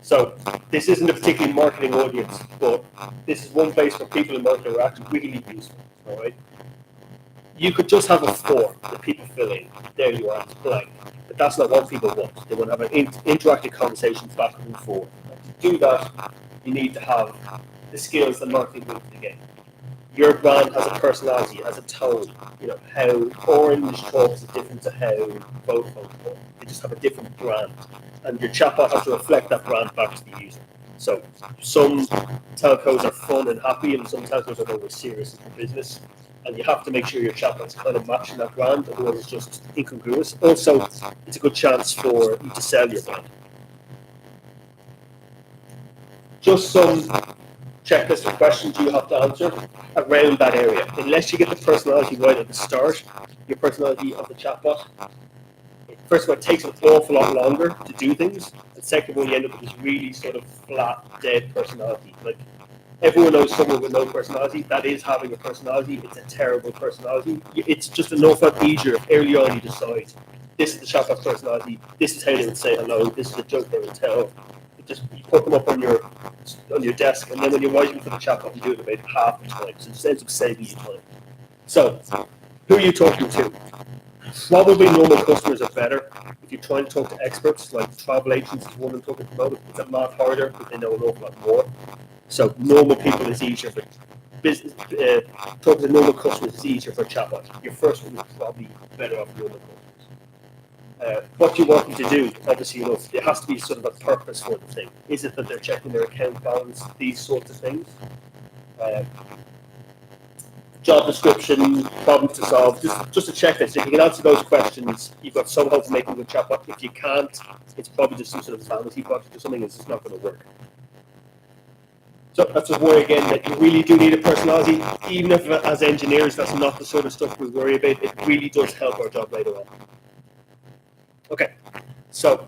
So this isn't a particularly marketing audience, but this is one place where people in marketing are actually really useful. All right. You could just have a form that people fill in. There you are, it's blank. But that's not what people want. They want to have an interactive conversation back and forth. To do that, you need to have the skills that marketing brings again. Your brand has a personality, it has a tone. You know, how Orange talks is different to how Vodafone talks. They just have a different brand. And your chatbot has to reflect that brand back to the user. So some telcos are fun and happy, and some telcos are more serious in their business. And you have to make sure your chatbot's kind of matching that brand, otherwise it's just incongruous. Also, it's a good chance for you to sell your brand. Just some checklist of questions you have to answer around that area. Unless you get the personality right at the start, your personality of the chatbot, first of all, it takes an awful lot longer to do things. And second of all, you end up with this really sort of flat, dead personality. Like, everyone knows someone with no personality. That is having a personality. It's a terrible personality. It's just an awful lot easier if early on you decide, this is the chatbot's personality, this is how they would say hello, this is the joke they would tell. Just you put them up on your desk, and then when you're writing for the chatbot, you do it about half the time. So it just ends up saving you time. So, who are you talking to? Probably normal customers are better. If you're trying to talk to experts, like travel agents is one I'm talking about, it's a lot harder because they know an awful lot more. So normal people is easier for business. Talking to normal customers is easier for chatbot. Your first one is probably better off normal customers. What you want them to do, obviously, you know, there has to be sort of a purpose for the thing. Is it that they're checking their account balance? These sorts of things. Job description, problems to solve, just a checklist. If you can answer those questions, you've got some hope of making a good chatbot. If you can't, it's probably just some sort of vanity project or something that's just not going to work. So that's a worry again that you really do need a personality. Even if as engineers, that's not the sort of stuff we worry about. It really does help our job later on. Okay, so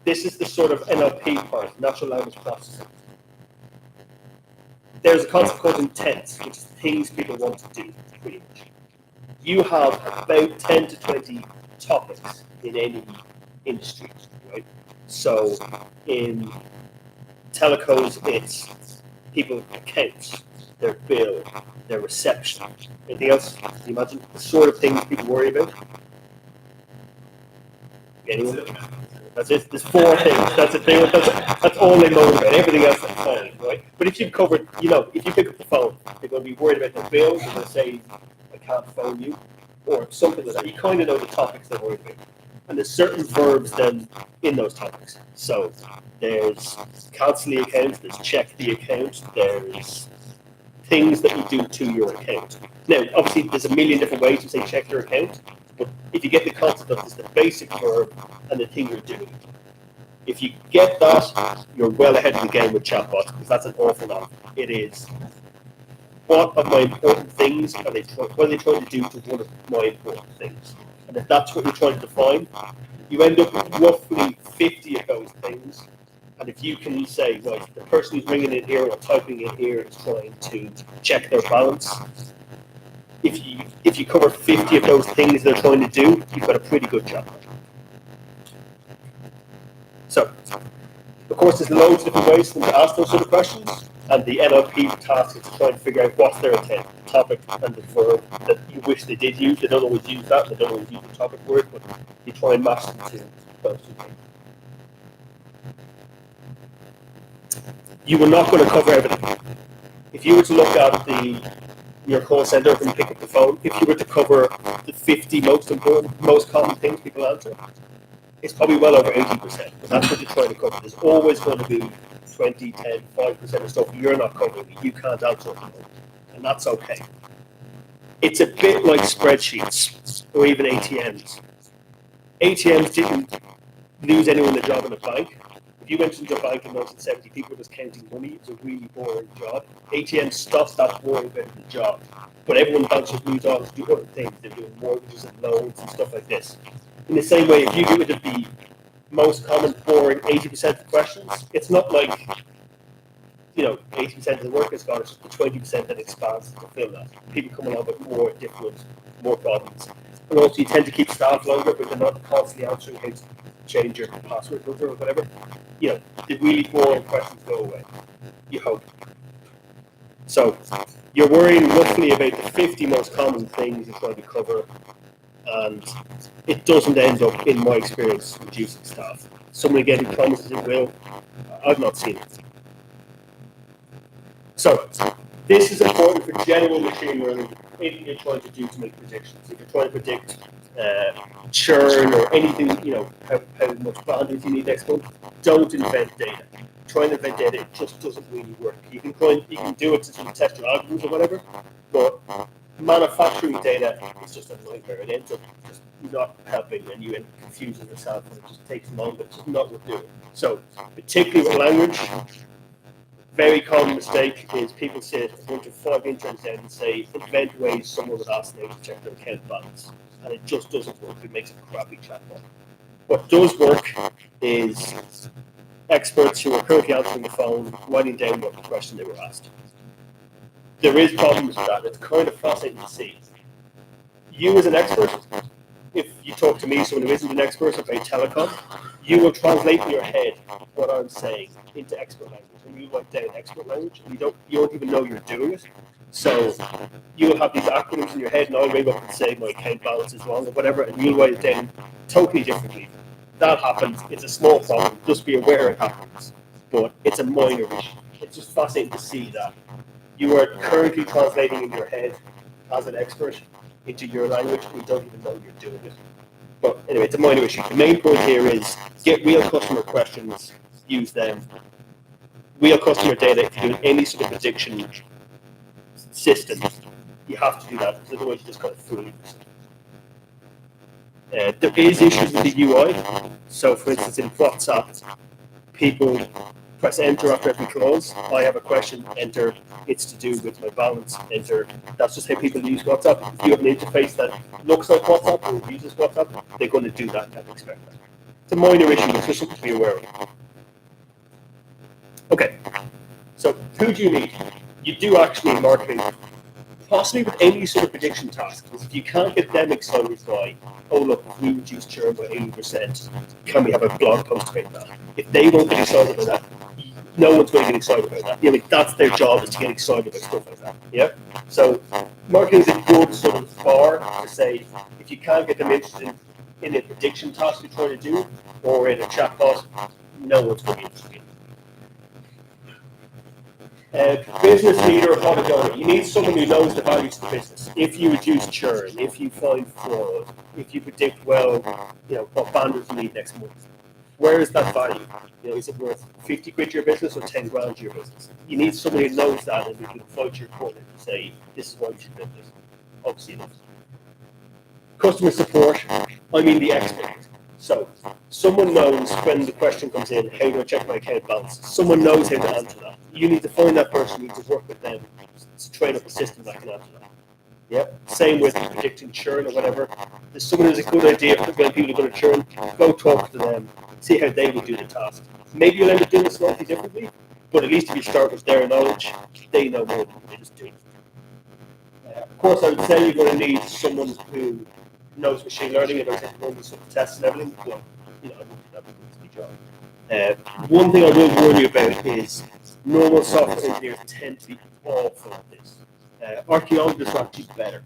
this is the sort of NLP part, natural language processing. There's a concept called intent, which is things people want to do, pretty much. You have about 10 to 20 topics in any industry, right? So in telecoms, it's people's accounts, their bill, their reception. Anything else? Can you imagine the sort of things people worry about? Anyone? That's it. There's 4 things. That's the thing. That's all they motivate. Everything else is fine, right? But if you've covered, you know, if you pick up the phone, they're going to be worried about their bills. They're going to say, "I can't phone you," or something like that. You kind of know the topics they're worried about, and there's certain verbs then in those topics. So there's cancel the account. There's check the account. There's things that you do to your account. Now, obviously, there's a million different ways to say check your account. But if you get the concept of this, the basic verb and the thing you're doing, if you get that, you're well ahead of the game with chatbots, because that's an awful lot. It is, what are my important things? What are they trying to do to one of my important things? And if that's what you're trying to define, you end up with roughly 50 of those things. And if you can say, right, the person who's ringing in here or typing in here is trying to check their balance, if you cover 50 of those things they're trying to do, you've got a pretty good job. So, of course, there's loads of different ways to ask those sort of questions. And the NLP task is to try and figure out what's their intent, the topic and the verb that you wish they did use. They don't always use that, they don't always use the topic word, but you try and match them to those two things. You were not going to cover everything. If you were to look at your call center and pick up the phone, if you were to cover the 50 most important, most common things people answer, it's probably well over 80%. But that's what you're trying to cover. There's always going to be 20, 10, 5% of stuff you're not covering, you can't answer at the moment. And that's okay. It's a bit like spreadsheets or even ATMs. ATMs didn't lose anyone their job in a bank. If you went into a bank in 1970, people were just counting money. It was a really boring job. ATMs stopped that boring bit of the job. But everyone in banks just moved on to do other things. They're doing mortgages and loans and stuff like this. In the same way, if you get rid of the most common, boring 80% of the questions, it's not like 80% of the work is gone, it's just the 20% that expands to fill that. People come along with more different, more problems. And also, you tend to keep staff longer, but they're not constantly answering how to change your password filter or whatever. The really boring questions go away. You hope. So, you're worrying roughly about the 50 most common things you're trying to cover, and it doesn't end up, in my experience, reducing staff. Somebody again who promises it will, I've not seen it. So, this is important for general machine learning if you're trying to make predictions. If you're trying to predict churn or anything, how much bandwidth you need next month, don't invent data. Trying to invent data, it just doesn't really work. You can do it to sort of test your algorithms or whatever, but manufacturing data is just a nightmare. It ends up just not helping, and you end up confusing yourself, and it just takes longer. It's just not worth doing. So, particularly with language, very common mistake is people sit a bunch of 5 interns down and say, invent ways someone would ask them to check their account balance. And it just doesn't work. It makes a crappy chatbot. What does work is experts who are currently answering the phone, writing down what the question they were asked. There is problems with that. It's kind of fascinating to see. You as an expert, if you talk to me, someone who isn't an expert about telecom, you will translate in your head what I'm saying into expert language. And you write down expert language, and you don't even know you're doing it. So you'll have these acronyms in your head, and I'll ring up and say my account balance is wrong or whatever, and you'll write it down totally differently. That happens. It's a small problem. Just be aware it happens. But it's a minor issue. It's just fascinating to see that you are currently translating in your head as an expert into your language, and you don't even know you're doing it. But anyway, it's a minor issue. The main point here is get real customer questions, use them. Real customer data, if you're doing any sort of prediction system, you have to do that, because otherwise you just got to fool yourself. There is issues with the UI. So, for instance, in WhatsApp, people press enter after every clause. I have a question, enter. It's to do with my balance, enter. That's just how people use WhatsApp. If you have an interface that looks like WhatsApp or uses WhatsApp, they're going to do that and expect that. It's a minor issue, it's just something to be aware of. Okay, so who do you need? You do actually need marketing, possibly with any sort of prediction task. If you can't get them excited by, oh look, if we reduce churn by 80%, can we have a blog post about that? If they won't get excited about that, no one's going to get excited about that. That's their job, is to get excited about stuff like that. Yeah. So marketing is a good sort of bar to say, if you can't get them interested in a prediction task you're trying to do, or in a chatbot, no one's going to be interested. Business leader or product owner, you need someone who knows the values of the business. If you reduce churn, if you find fraud, if you predict well, what bandwidth you need next month, where is that value? Is it worth 50 quid to your business or 10 grand to your business? You need someone who knows that and who can fight your corner and say, this is why we should do this. Obviously not. Customer support, I mean the expert. So, someone knows when the question comes in, how do I check my account balance? Someone knows how to answer that. You need to find that person, you need to work with them to train up a system that can answer that. Yep. Same with predicting churn or whatever. There's someone who's a good idea for when people are going to churn, go talk to them, see how they would do the task. Maybe you'll end up doing it slightly differently, but at least if you start with their knowledge, they know more than they just do. Of course, I would say you're going to need someone who knows machine learning and knows how to run sort of tests and everything. Well, I wouldn't do that because it's my job. One thing I will warn you about is Normal software engineers tend to be awful at this. Archaeologists are actually better.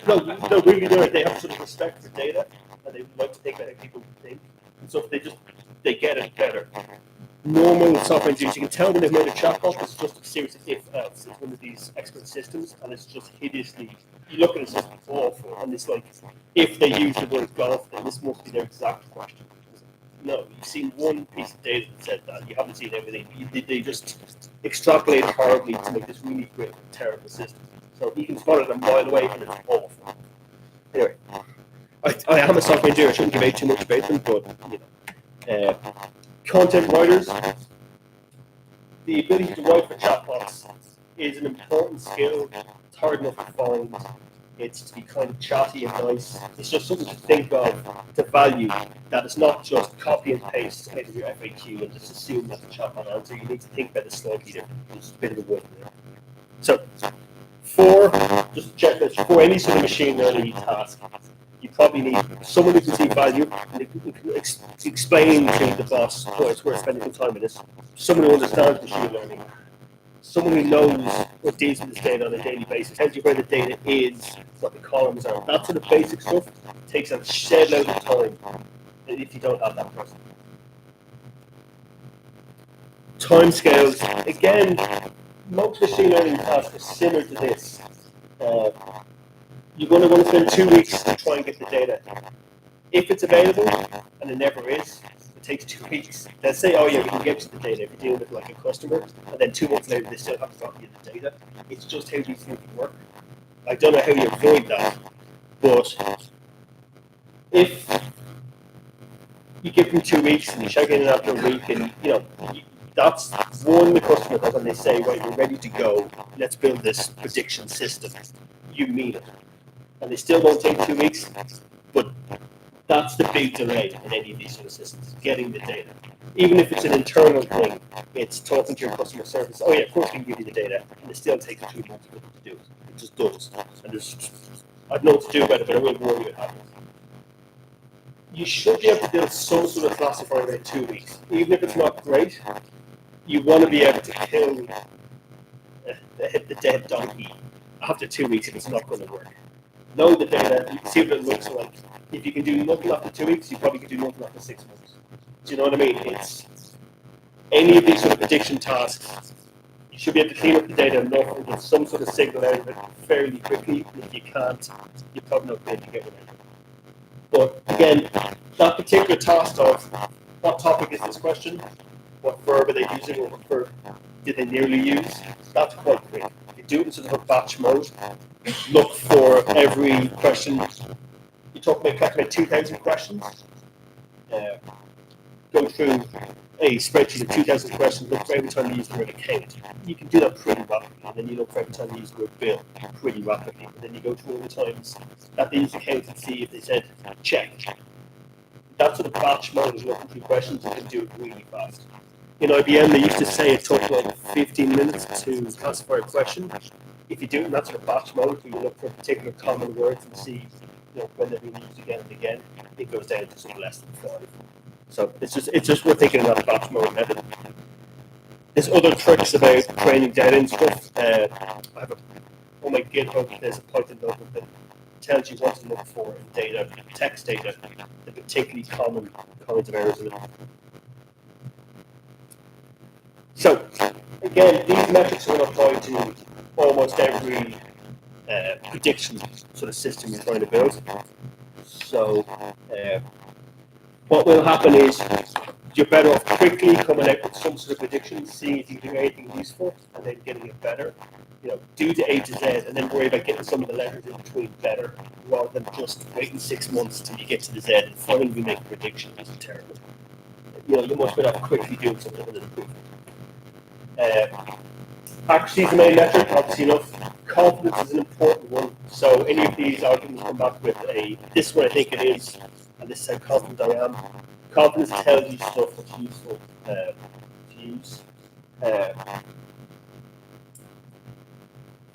No, really, they have sort of respect for data, and they like to think about how people think. And so they get it better. Normal software engineers, you can tell when they've made a chatbot, it's just a series of if-else. It's one of these expert systems, and it's just hideously, you look at it, it's awful, and it's like, if they use the word golf, then this must be their exact question. No, you've seen one piece of data that said that. You haven't seen everything. They just extrapolate horribly to make this really great, terrible system. So you can spot it a mile away, and it's awful. Anyway, I am a software engineer. I shouldn't give out too much about them, but content writers, the ability to write for chatbots is an important skill. It's hard enough to find. It's to be kind of chatty and nice. It's just something to think of, to value, that it's not just copy and paste out of your FAQ and just assume that the chatbot answer. You need to think about it slightly different. There's a bit of a word there. So, just check this, for any sort of machine learning task, you probably need someone who can see value, and who can explain to the boss why it's worth spending some time in this. Someone who understands machine learning. Someone who knows or deals with this data on a daily basis, tells you where the data is, what the columns are. That sort of basic stuff takes a shed load of time if you don't have that person. Timescales, again, most machine learning tasks are similar to this. You're going to want to spend 2 weeks to try and get the data. If it's available, and it never is, it takes 2 weeks. They'll say, oh yeah, we can get you the data if you're dealing with like a customer, and then 2 months later they still haven't got you the data. It's just how these things work. I don't know how you avoid that, but if you give them 2 weeks and you check in after a week, and that's one, the customer that when they say, right, we're ready to go, let's build this prediction system, you mean it. And they still won't take 2 weeks, but that's the big delay in any of these sort of systems, getting the data. Even if it's an internal thing, it's talking to your customer service. Oh yeah, of course we can give you the data, and it still takes 2 months to do it. It just does. And I've know what to do about it, but I won't warn you it happens. You should be able to build some sort of classifier in 2 weeks. Even if it's not great, you want to be able to kill the dead donkey after 2 weeks if it's not going to work. Know the data, see what it looks like. If you can do nothing after 2 weeks, you probably can do nothing after 6 months. Do you know what I mean? It's any of these sort of prediction tasks, you should be able to clean up the data enough and get some sort of signal out of it fairly quickly. And if you can't, you're probably not going to get one out of it. But again, that particular task of what topic is this question, what verb are they using, or what verb did they nearly use, that's quite quick. You do it in sort of a batch mode. Look for every question. You talk about 2,000 questions. Go through a spreadsheet of 2,000 questions, look for every time you use the word account. You can do that pretty rapidly, and then you look for every time you use the word bill pretty rapidly, and then you go through all the times that they use account and see if they said check. That sort of batch mode of looking through questions, you can do it really fast. In IBM, they used to say it took like 15 minutes to classify a question. If you do it in that sort of batch mode, where you look for particular common words and see when they're being used again and again, it goes down to sort of less than 5. So it's just worth thinking about batch mode method. There's other tricks about training data and stuff. I have on my GitHub, there's a Python notebook that tells you what to look for in data, text data, the particularly common kinds of errors in it. So, again, these metrics are going to apply to almost every prediction sort of system you're trying to build. So, what will happen is you're better off quickly coming out with some sort of prediction, seeing if you can do anything useful, and then getting it better. Do to A to Z, and then worry about getting some of the letters in between better, rather than just waiting 6 months till you get to the Z and finally make a prediction. It's terrible. You're much better off quickly doing something with an improvement. Accuracy is the main metric, obviously enough. Confidence is an important one. So any of these arguments come back with this is what I think it is, and this is how confident I am. Confidence tells you stuff that's useful to use.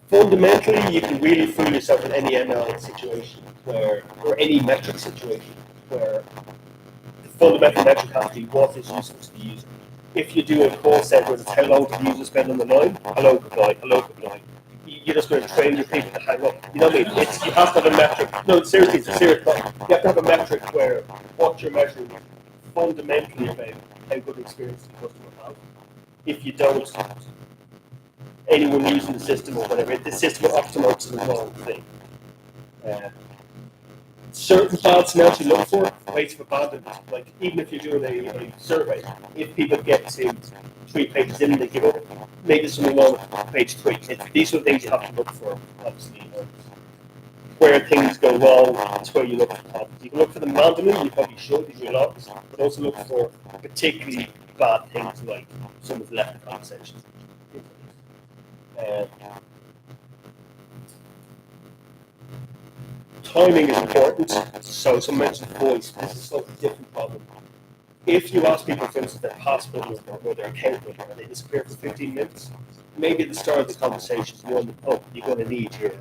Fundamentally, you can really fool yourself in any ML situation or any metric situation where the fundamental metric has to be what is useful to the user. If you do a call center, it's how long do the user spend on the line? Hello, goodbye, hello, goodbye. You're just going to train your people to hang up. You know what I mean? You have to have a metric. No, seriously, it's a serious problem. You have to have a metric where what you're measuring fundamentally about how good experience the customer has. If you don't, anyone using the system or whatever, the system will optimize to the wrong thing. Certain bad smells you look for, rates of abandonment. Like, even if you're doing a survey, if people get to 3 pages in and they give up, maybe something wrong with page 3. These are the things you have to look for, obviously. Where things go wrong, that's where you look for problems. You can look for them randomly, you probably should, you do a lot, but also look for particularly bad things like someone's left the conversation. Timing is important. So someone mentioned voice. This is a slightly different problem. If you ask people, for instance, their passport number or their account number and they disappear for 15 minutes, maybe at the start of the conversation, you're going to need your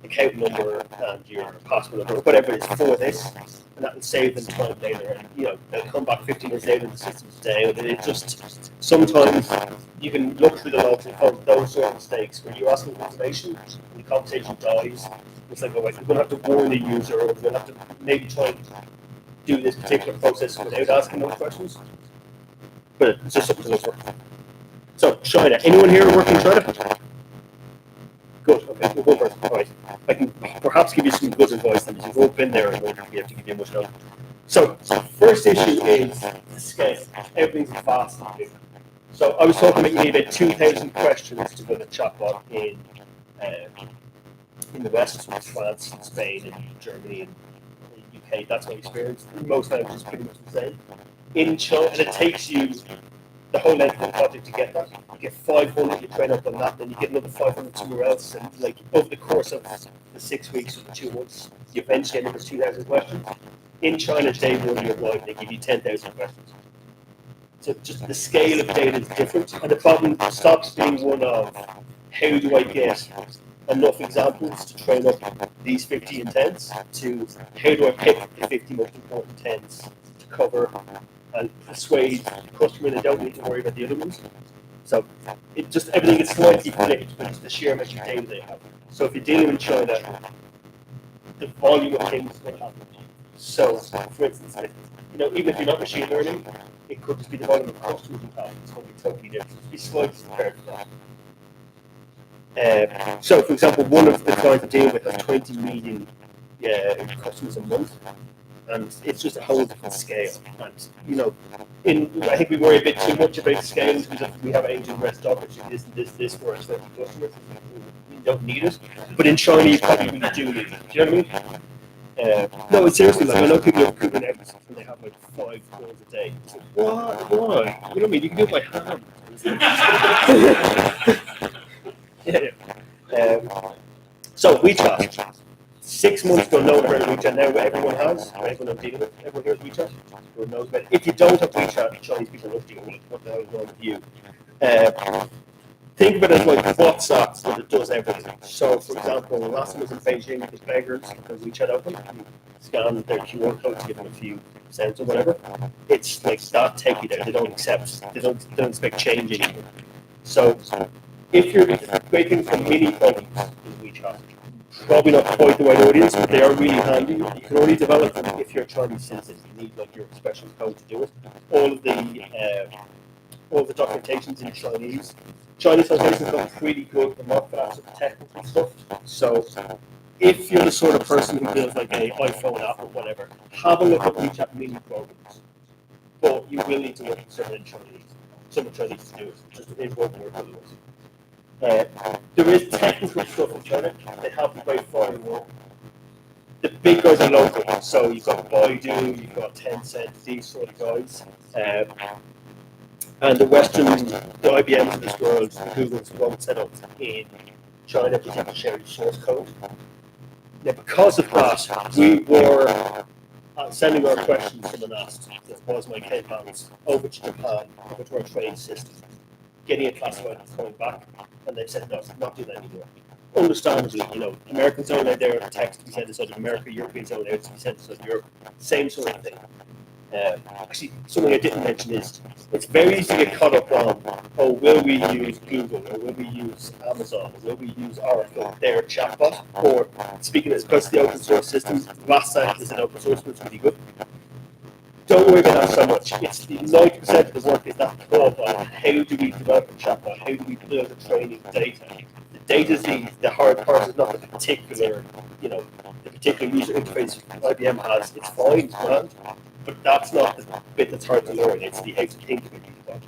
account number and your passport number, whatever it is for this, and that will save them time later. And they'll come back 15 minutes later and the system's down. And it just sometimes you can look through the logs and find those sort of mistakes where you're asking for information and the conversation dies. It's like, oh, wait, we're going to have to warn the user, or we're going to have to maybe try and do this particular process without asking those questions. But it's just something to look for. So, China. Anyone here work in China? Good. Okay, we'll go first. All right. I can perhaps give you some good advice, and you've all been there, and I won't be able to give you much help. So, first issue is the scale. Everything's fast and big. So, I was talking about you need about 2,000 questions to build a chatbot in the West, France, and Spain, and Germany, and the UK. That's my experience. Most languages pretty much the same. In China, and it takes you the whole length of the project to get that. You get 500, you train up on that, then you get another 500 somewhere else, and like over the course of the 6 weeks or the 2 months, you eventually end up with 2,000 questions. In China, day one, you're live, they give you 10,000 questions. So just the scale of data is different, and the problem stops being one of how do I get enough examples to train up these 50 intents to how do I pick the 50 most important intents to cover and persuade the customer they don't need to worry about the other ones. So it just everything is slightly flipped, but it's the sheer amount of data they have. So if you're dealing with China, the volume of things will happen. So for instance, even if you're not machine learning, it could just be the volume of customers you have. It's going to be totally different. Just be slightly prepared for that. So, for example, one of the clients I deal with has 20 million customers a month, and it's just a whole different scale. And I think we worry a bit too much about scale because we have agent rest options, this for our 20 customers. We don't need it, but in China you probably really do need it. Do you know what I mean? No, it's seriously, like I know people have Kubernetes and they have like 5 calls a day. It's like, why? You know what I mean? You can do it by hand. So WeChat. 6 months ago, no one heard of WeChat. Now everyone has. Everyone I'm dealing with, everyone hears WeChat. Everyone knows about it. If you don't have WeChat, Chinese people look at you like, what the hell is wrong with you? Think of it as like WhatsApp, but it does everything. So, for example, the last time I was in Beijing with the beggars because WeChat open, you scan their QR code to give them a few cents or whatever. It's like that techie there. They don't accept. They don't expect change anymore. So, if you're great thing for mini companies is WeChat. Probably not quite the right audience, but they are really handy. You can only develop them if you're Chinese citizen. You need like your special code to do it. All the documentation's in Chinese. Chinese translations are pretty good, but not for that sort of technical stuff. So if you're the sort of person who builds like an iPhone app or whatever, have a look at WeChat mini programs. But you will need to work with someone in Chinese. Someone Chinese to do it. It won't work otherwise. There is technical stuff in China. They have the great foreign work. The big guys are local, so you've got Baidu, you've got Tencent, these sort of guys. And the IBMs of this world, the Googles won't set up in China because you have to share your source code. Now, because of that, we were sending our questions someone asked, what was my account balance, over to Japan, over to our trade system, getting it classified and coming back, and they said, no, not do that anymore. Understandably, Americans don't allow their text to be sent inside of America, Europeans don't allow it to be sent inside of Europe, same sort of thing. Actually, something I didn't mention is it's very easy to get caught up on, oh, will we use Google, or will we use Amazon, or will we use Oracle, their chatbot, or speaking as opposed to the open source systems, Vasa is an open source, which is really good. Don't worry about that so much. It's the 90% of the work is that thought on how do we develop a chatbot, how do we build a training data. The data is the hard part, is not the particular, the particular user interface IBM has. It's fine, it's grand, but that's not the bit that's hard to learn. It's the how to think about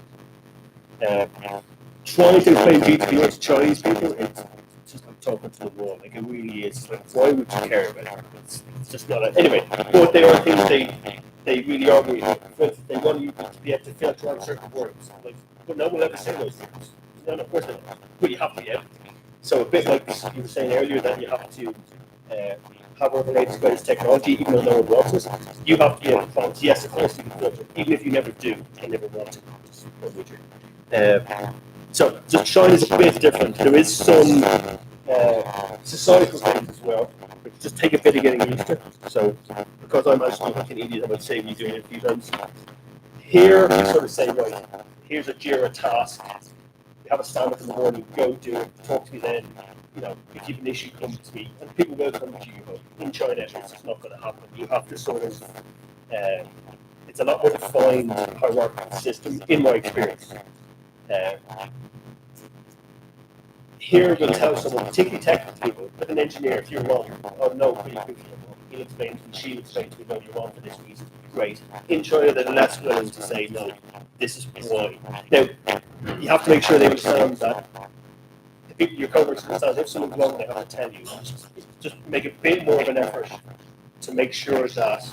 it. Trying to explain GPU to Chinese people, it's just like talking to the wall. Like, it really is. Like, why would you care about it? It's just not. Anyway, but there are things they really are really. For instance, they want you to be able to filter out certain words. Like, but no one will ever say those things. No, of course not. But you have to be able. So a bit like you were saying earlier, that you have to have a related to this technology, even though no one wants it. You have to be able to promise, yes, of course you can filter, even if you never do, and never want to. Just what would you? So just China is a bit different. There is some societal things as well, which just take a bit of getting used to. So because I'm actually like an idiot, I would save you doing it a few times. Here, you sort of say, right, here's a JIRA task. You have a stand up in the morning, go do it, talk to me then. If you have an issue, come to me. And people will come to you, but in China, it's just not going to happen. You have to sort of, it's a lot more defined hierarchical system, in my experience. Here we'll tell someone, particularly technical people, but an engineer, if you're wrong, oh no, pretty quickly, he'll explain to me, she'll explain to me, no, you're wrong for this reason. Great. In China, they're less willing to say, no, this is why. Now, you have to make sure they understand that the people your coworkers understand, if someone's wrong, they have to tell you. Just make a bit more of an effort to make sure that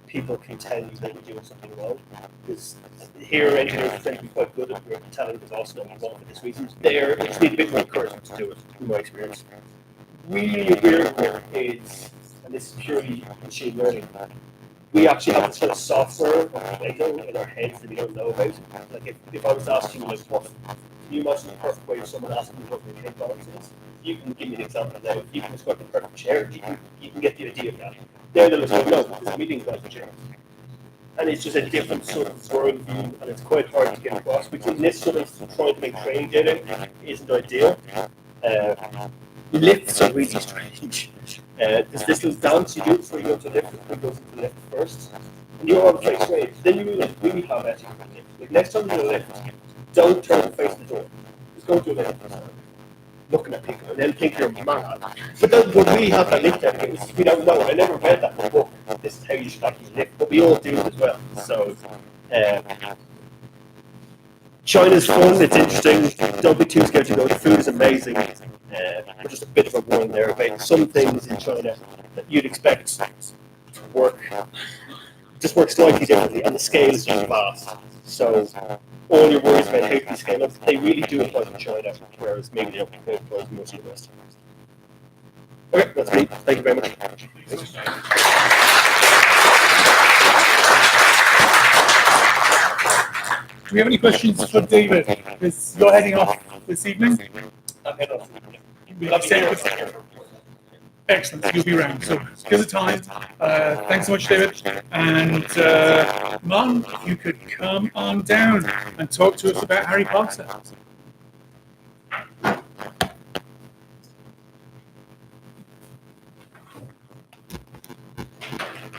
people can tell you that you're doing something wrong. Because here, engineers tend to be quite good at telling the boss, no, you're wrong for this reason. There, you just need a bit more encouragement to do it, in my experience. Really weird work is, and this is purely machine learning, we actually have this sort of software or data in our heads that we don't know about. Like if I was asking you, like, what, can you imagine the perfect way of someone asking you what your cake balance is? You can give me an example now. You can describe the perfect chair. You can get the idea of that. They're the like, no, because we didn't like the chair. And it's just a different sort of worldview, and it's quite hard to get across. Which in this sort of trying to make training data isn't ideal. Lifts are really strange. There's this little dance you do before you go to lift. It goes into the lift first, and you're on face straight. Then you realize really how that you can lift. Like next time you're lift, don't turn and face the door. Just go to a lift. Looking at people and then think you're mad. But we have that lift etiquette. We don't know. I never read that in the book. This is how you should actually lift, but we all do it as well. So. China's fun, it's interesting. Don't be too scared to go. The food is amazing. But just a bit of a warning there about some things in China that you'd expect to work slightly differently, and the scale is just vast. So all your worries about how to scale up, they really do apply to China, whereas maybe they don't apply to most of the West. Okay, that's me. Thank you very much. Do we have any questions for David? Because you're heading off this evening. I'm heading off. Excellent, you'll be around. So, because of time, thanks so much, David. And Mom, if you could come on down and talk to us about Harry Potter.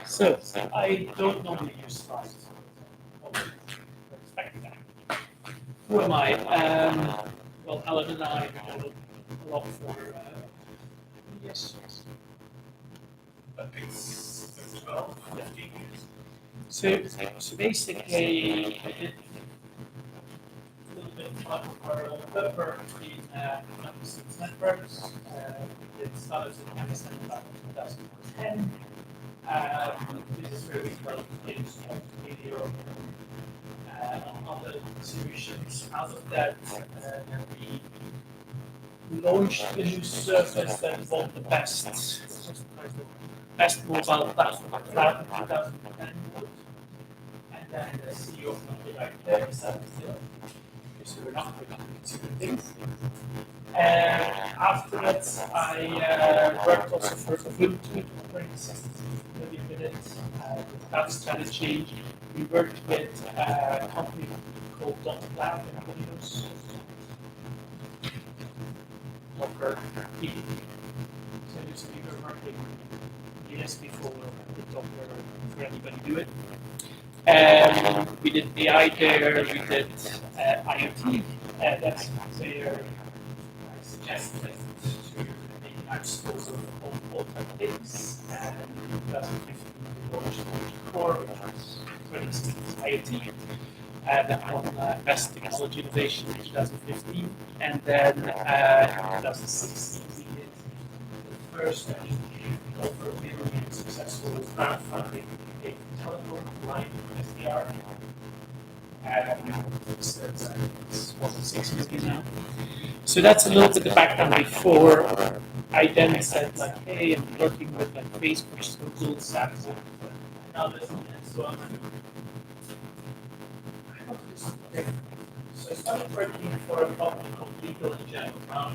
So, I don't normally use slides. Who am I? Well, Alan and I do a lot for yes. I think it's 12, 15 years. So basically, I did a little bit of fun for Pepper in Campus Networks. We did started in Campus Networks in 2010. This is where we developed games on video and other solutions. Out of that, we launched a new service that won the best mobile platform in cloud in 2010. And then the CEO of the right there decided because we were not going to do things. After that, I worked also for Ubuntu operating systems, familiar with it, with that strategy. we worked with a company called Lab. Everybody knows Docker PDP. So we were working years before the Docker for anybody do it. We did AI there, we did IoT. That's where I suggested to make apps of all type of things. And in 2015, we launched Core, which was, for instance, IoT. That won Best Technology Innovation in 2015. And then in 2016, we did the first over $1 million successful crowdfunding in telecom line SDR. It's more than 6 million now. So that's a little bit the background before I then said like, hey, I'm working with like Facebook, Google, Samsung, and others, and so on. So I started working for a company called Legal in General.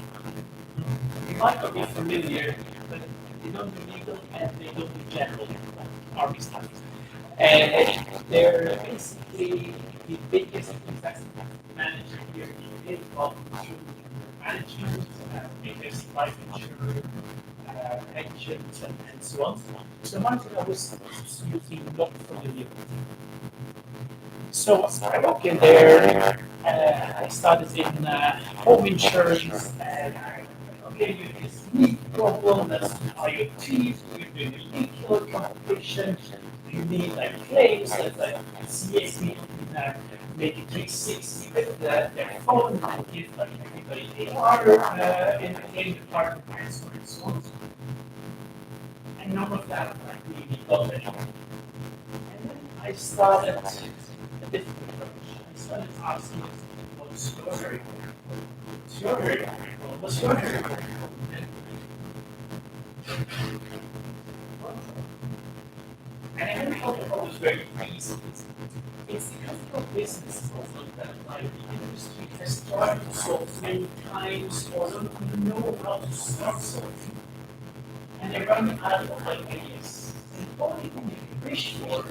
You might not be familiar, but they don't do legal and they don't do general, like army stuff. And they're basically the biggest investment manager here in the world, management, biggest life insurance, pensions, and so on. So the market I was usually not familiar with. So I walked in there, I started in home insurance, and okay, you have this lead problem, that's IoT, you're doing a lead killer competition, you need like claims, like CAC can make a 360 with their phone and give like everybody AR in the claim department and so on. And none of that like really got it. And then I started a different approach. I started asking what's your area? What's your area? What's your area? And I never thought it was very easy. It's because of business also that like the industry has tried to solve many times or don't even know how to start solving. And they're running out of ideas. And all you can wish for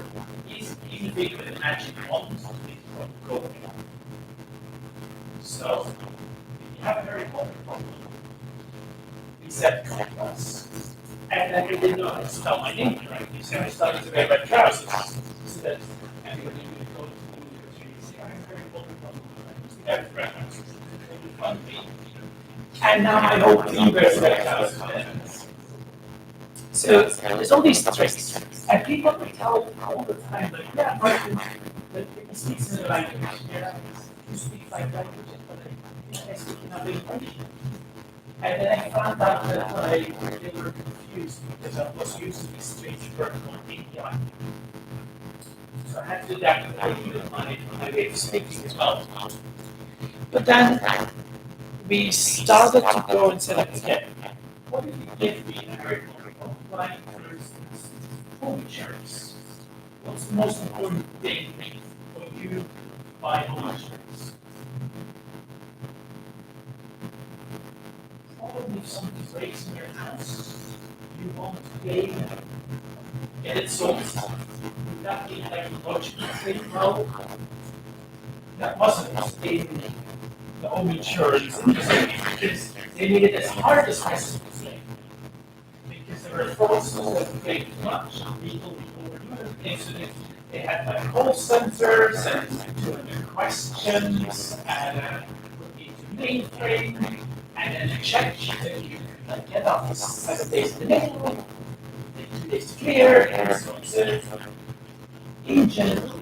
is innovate with a magic wand from code. So if you have a very common problem, we set compass. And then we didn't know how to spell my name correctly, so I started to wear red trousers so that everybody would go to the university and say, I'm very vulnerable. I have red trousers. They would fund me. And now I hope he wears red trousers. So there's all these tricks. And people will tell all the time, like, yeah, Martin, he speaks in the language. Yeah, you speak like language, but I speak in other language. And then I found out that they were confused because I was using this strange word called API. So I had to adapt a little bit my way of speaking as well. But then we started to go and say, okay, what if you give me an article like, for instance, home insurance? What's the most important thing for you to buy home insurance? Probably if something breaks in your house, you want to get it sold. Would that be like a logical thing? No, that wasn't in the home insurance industry because they made it as hard as possible. Because there were fraudsters that paid too much, people were doing things, so they had like call centers and 200 questions and put into mainframe. And then a check that you like, get off 7 days in the mail, 2 days to clear, and so on. So, in general,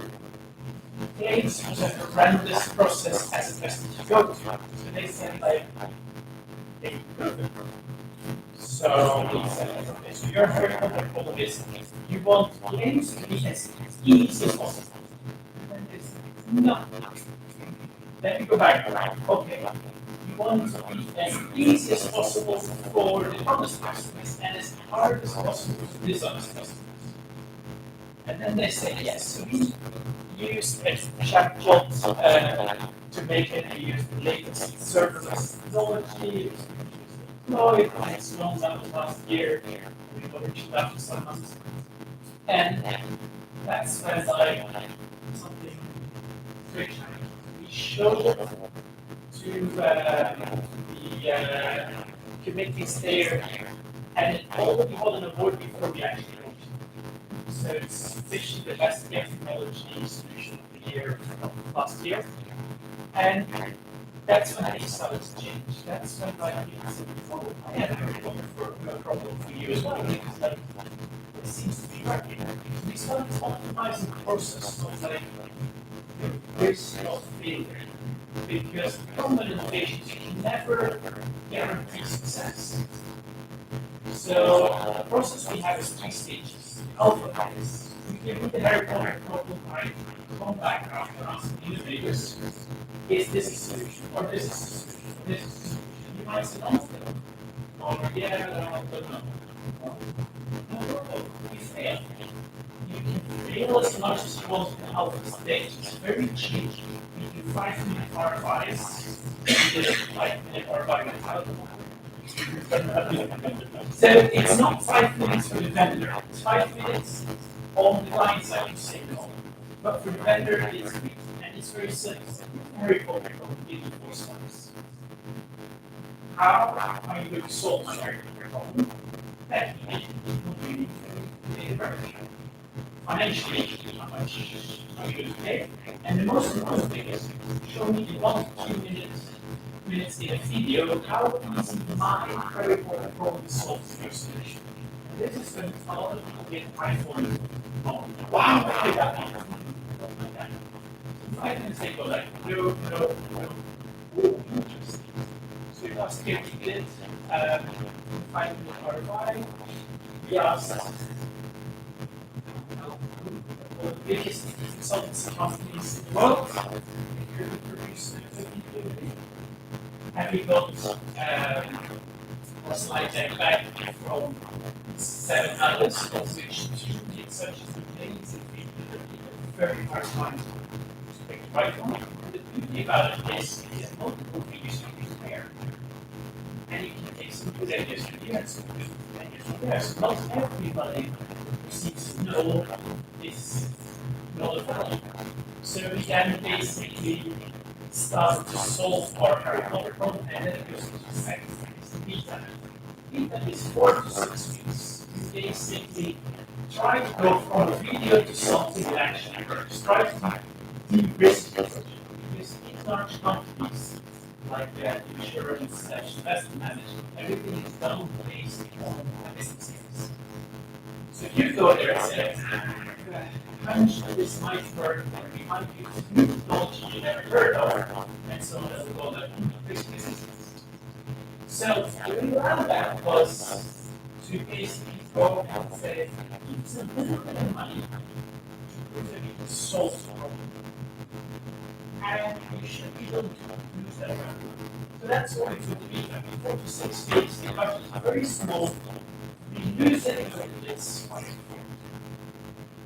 claims was a horrendous process as it has to go through. So they said, like, they prove it. So we said, okay, so your very complex problem is you want claims to be as easy as possible. And it's not. Then we go back, okay. Want to be as easy as possible for the honest customers and as hard as possible for dishonest customers. And then they say yes. So we use a chatbot to make it. We use the latest serverless technology. Deployed, it's launched out last year. We got it after some months. And that's when something very challenging. We showed it to the committees there, and it already won an award before we actually launched it. So it's officially the best game technology solution of the year of last year. And that's when things started to change. That's when people said, oh, I had a problem for you as well, because like, it seems to be working. We started optimizing the process of like the risk of failure. Because common innovations can never guarantee success. So the process we have is 3 stages. Alpha phase. We can do the Harry Potter problem by come back after asking the innovators, is this a solution, or this is a solution, or this is a solution? You might say, no, or yeah, no. You fail. You can fail as much as you want in the alpha stage. It's very cheap. You do 5-minute RFIs. You did a 5-minute RFI with Telecom. So it's not 5 minutes for the vendor. It's 5 minutes on the client side to say no. But for the vendor, it's quick. And it's very simple. Very popular. Give you 4 steps. How are you going to solve my very problem? That you need to pay the revenue. Financially, how much are you going to pay? And the most important thing is, show me in 1 to 2 minutes in a video how easy my very important problem solves your solution. And this is going to a lot of people get iPhone. Wow, I did that. Like that. So 5 minutes they go like, no. Oh, interesting. So you ask here to get 5-minute RFI. We asked the biggest consultancy companies in the world. They could produce a video. And we got a slide deck back from 7 others, of which 2 did such as amazing video that we had very hard time to pick the right one. The beauty about it is multiple videos you can compare. And you can take some good ideas from here and some good ideas from there. So not everybody seems to know this knowledge. So we can basically started to solve our Harry Potter problem, and then it goes to the second phase, the beta. Beta is 4 to 6 weeks. You basically try to go from a video to something that actually works. Try to de-risk the project, because in large companies like insurance, investment management, everything is done based on a business case. So if you go there and say, hunch this might work, and we might use new technology you never heard of, and so on and so on, this business. So the way around that was to basically go and say, use a little bit of money to prove that we can solve the problem. And we should be able to use that around. So that's what it's going to be. 4 to 6 weeks, the budget is very small. We use it because it's quite important.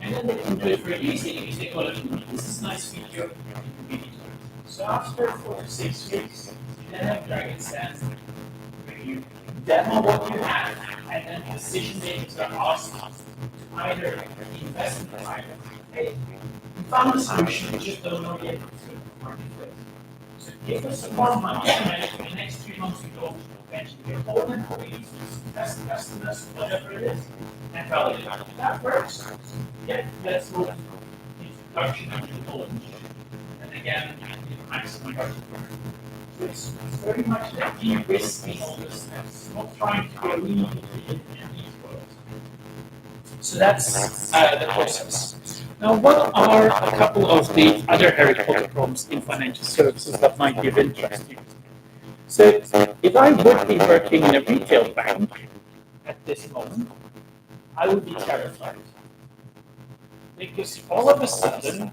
And then they can do it very easily because they go like, this is a nice video, you can really do it. So after 4 to 6 weeks, you then have Dragon Stand, where you demo what you have, and then decision makers are asked to either invest in the either, hey, we found a solution, we just don't know yet if it's going to marketplace. So give us some more money, and in the next 3 months we go eventually get all the employees, test customers, whatever it is, and validate it. If that works, yeah, let's go into production and the knowledge. And again, maximum budget. So it's very much like de-risking all the steps, not trying to go immediately in these worlds. So that's the process. Now, what are a couple of the other Harry Potter problems in financial services that might be of interest to you? So, if I would be working in a retail bank at this moment, I would be terrified. Because all of a sudden,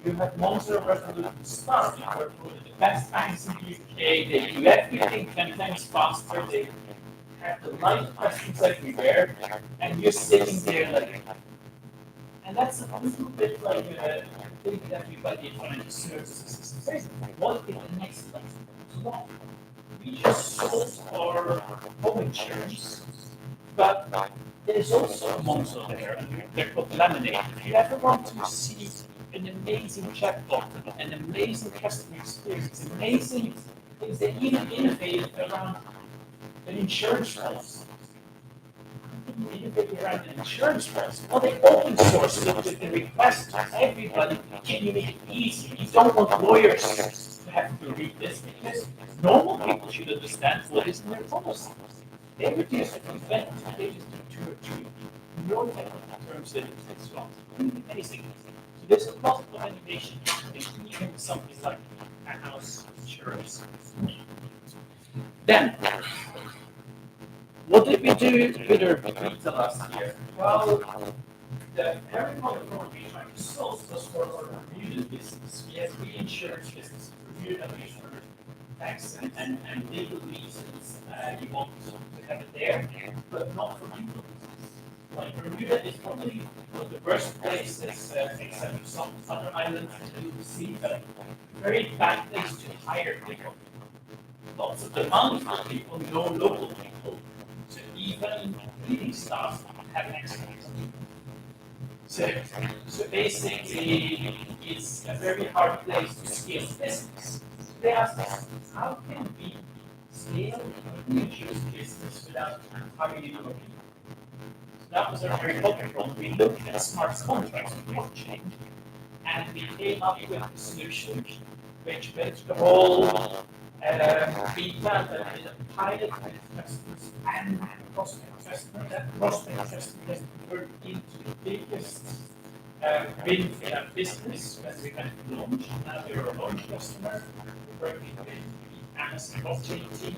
you have Monster Revolution starting, where one of the best banks in the UK, they do everything 10 times faster, they have the light questions everywhere, and you're sitting there like, and that's a little bit like a thing that everybody in financial services is saying. What is the next step? So we just solved our home insurance, but there's also a monster there, and they're called laminate. If you ever want to see an amazing chatbot, an amazing customer experience, amazing things they even innovated around an insurance policy. Innovated around an insurance policy. Well, they open source it with the request to everybody, can you make it easy? You don't want lawyers to have to read this because normal people should understand what is in their policy. They reduce the event, they just do 2 or 3 no technical terms that it's wrong. Really amazing. So there's a lot of innovation, including something like a house insurance. Then, what did we do with our beta last year? Well, the very model we trying to solve was for our Bermuda business. We have reinsurance business, Bermuda reinsurance, tax and legal reasons you want to have it there, but not for people. Like Bermuda is probably one of the worst places, except some other islands to see, but very bad place to hire people. Lots of demand for people, no local people. So even cleaning staff have an accent. So basically, it's a very hard place to scale business. So they asked us, how can we scale a insurance business without hiring people? That was a very important one. We looked at smart contracts with blockchain, and we came up with a solution which built the whole beta that is a pilot with customers and prospect customers. That prospect customer has converted into the biggest win for that business when we went to launch. Now they're a launch customer. We're working with the Amazon blockchain team.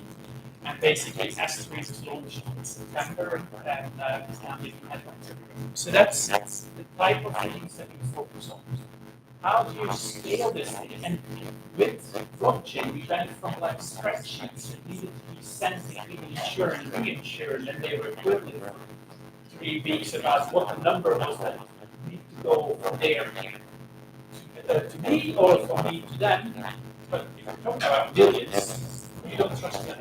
And basically, Astor was launched in September, and it's now being headlined. So that's the type of things that we focus on. How do you scale this thing? And with blockchain, we went from like spreadsheets that needed to be sent between the insurer and reinsurer, and they were equivalent for 3 weeks about what the number was that need to go from there to me or from me to them. But if you're talking about millions, you don't trust them.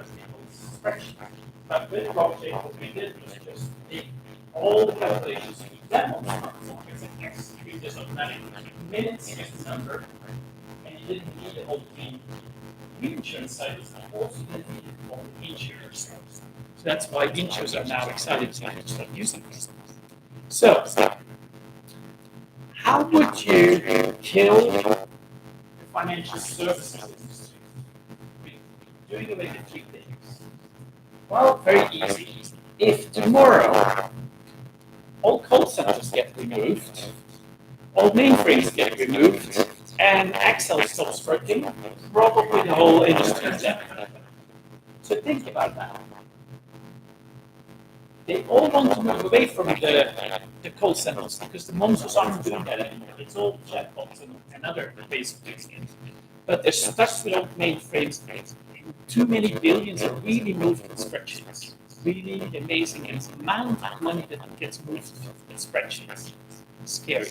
But with blockchain, what we did was just take all the calculations we them on smartphones and execute this automatically. Minutes is the number, and you didn't need the whole thing. Reinsurance side is also didn't need the whole insurance side. So that's why insurers are now excited to start using this. So, how would you kill the financial services industry? Doing away with 3 things. Well, very easy. If tomorrow all call centers get removed, all mainframes get removed, and Excel stops working, probably the whole industry is dead. So think about that. They all want to move away from the call centers because the monsters aren't doing that anymore. It's all chatbots and other ways of doing it. But they're stuck with old mainframes. Too many billions are really moved in spreadsheets. Really amazing amount of money that gets moved in spreadsheets. Scary.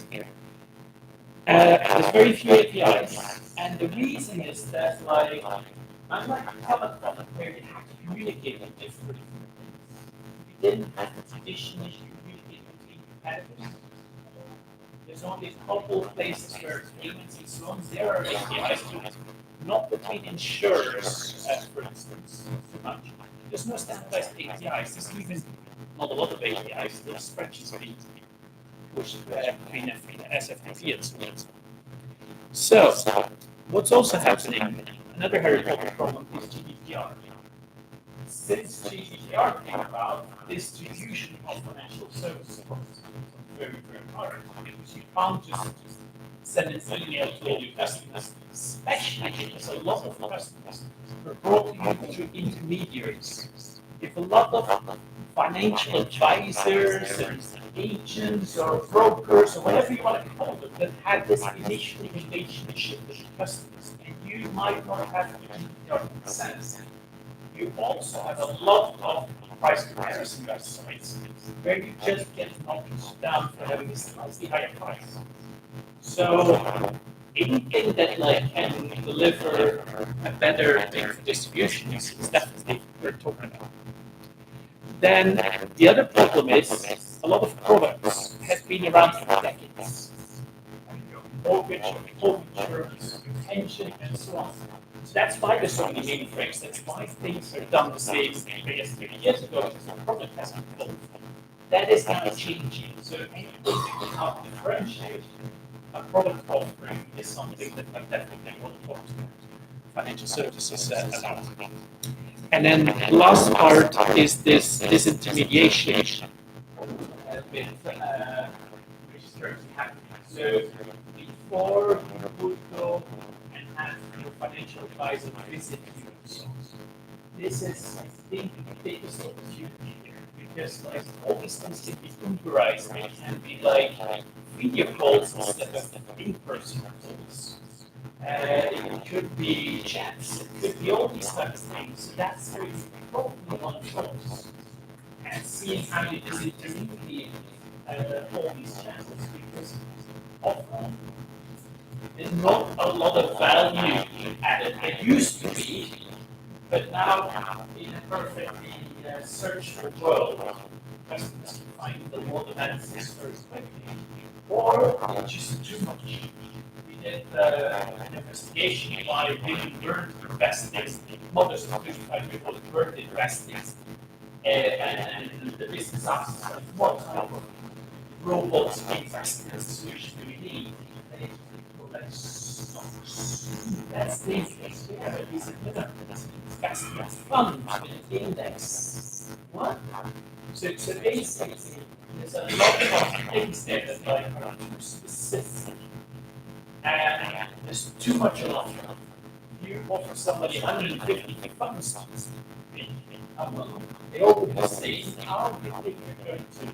There's very few APIs, and the reason is that, like, unlike telecom, where you have to communicate with different things, we didn't have to traditionally communicate between competitors. There's only a couple of places where payments and so on, there are APIs to it. Not between insurers, for instance, too much. There's no standardized APIs. There's even not a lot of APIs. There's spreadsheets being pushed between SFTP and so on. So, what's also happening, another very important problem is GDPR. Since GDPR came about, distribution of financial services is very, very hard because you can't just send an email to all your customers, especially because a lot of customers are brought to you through intermediaries. If a lot of financial advisors and agents or brokers or whatever you want to call them that had this initial relationship with the customers, and you might not have GDPR consent, you also have a lot of price comparison websites where you just get knocked down for having a slightly higher price. So anything that like can deliver a better thing for distribution is definitely what we're talking about. Then the other problem is a lot of products have been around for decades. More brokerage, home insurance, pension, and so on. So that's why there's so many mainframes. That's why things are done the same as 30 years ago, because the product has evolved. That is now changing. So anything that can help differentiate a product offering is something that I definitely want to talk to financial services about. And then the last part is this disintermediation with registered happening. So before you would go and have your financial advisor visit you, this is, I think, the biggest opportunity here, because like all these things can be Uberized. They can be like video calls instead of in-person calls. It could be chats, it could be all these types of things. So that's where you probably want to focus and seeing how you disintermediate all these channels, because often there's not a lot of value added. It used to be, but now in a perfectly searchable world, customers can find a lot of answers very quickly, or it's just too much. We did an investigation by really learned investing, models produced by people who learned investing, and the business asks us what type of robots investment solution do we need? And it's like, that's dangerous. We have a decent investment fund with an index. What? So basically, there's a lot of things there that like are too specific. And there's too much of it. You offer somebody 150 funds, they all do the same. How do you think you're going to?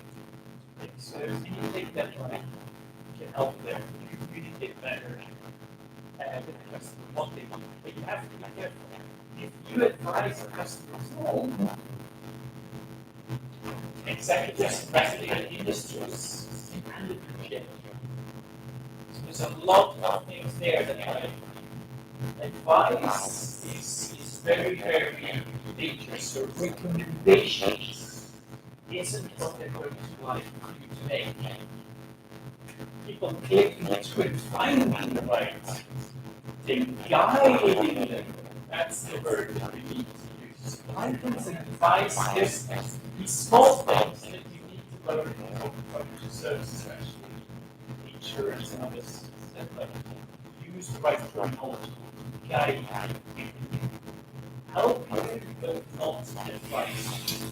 So anything that can help them communicate better with the customer what they want. But you have to be careful. If you advise the customers, no, executives investing in industries and leadership. So there's a lot of things there that advice is very, very dangerous. So recommendations isn't what they're going to like you to make. People clicking between finding the right thing, guiding them. That's the word that we need to use. Guidance and advice is these small things that you need to learn from financial services, especially insurance and others, that like use the right terminology, guide you, help you, but not advice.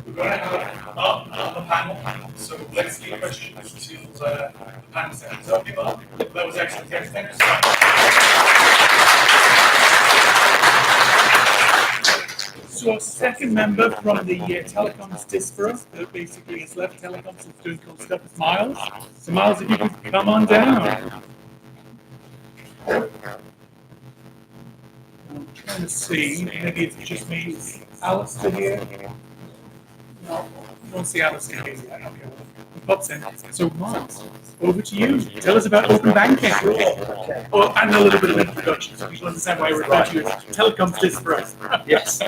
We're going to have a panel, so let's get questions to the panel session. So, people, that was excellent. Yes, thank you so much. So a second member from the Telecoms diaspora that basically has left Telecoms and is doing cool stuff is Miles. So Miles, if you could come on down. I'm trying to see, maybe it's just me. Is Alistair here? No, I don't see Alistair here yet. Okay, well, pops in. So Miles, over to you. Tell us about open banking. Oh, and a little bit of introduction so people understand why we're referring to you as Telecoms diaspora. Yes.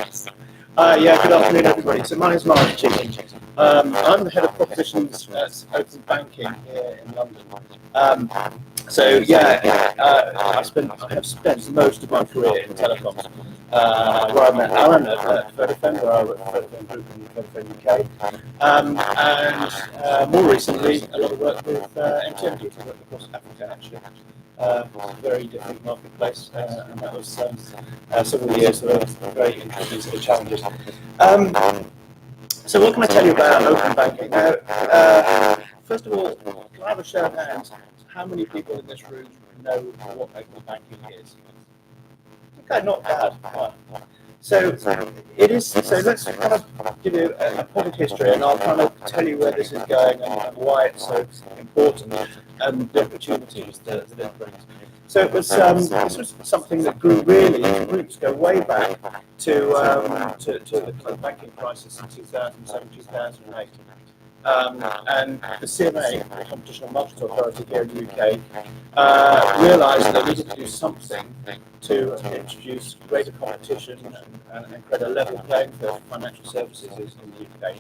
Yeah, good afternoon, everybody. So my name is Mark Chicken. I'm the head of propositions at Open Banking here in London. I have spent most of my career in telecoms, where I met Alan at Vodafone, where I worked for Vodafone Group in Vodafone UK, and more recently, a lot of work with MTN Group, worked across Africa actually. It was a very different marketplace, and that was several years of very interesting sort of challenges. So what can I tell you about open banking? Now, first of all, can I have a show of hands? How many people in this room know what open banking is? Okay, not bad. Right. So it is. So let's kind of give you a public history, and I'll kind of tell you where this is going and why it's so important and the opportunities that it brings. So it was this was something that grew really. Its roots go way back to the banking crisis in 2007, 2008. And the CMA, the Competition and Markets Authority here in the UK, realised they needed to do something to introduce greater competition and create a level playing field for financial services in the UK.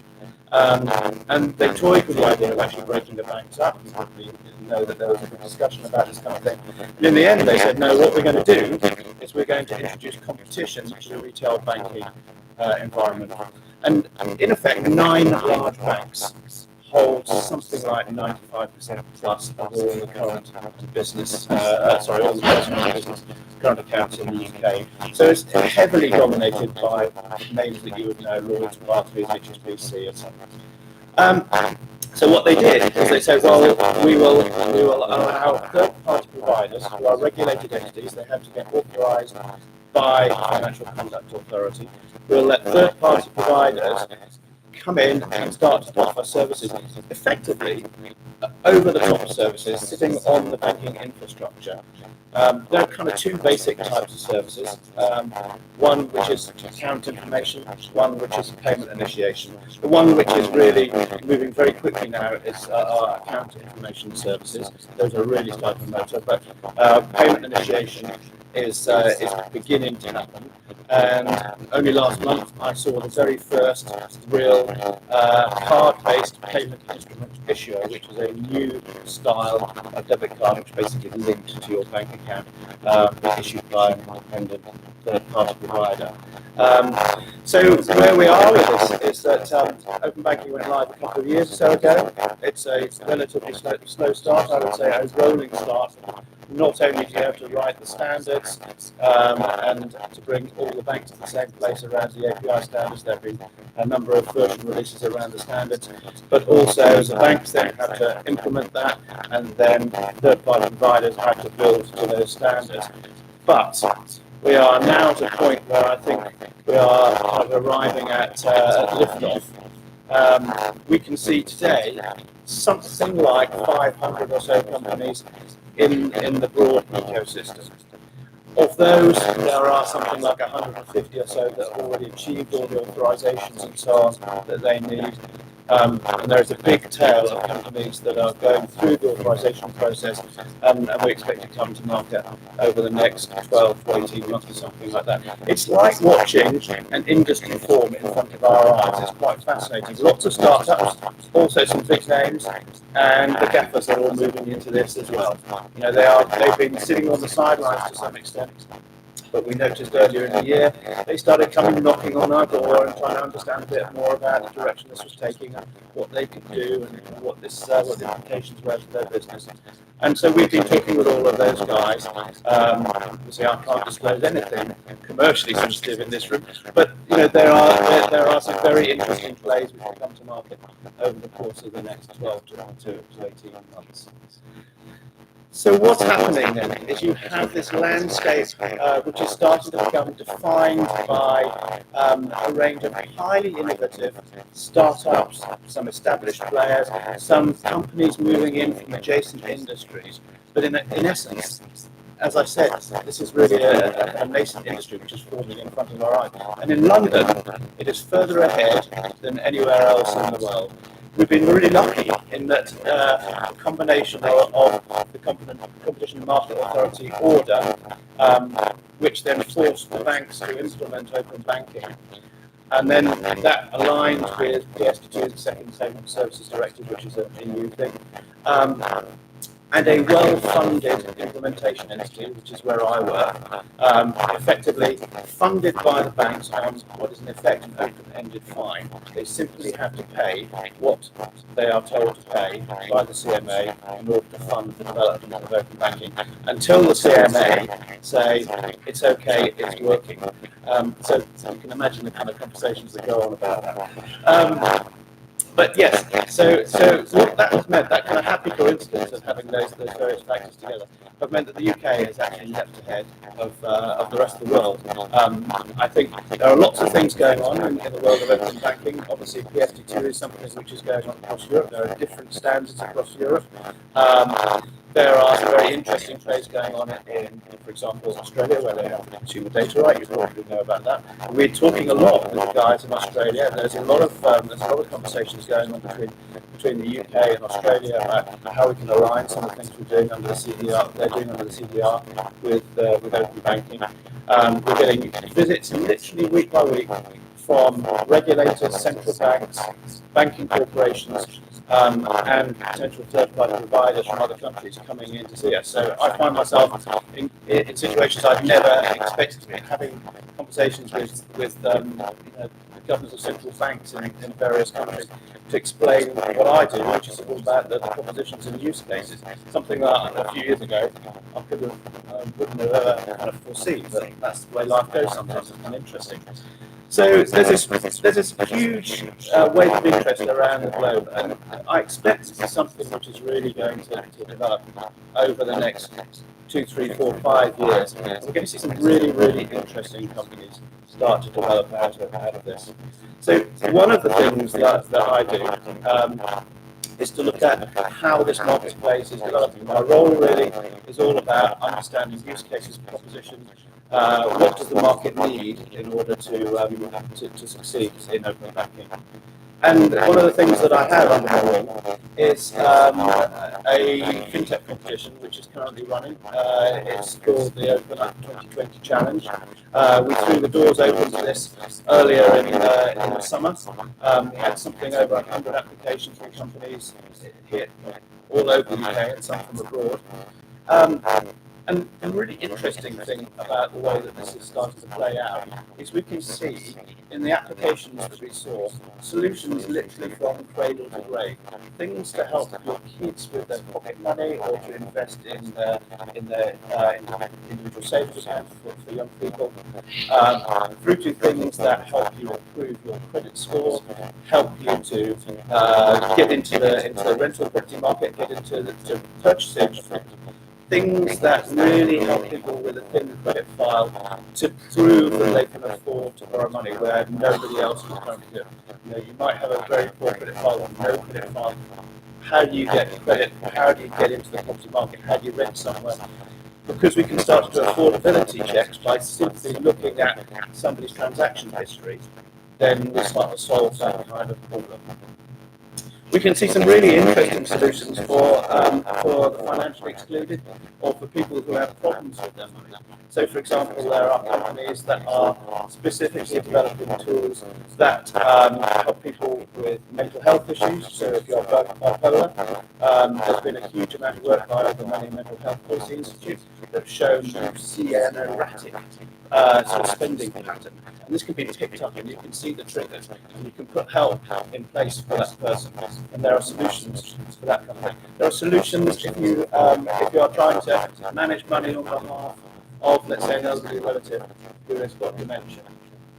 And they toyed with the idea of actually breaking the banks up. You probably know that there was a big discussion about this kind of thing. And in the end, they said, no, what we're going to do is we're going to introduce competition to the retail banking environment. And in effect, 9 large banks hold something like 95% plus of all the current business, all the personal business current accounts in the UK. So it's heavily dominated by names that you would know, Lloyds, Barclays, HSBC, etc. So what they did is they said, well, we will allow third-party providers who are regulated entities. They have to get authorised by Financial Conduct Authority. We'll let third-party providers come in and start to offer services, effectively over-the-top services sitting on the banking infrastructure. There are kind of 2 basic types of services. One which is account information, one which is payment initiation. The one which is really moving very quickly now is our account information services. Those are really starting to motor, but payment initiation is beginning to happen. And only last month I saw the very first real card-based payment instrument issuer, which is a new style of debit card which basically is linked to your bank account, issued by an independent third-party provider. So where we are with this is that open banking went live a couple of years or so ago. It's a relatively slow start, I would say a rolling start. Not only do you have to write the standards and to bring all the banks to the same place around the API standards, there have been a number of version releases around the standards, but also the banks then have to implement that, and then third-party providers have to build to those standards. But we are now at a point where I think we are kind of arriving at liftoff. We can see today something like 500 or so companies in the broad ecosystem. Of those, there are something like 150 or so that have already achieved all the authorizations and so on that they need. And there is a big tail of companies that are going through the authorization process, and we expect to come to market over the next 12 to 18 months or something like that. It's like watching an industry form in front of our eyes. It's quite fascinating. Lots of startups, also some big names, and the gaffers are all moving into this as well. You know, they've been sitting on the sidelines to some extent. But we noticed earlier in the year, they started coming knocking on our door and trying to understand a bit more about the direction this was taking and what they could do and what the implications were for their business. And so we've been talking with all of those guys. Obviously, I can't disclose anything commercially sensitive in this room, but you know there are some very interesting plays which will come to market over the course of the next 12 to 18 months. So what's happening then is you have this landscape which is starting to become defined by a range of highly innovative startups, some established players, some companies moving in from adjacent industries. But in essence, as I said, this is really a nascent industry which is forming in front of our eyes. And in London, it is further ahead than anywhere else in the world. We've been really lucky in that a combination of the Competition and Markets Authority order, which then forced the banks to implement open banking. And then that aligned with PSD2, the Second Payment Services Directive, which is a EU thing. And a well-funded implementation entity, which is where I work, effectively funded by the banks on what is in effect an open-ended fine. They simply have to pay what they are told to pay by the CMA in order to fund the development of open banking, until the CMA say, it's okay, it's working. So you can imagine the kind of conversations that go on about that. But yes, so what that has meant, that kind of happy coincidence of having those various factors together, have meant that the UK is actually left ahead of the rest of the world. I think there are lots of things going on in the world of open banking. Obviously, PSD2 is something which is going on across Europe. There are different standards across Europe. There are some very interesting trades going on in, for example, Australia, where they have the consumer data right. You probably know about that. We're talking a lot with the guys in Australia. There's a lot of conversations going on between the UK and Australia about how we can align some of the things we're doing under the CDR. They're doing under the CDR with open banking. We're getting visits literally week by week from regulators, central banks, banking corporations, and potential third-party providers from other countries coming in to see us. So I find myself in situations I've never expected to be, having conversations with the governors of central banks in various countries to explain what I do, which is all about the propositions and use cases. Something that a few years ago I wouldn't have ever kind of foreseen, but that's the way life goes sometimes. It's kind of interesting. So there's this huge wave of interest around the globe, and I expect something which is really going to develop over the next 2, 3, 4, 5 years. We're going to see some really, really interesting companies start to develop out of this. So one of the things that I do is to look at how this marketplace is developing. My role really is all about understanding use cases, propositions. What does the market need in order to succeed in open banking? And one of the things that I have under my wing is a fintech competition which is currently running. It's called the Open Up 2020 Challenge. We threw the doors open to this earlier in the summer. We had something over 100 applications from companies here all over the UK and some from abroad. And the really interesting thing about the way that this is starting to play out is we can see in the applications that we saw solutions literally from cradle to grave, things to help your kids with their pocket money or to invest in their individual savings accounts for young people, through to things that help you improve your credit score, help you to get into the rental property market, get into the purchasing. Things that really help people with a thin credit file to prove that they can afford to borrow money where nobody else can currently do. You might have a very poor credit file or no credit file. How do you get credit? How do you get into the property market? How do you rent somewhere? Because we can start to do affordability checks by simply looking at somebody's transaction history, then we start to solve that kind of problem. We can see some really interesting solutions for the financially excluded or for people who have problems with their money. So, for example, there are companies that are specifically developing tools that help people with mental health issues. So, if you're bipolar, there's been a huge amount of work by the Money and Mental Health Policy Institute that have shown you see an erratic sort of spending pattern. And this can be picked up and you can see the triggers and you can put help in place for that person. And there are solutions for that kind of thing. There are solutions if you are trying to manage money on behalf of, let's say, an elderly relative who has got dementia.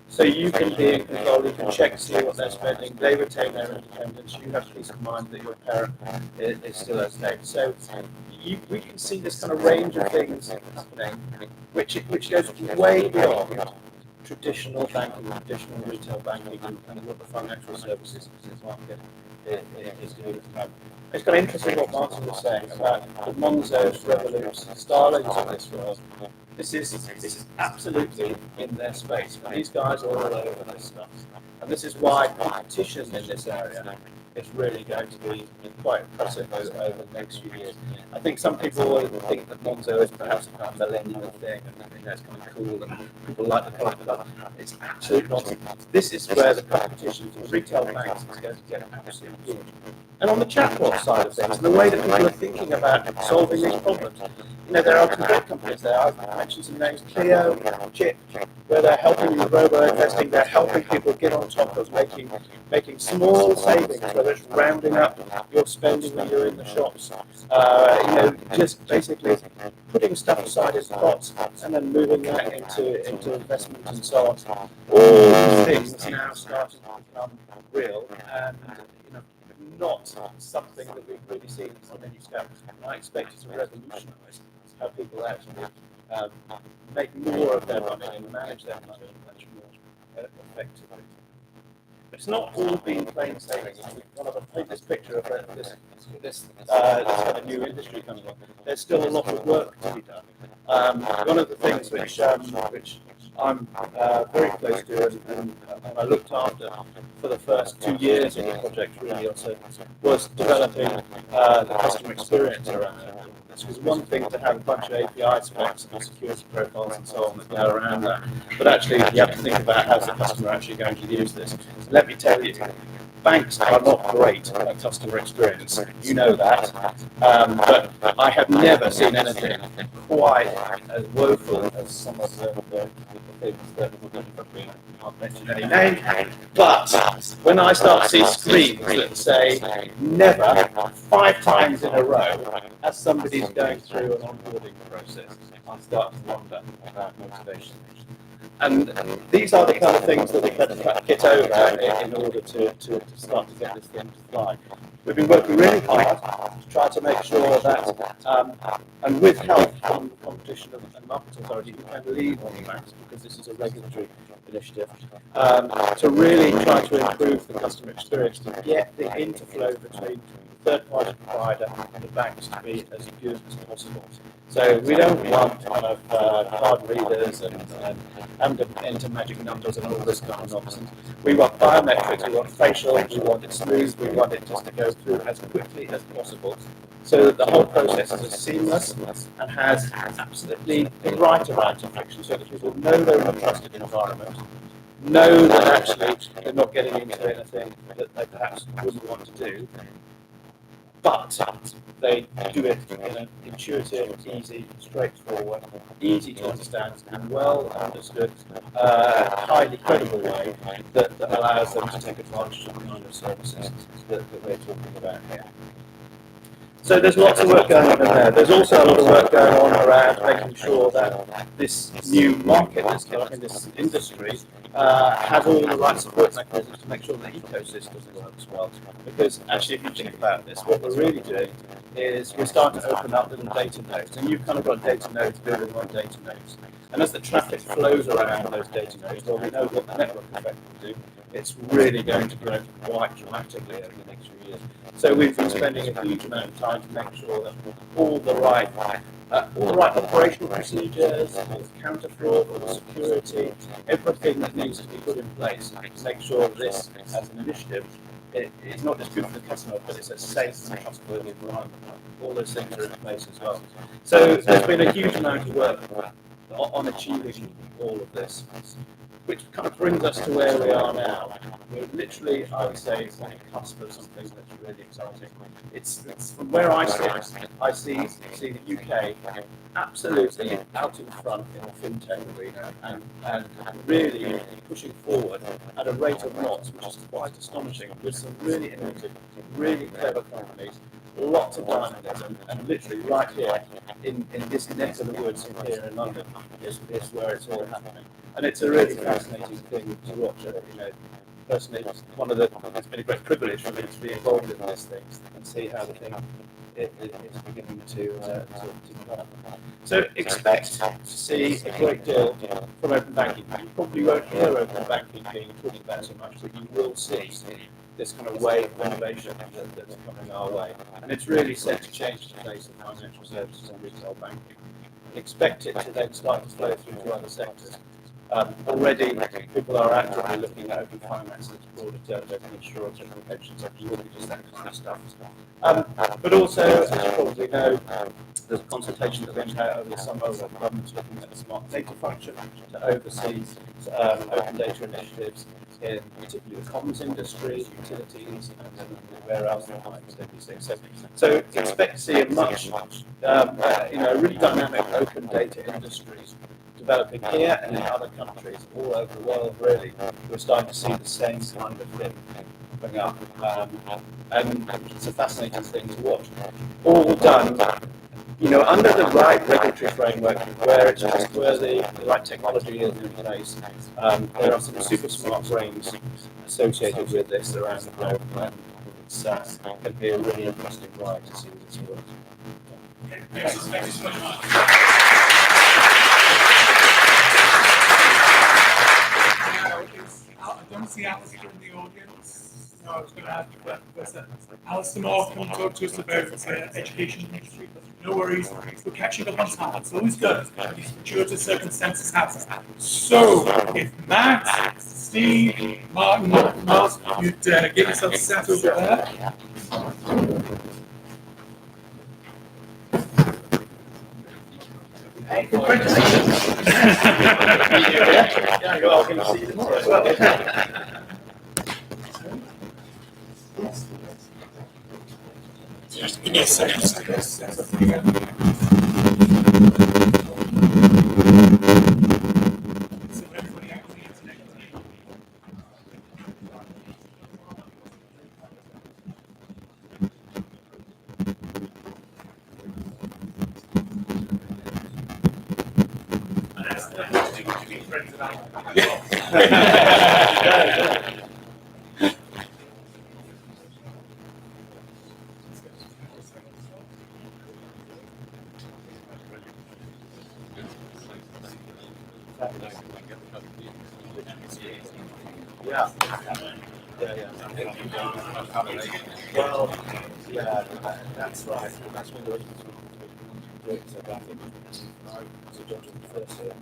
So you can be in control, you can check, see what they're spending, they retain their independence, you have peace of mind that your parent is still okay. So we can see this kind of range of things happening, which goes way beyond traditional banking, traditional retail banking, and what the financial services market is doing at the moment. It's kind of interesting what Martin was saying about the Monzos, Revoluts, Starlings of this world. This is absolutely in their space. And these guys are all over this stuff. And this is why competition in this area is really going to be quite impressive over the next few years. I think some people will think that Monzo is perhaps a kind of millennial thing and that's kind of cool and people like the product, but it's absolute nonsense. This is where the competition for retail banks is going to get absolutely huge. And on the chatbot side of things, the way that people are thinking about solving these problems, there are some great companies there. I've mentioned some names, Clio, Chip, where they're helping with robo-investing, they're helping people get on top of making small savings, whether it's rounding up your spending when you're in the shops, just basically putting stuff aside as pots and then moving that into investment and so on. All these things now starting to become real and not something that we've really seen on any scale. I expect it to revolutionise how people actually make more of their money and manage their money much more effectively. It's not all been plain sailing. If we kind of paint this picture of this kind of new industry coming in, there's still a lot of work to be done. One of the things which I'm very close to and I looked after for the first 2 years of the project really also was developing the customer experience around it. Because one thing to have a bunch of API specs and security profiles and so on that go around that, but actually you have to think about how's the customer actually going to use this. Let me tell you, banks are not great at customer experience. You know that. But I have never seen anything quite as woeful as some of the things that we can't mention any name. But when I start to see screens that say never 5 times in a row as somebody's going through an onboarding process, I start to wonder about motivation. And these are the kind of things that we had to get over in order to start to get this thing to fly. We've been working really hard to try to make sure that, and with help from the Competition and Markets Authority, we can lead on the banks because this is a regulatory initiative, to really try to improve the customer experience, to get the interflow between the third-party provider and the banks to be as good as possible. So we don't want kind of card readers and enter magic numbers and all this kind of nonsense. We want biometrics, we want facial, we want it smooth, we want it just to go through as quickly as possible so that the whole process is as seamless and has absolutely the right amount of friction so that people know they're in a trusted environment, know that actually they're not getting into anything that they perhaps wouldn't want to do, but they do it in an intuitive, easy, straightforward, easy to understand, and well understood, highly credible way that allows them to take advantage of the kind of services that we're talking about here. So there's lots of work going on in there. There's also a lot of work going on around making sure that this new market that's coming in this industry has all the right support mechanisms to make sure the ecosystem works well. Because actually, if you think about this, what we're really doing is we're starting to open up little data nodes, and you've kind of got data nodes building on data nodes. And as the traffic flows around those data nodes, well, we know what the network effect will do. It's really going to grow quite dramatically over the next few years. So we've been spending a huge amount of time to make sure that all the right operational procedures, all the counter fraud, all the security, everything that needs to be put in place to make sure this, as an initiative, it's not just good for the customer, but it's a safe and trustworthy environment. All those things are in place as well. So there's been a huge amount of work on achieving all of this, which kind of brings us to where we are now. We're literally, I would say, on the cusp of something that's really exciting. It's from where I sit, I see the UK absolutely out in front in the fintech arena and really pushing forward at a rate of knots, which is quite astonishing, with some really innovative, really clever companies, lots of dynamism, and literally right here in this neck of the woods here in London is where it's all happening. And it's a really fascinating thing to watch. Personally, it's been a great privilege for me to be involved in this thing and see how the thing is beginning to develop. So expect to see a great deal from open banking. You probably won't hear open banking being talked about so much, but you will see this kind of wave of innovation that's coming our way. And it's really set to change the face of financial services and retail banking. Expect it to then start to flow through to other sectors. Already, people are actively looking at open finance and broader terms, open insurance, open pensions, open mortgages, that kind of stuff. But also, as you probably know, there's a consultation that went out over the summer where the government's looking at the smart data function to oversee open data initiatives in particularly the comms industry, utilities, and where else there might be things. So expect to see a much, really dynamic open data industries developing here and in other countries all over the world, really. We're starting to see the same kind of thing coming up. And it's a fascinating thing to watch. All done, under the right regulatory framework, where the right technology is in place. There are some super smart brains associated with this around the globe, and it's going to be a really interesting ride to see this work. Thank you so much. I don't see Alistair in the audience. I was going to ask you about Professor Alistair Moore come and talk to us about education industry. No worries, we're catching up on time. It's always good. These fortuitous circumstances happen. So, if Matt, Steve, Martin, Miles, you'd get yourself sat over there. Hey, congratulations. Yeah, you're welcome to see you tomorrow as well. Just give me a second. Yeah. Well, yeah, that's right. That's one of the reasons we do it. So I think I was a judge on the first day.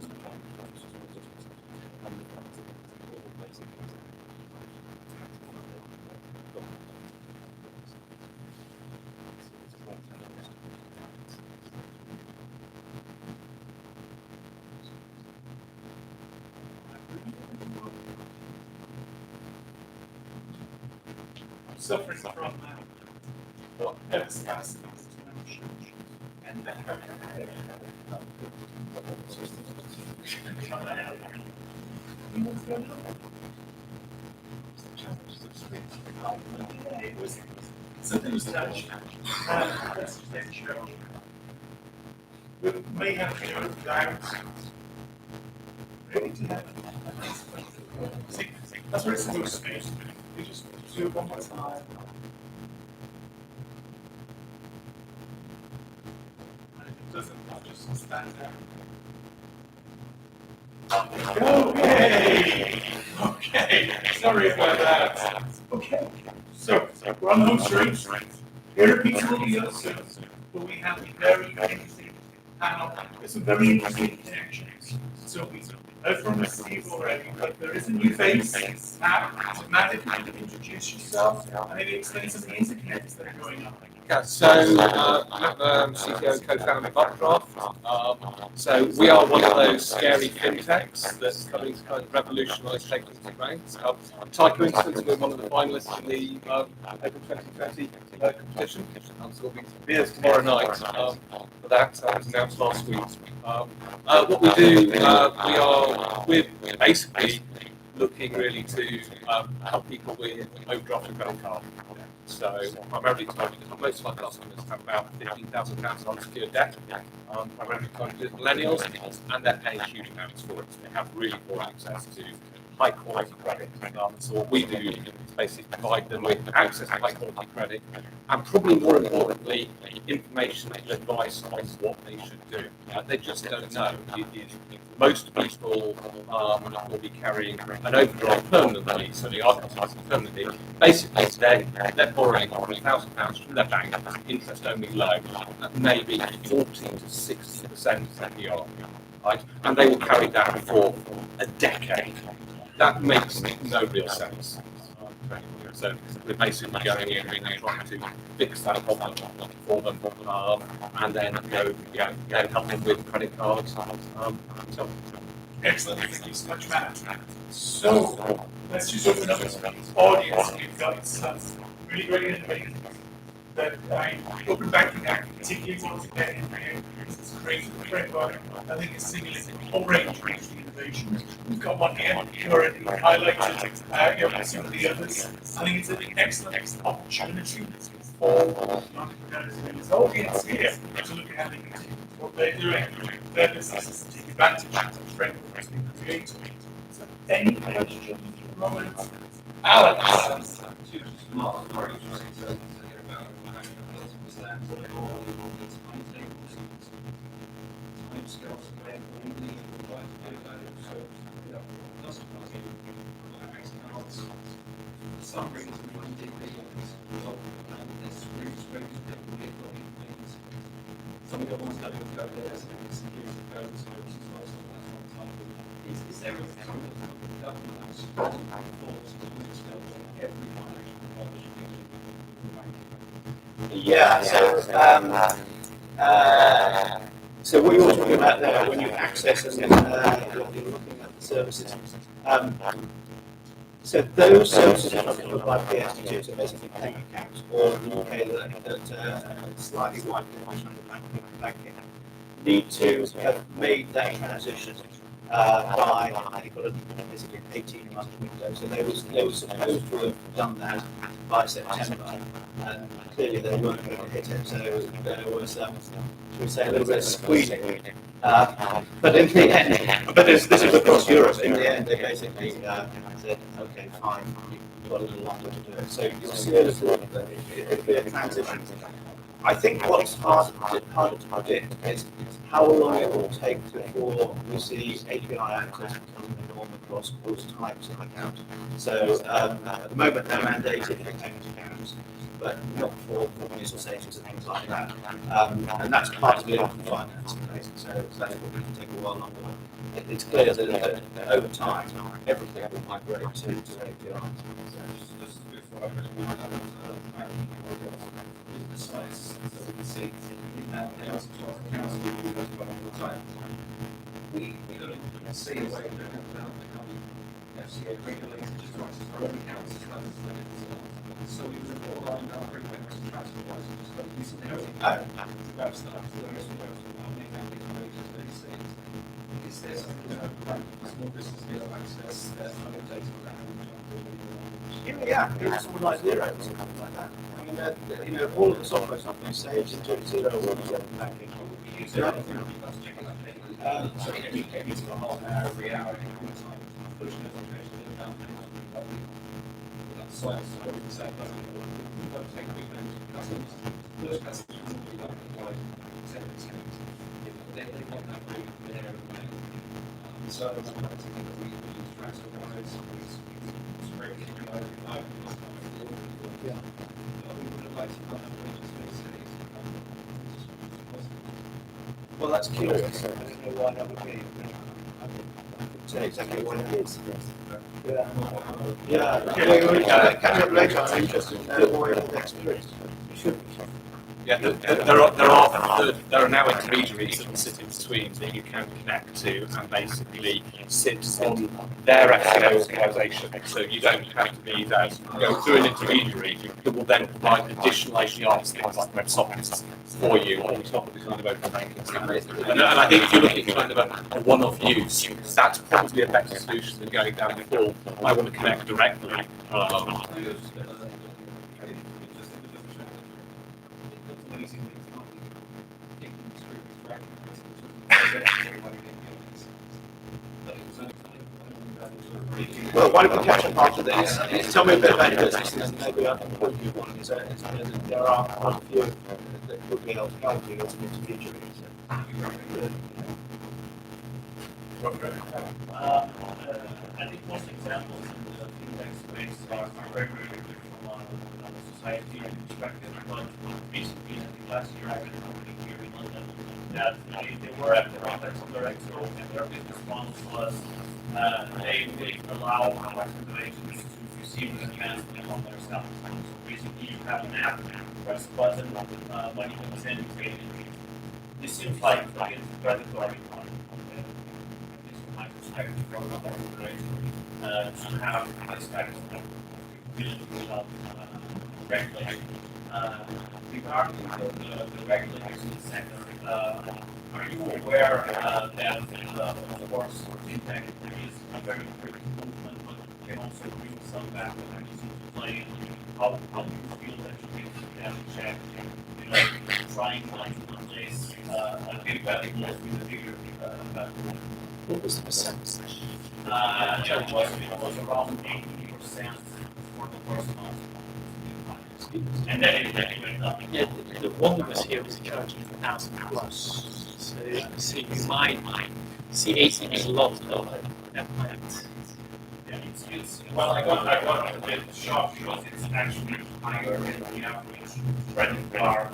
Suffering from what else has and then it was something was touched we may have to go down ready to have see, that's where it's supposed to be. We just do it one more time. And if it doesn't, I'll just stand down. Okay. Okay. Sorry about that. Okay. So we're on the home straight. Here are people will be us, but we have a very interesting panel with some very interesting connections. So we heard from Steve already, but there is a new face. Matt, if you could introduce yourself and maybe explain some of the interconnects that are going on. Yeah, so I'm CTO and co-founder of Updraft. So we are one of those scary fintechs that's coming to kind of revolutionise taking to banks. By coincidence, we're one of the finalists in the Open 2020 competition. So we'll be beers tomorrow night for that. That was announced last week. What we do, we're basically looking really to help people with overdraft and credit card. So primarily targeted, most of our customers have about £15,000 on secured debt, primarily targeted millennials, and they're paying huge amounts for it. They have really poor access to high quality credit. So what we do is basically provide them with access to high quality credit, and probably more importantly, information and advice on what they should do. They just don't know. Most people will be carrying an overdraft permanently, so they are customers permanently. Basically, they're borrowing £1,000 from their bank, interest only loan, at maybe 40 to 60% APR, right? And they will carry that for a decade. That makes no real sense. So we're basically going in and trying to fix that problem for them, and then help them with credit cards. So. Excellent, thank you so much, Matt. So let's just open up to the audience. We've got some really great innovations that open banking act particularly wants to get in here. It's great for the framework. I think it's signaling a whole range of innovations. We've got one here already highlighted some of the others. I think it's an excellent opportunity for entrepreneurs in this audience here to look at how they can do what they're doing, their businesses, to take advantage of the framework that's been created. So, any questions, comments? Alex? Some reason Is there a kind of government thought to every Yeah, so what you're talking about there when you access and you're looking at the services. So those services are covered by PSD2, so basically bank accounts, or in the UK that slightly wider definition of banking, need to have made that transition by, they've got basically an 18-month window, so they were supposed to have done that by September, and clearly they weren't going to hit it, so there was, should we say, a little bit of squeezing. But in the end, but this is across Europe, in the end they basically said, okay, fine, you've got a little longer to do it. So you'll see a little bit of transition. I think what's harder to predict is how long it will take before we see API access becoming the norm across all types of accounts. So at the moment they're mandated for payment accounts, but not for mutual savings and things like that. And that's partly open finance, so that's probably going to take a while longer. It's clear that over time everything will migrate to API. size that we can see that they also talk to council all the time. We couldn't see a way to become FCA regulated just to access our own accounts as well as so we would all line up requests and transfer wise and just like using everything grab stuff to the rest of how many families are just these things. Is there something small business be able to access their funding data on that? Yeah, it's something like Zero or something like that. I mean, all of the software companies saves into Zero or banking. We use Zero that's checking that data. So every it's got half an hour, every hour, every time, push notifications down. That's size, so we can say that we don't take weekends customers. Those customers will be done by 10%. They want that rate there. So we use transfer wires, it's very Well, that's curious. I don't know why that would be. I could say exactly what it is. Yeah. Can you relate? I'm interested to know more about the experience. You should. Yeah, there are now intermediaries that sit in between that you can connect to and basically sit on their FCA organisation. So you don't have to be there, go through an intermediary that will then provide additional APIs, things like WebSockets for you on top of the kind of open banking standard. And I think if you're looking at kind of a one-off use, that's probably a better solution than going down the full, I want to connect directly. Well, why don't we catch up after this? Tell me a bit about your business, and maybe I can point you one. There are quite a few that would be able to help you as an intermediary. I think most examples in the fintech space are very, very different from a society perspective. But recently, I think last year, I read a company here in London that they were at the context of their expo, and their business model was they allow customer agents to receive an advance on their stuff. So basically, you have an app, press a button, money comes in, you pay it. This seems like it's predatory. My perspective from another organization to have this kind of capability of regulation. Regarding the regulators in the sector, are you aware that, of course, fintech is a very quick movement, but can also bring some backgrounds into play? How do you feel that you can check, trying to replace a big value with a bigger value? What was the percent? It was around 80% for the first month. And then it went up. Yeah, the one that was here was charging 1,000 plus. So you might see 80 as a lot of that might. Yeah, it's well, I got a bit shocked because it's actually higher than the average credit card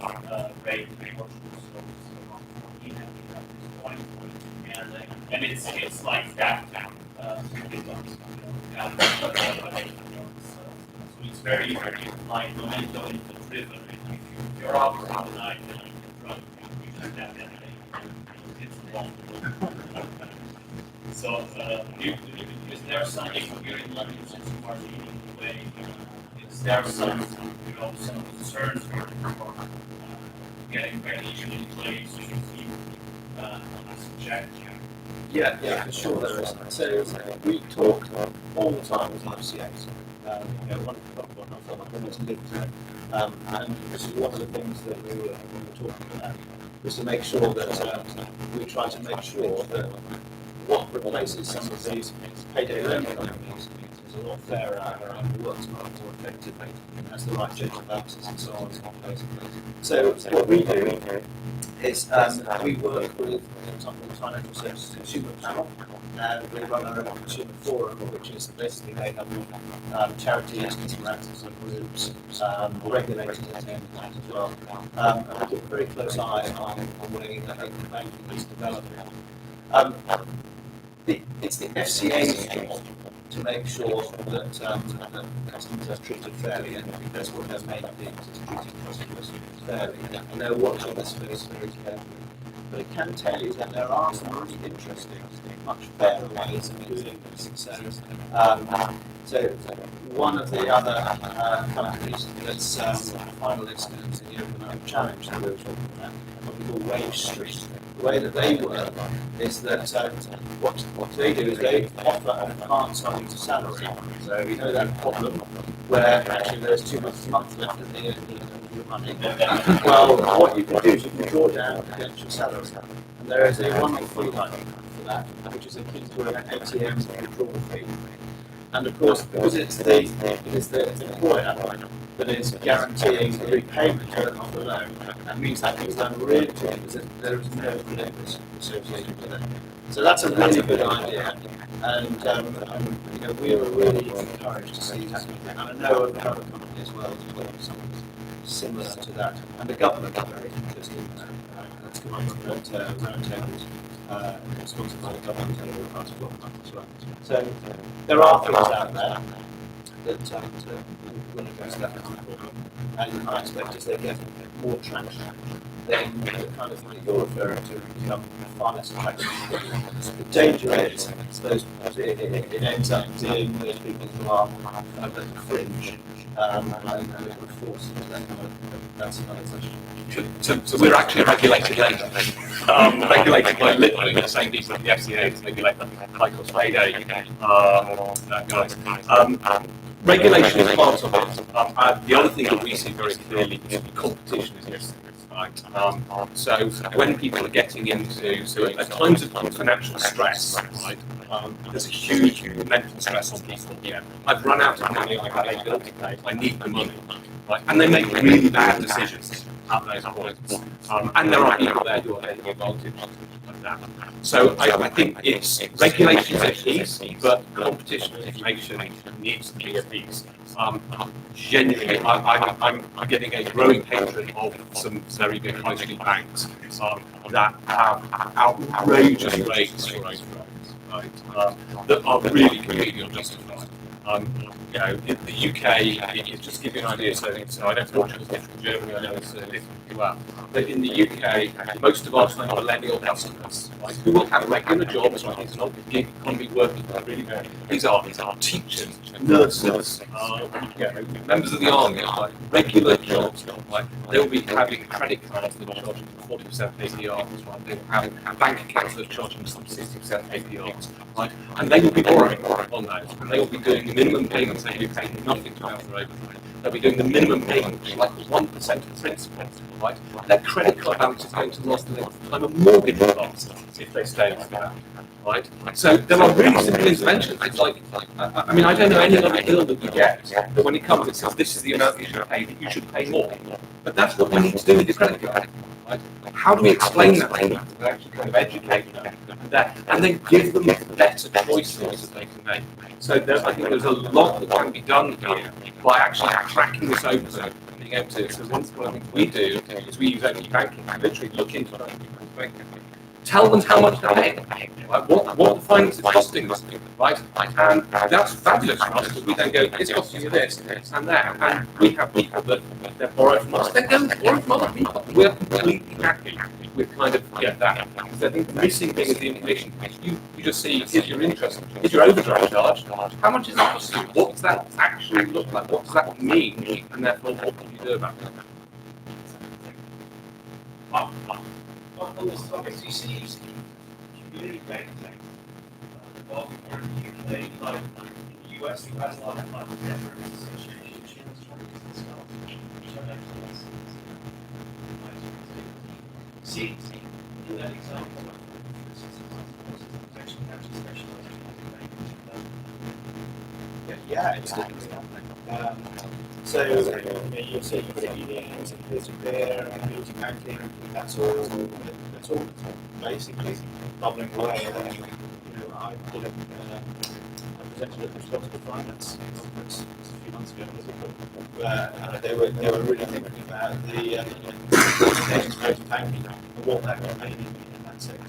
rate in Portugal. So it's around 14 at this point. And And it's like that. So it's very, very like momentum driven. If you're out in the night and you can run, you should definitely it's long. So there are some here in London, since you are leading the way, there are some concerns for getting regulation in place. You can see check. Yeah, for sure there is. So we talk all the time with FCAs. One of almost lived there. And this is one of the things that we were talking about, was to make sure that we try to make sure that what replaces some of these payday loan companies is a lot fairer and works much more effectively and has the right checks and balances and so on. So what we do is we work with something called the Financial Services Consumer Panel, and we run our own consumer forum, which is basically made up of charities, consumer advocacy groups, regulators attend that as well. And we keep a very close eye on the way that open banking is developing. It's the FCA's job to make sure that customers are treated fairly, and I think that's what their main thing is, treating customers fairly. And they're watching this space very carefully. But I can tell you that there are some really interesting, much better ways of doing this. So one of the other companies that's finalist in the Open Up Challenge that we were talking about, what we call Wage Street. The way that they work is that what they do is they offer an advance on your salary. So you know that problem where actually there's 2 months a month left at the end of your money. Well, what you can do is you can draw down against your salary. And there is a one-month free line for that, which is akin to an ATM withdrawal fee. And of course, because it is the employer that is guaranteeing the repayment of the loan, that means that is done really quickly because there is no credit risk associated with it. So that's a really good idea, and we were really encouraged to see that. And I know of another company as well is doing something similar to that, and the government are very interested in that. That's come up at roundtables. Sponsored by the government over the past 12 months as well. So there are things out there that will address that kind of problem, and I expect as they get more traction, then the kind of thing that you're referring to become far less attractive. The danger is it ends up being those people who are at the fringe and we're forced into that kind of, that's another question. So we're actually regulated regulated by literally the same people at the FCA as regulate like us payday guys. Regulation is part of it. The other thing that we see very clearly is competition is this. Right. So when people are getting into at times of financial stress, right, there's a huge mental stress on people. Yeah, I've run out of money, I have a bill to pay, I need the money, right, and they make really bad decisions at those points. And there are people there who are taking advantage of that. So I think it's regulation is a piece, but competition and information needs to be a piece. Genuinely, I'm getting a growing hatred of some very big high street banks that have outrageous rates for overdrafts, right? That are really completely unjustified. In the UK, just to give you an idea, so I don't know it's different in Germany, I know it's different as well, but in the UK, most of our millennial customers, right, who will have regular jobs, right, it's not a gig economy working really very, these are teachers, nurses, members of the army, like regular jobs, right, they'll be having credit cards that are charging 40% APRs, right, they'll have bank accounts that are charging some 60% APRs, right, and they will be borrowing on those, and they will be doing minimum payments, they'll be paying nothing to have their overdraft. They'll be doing the minimum payment, like 1% of the principal, right? Their credit card balance is going to last the length of time a mortgage will last if they stay into that, right? So there are really simple interventions. It's like, I mean, I don't know any other bill that you get, but when it comes, it says this is the amount you should pay, that you should pay more. But that's what we need to do with your credit card, right? How do we explain that to them? We actually kind of educate them and then give them better choices that they can make. So I think there's a lot that can be done here by actually cracking this open and being able to. So one of the things we do is we use open banking to literally look into banking tell them how much they're paying, like what the finance is costing us, right? And that's fabulous for us, because we then go, it's costing you this and that, and we have people that borrow from us, then go and borrow from other people. We're completely happy with kind of that. Because I think the missing thing is the information. You just see, here's your interest, here's your overdraft charge, how much is that cost you? What does that actually look like? What does that mean? And therefore, what can you do about it? On this topic, do you see community banking involving more in the UK, like in the US, you have a lot of veterans associations, see in that example, Yeah, it's definitely happening. So you'll see credit unions and peer-to-peer and community banking. That's all basically bubbling away. I did I presented at the Responsible Finance conference a few months ago, where they were really thinking about the integrated banking and what that could mean in that sector.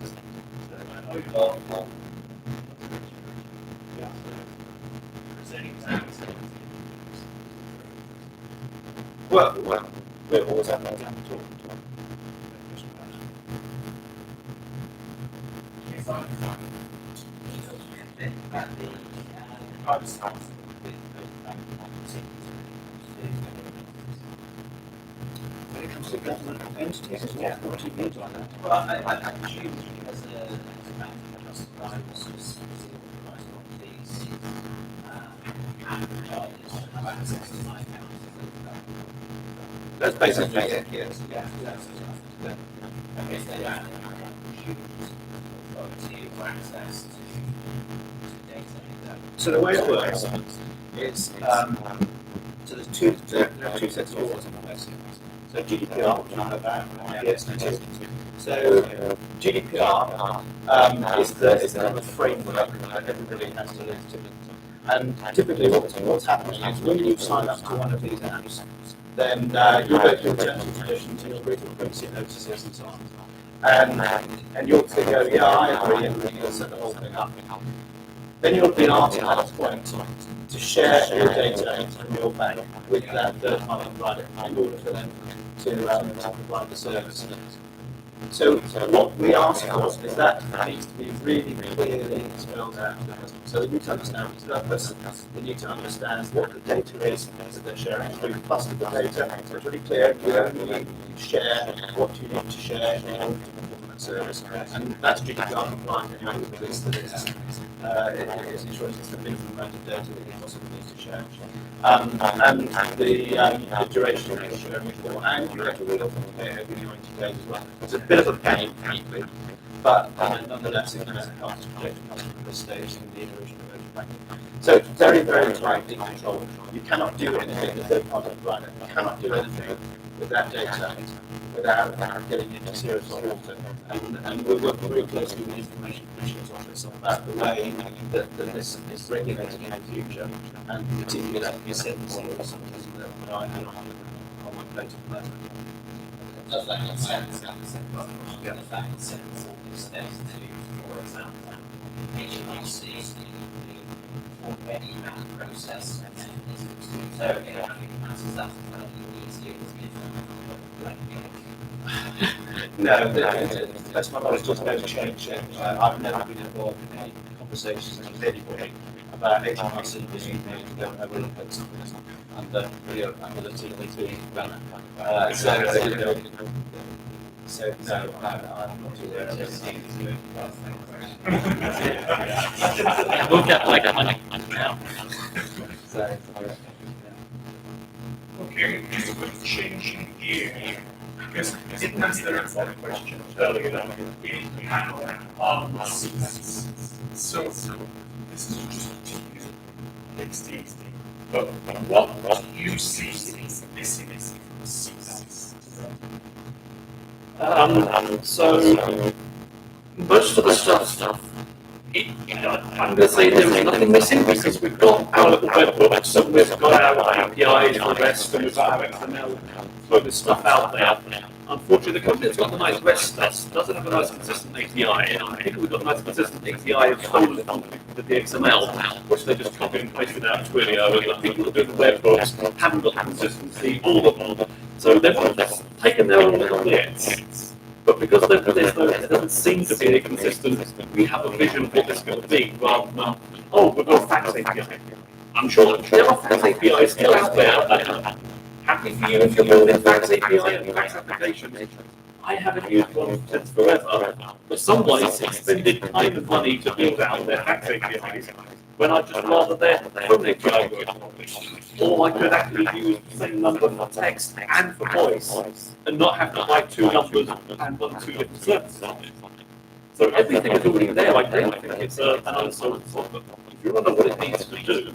Well, we're always having a time to talk. When it comes to government entities, what do you mean by that? Well, I presume as a bank justified these and charges have access to my account. That's basically it, yes. Yeah, I guess they have access to data. So the way it works is, so there's two sets of laws in place. So GDPR, which you know about, yes, so GDPR is the kind of framework that everybody has to live to. And typically what's happening is when you sign up to one of these apps, then you'll go through terms and conditions and you'll read the privacy notices and so on. And you'll go, yeah, I agree, and you'll set the whole thing up. Then you'll be asked at that point to share your data from your bank with that third-party provider in order for them to provide the service. So what we ask for is that needs to be really clearly spelled out to the customer. So they need to understand its purpose, they need to understand what the data is that they're sharing through plus the data. So it's really clear, you only share what you need to share in order to perform that service. And that's GDPR compliant anyway, because it is ensuring it's the minimum amount of data that you possibly need to share. And the duration of the sharing for, and you have to read off the every 90 days as well. It's a bit of a pain, frankly, but nonetheless, it helps to protect the customer at this stage in the iteration of open banking. So very, very tightly controlled. You cannot do anything, the third-party provider cannot do anything with that data without getting into serious water. And we're working very closely with the Information Commissioner's Office about the way that this is regulated in the future, and particularly that we set the serious something that I have on my plate at the moment. Does that make sense? Yeah. Does that make sense? Steps to, for example, HMRC already have a process so I think that's easier No, that's not what I was talking about change. I've never been involved in any conversations with anybody about HMRC being able to go and have a look at something under the TLT banner. So no, I'm not aware of it. We'll get like money now. Okay, just a quick change in gear here. Because I didn't answer the important question earlier in panel on seats. So this is just next easy. But what do you see is missing from seats? So most of the stuff, I'm going to say there's nothing missing because we've got our little web books and we've got our APIs for REST and we've got our XML, so there's stuff out there. Unfortunately, the company that's got the nice REST stuff doesn't have a nice consistent API. And I think we've got a nice consistent API of stolen from the XML, which they just copy and pasted out Twilio. And the people that do the webhooks haven't got the consistency, all of them. So they've just taken their own little bits. But because there doesn't seem to be a consistent, we have a vision of what this is going to be, rather than, oh, we've got a fax API. I'm sure there are fax APIs still out there. Happy for you if you're building fax API and fax applications. I haven't used one since forever, but someone's expended time and money to build out their fax APIs when I'd just rather their phone API work properly. Or I could actually use the same number for text and for voice and not have to buy two numbers and run two different services on it. So everything is already there. I don't think it's an unsolved problem. If you want to know what it needs to do,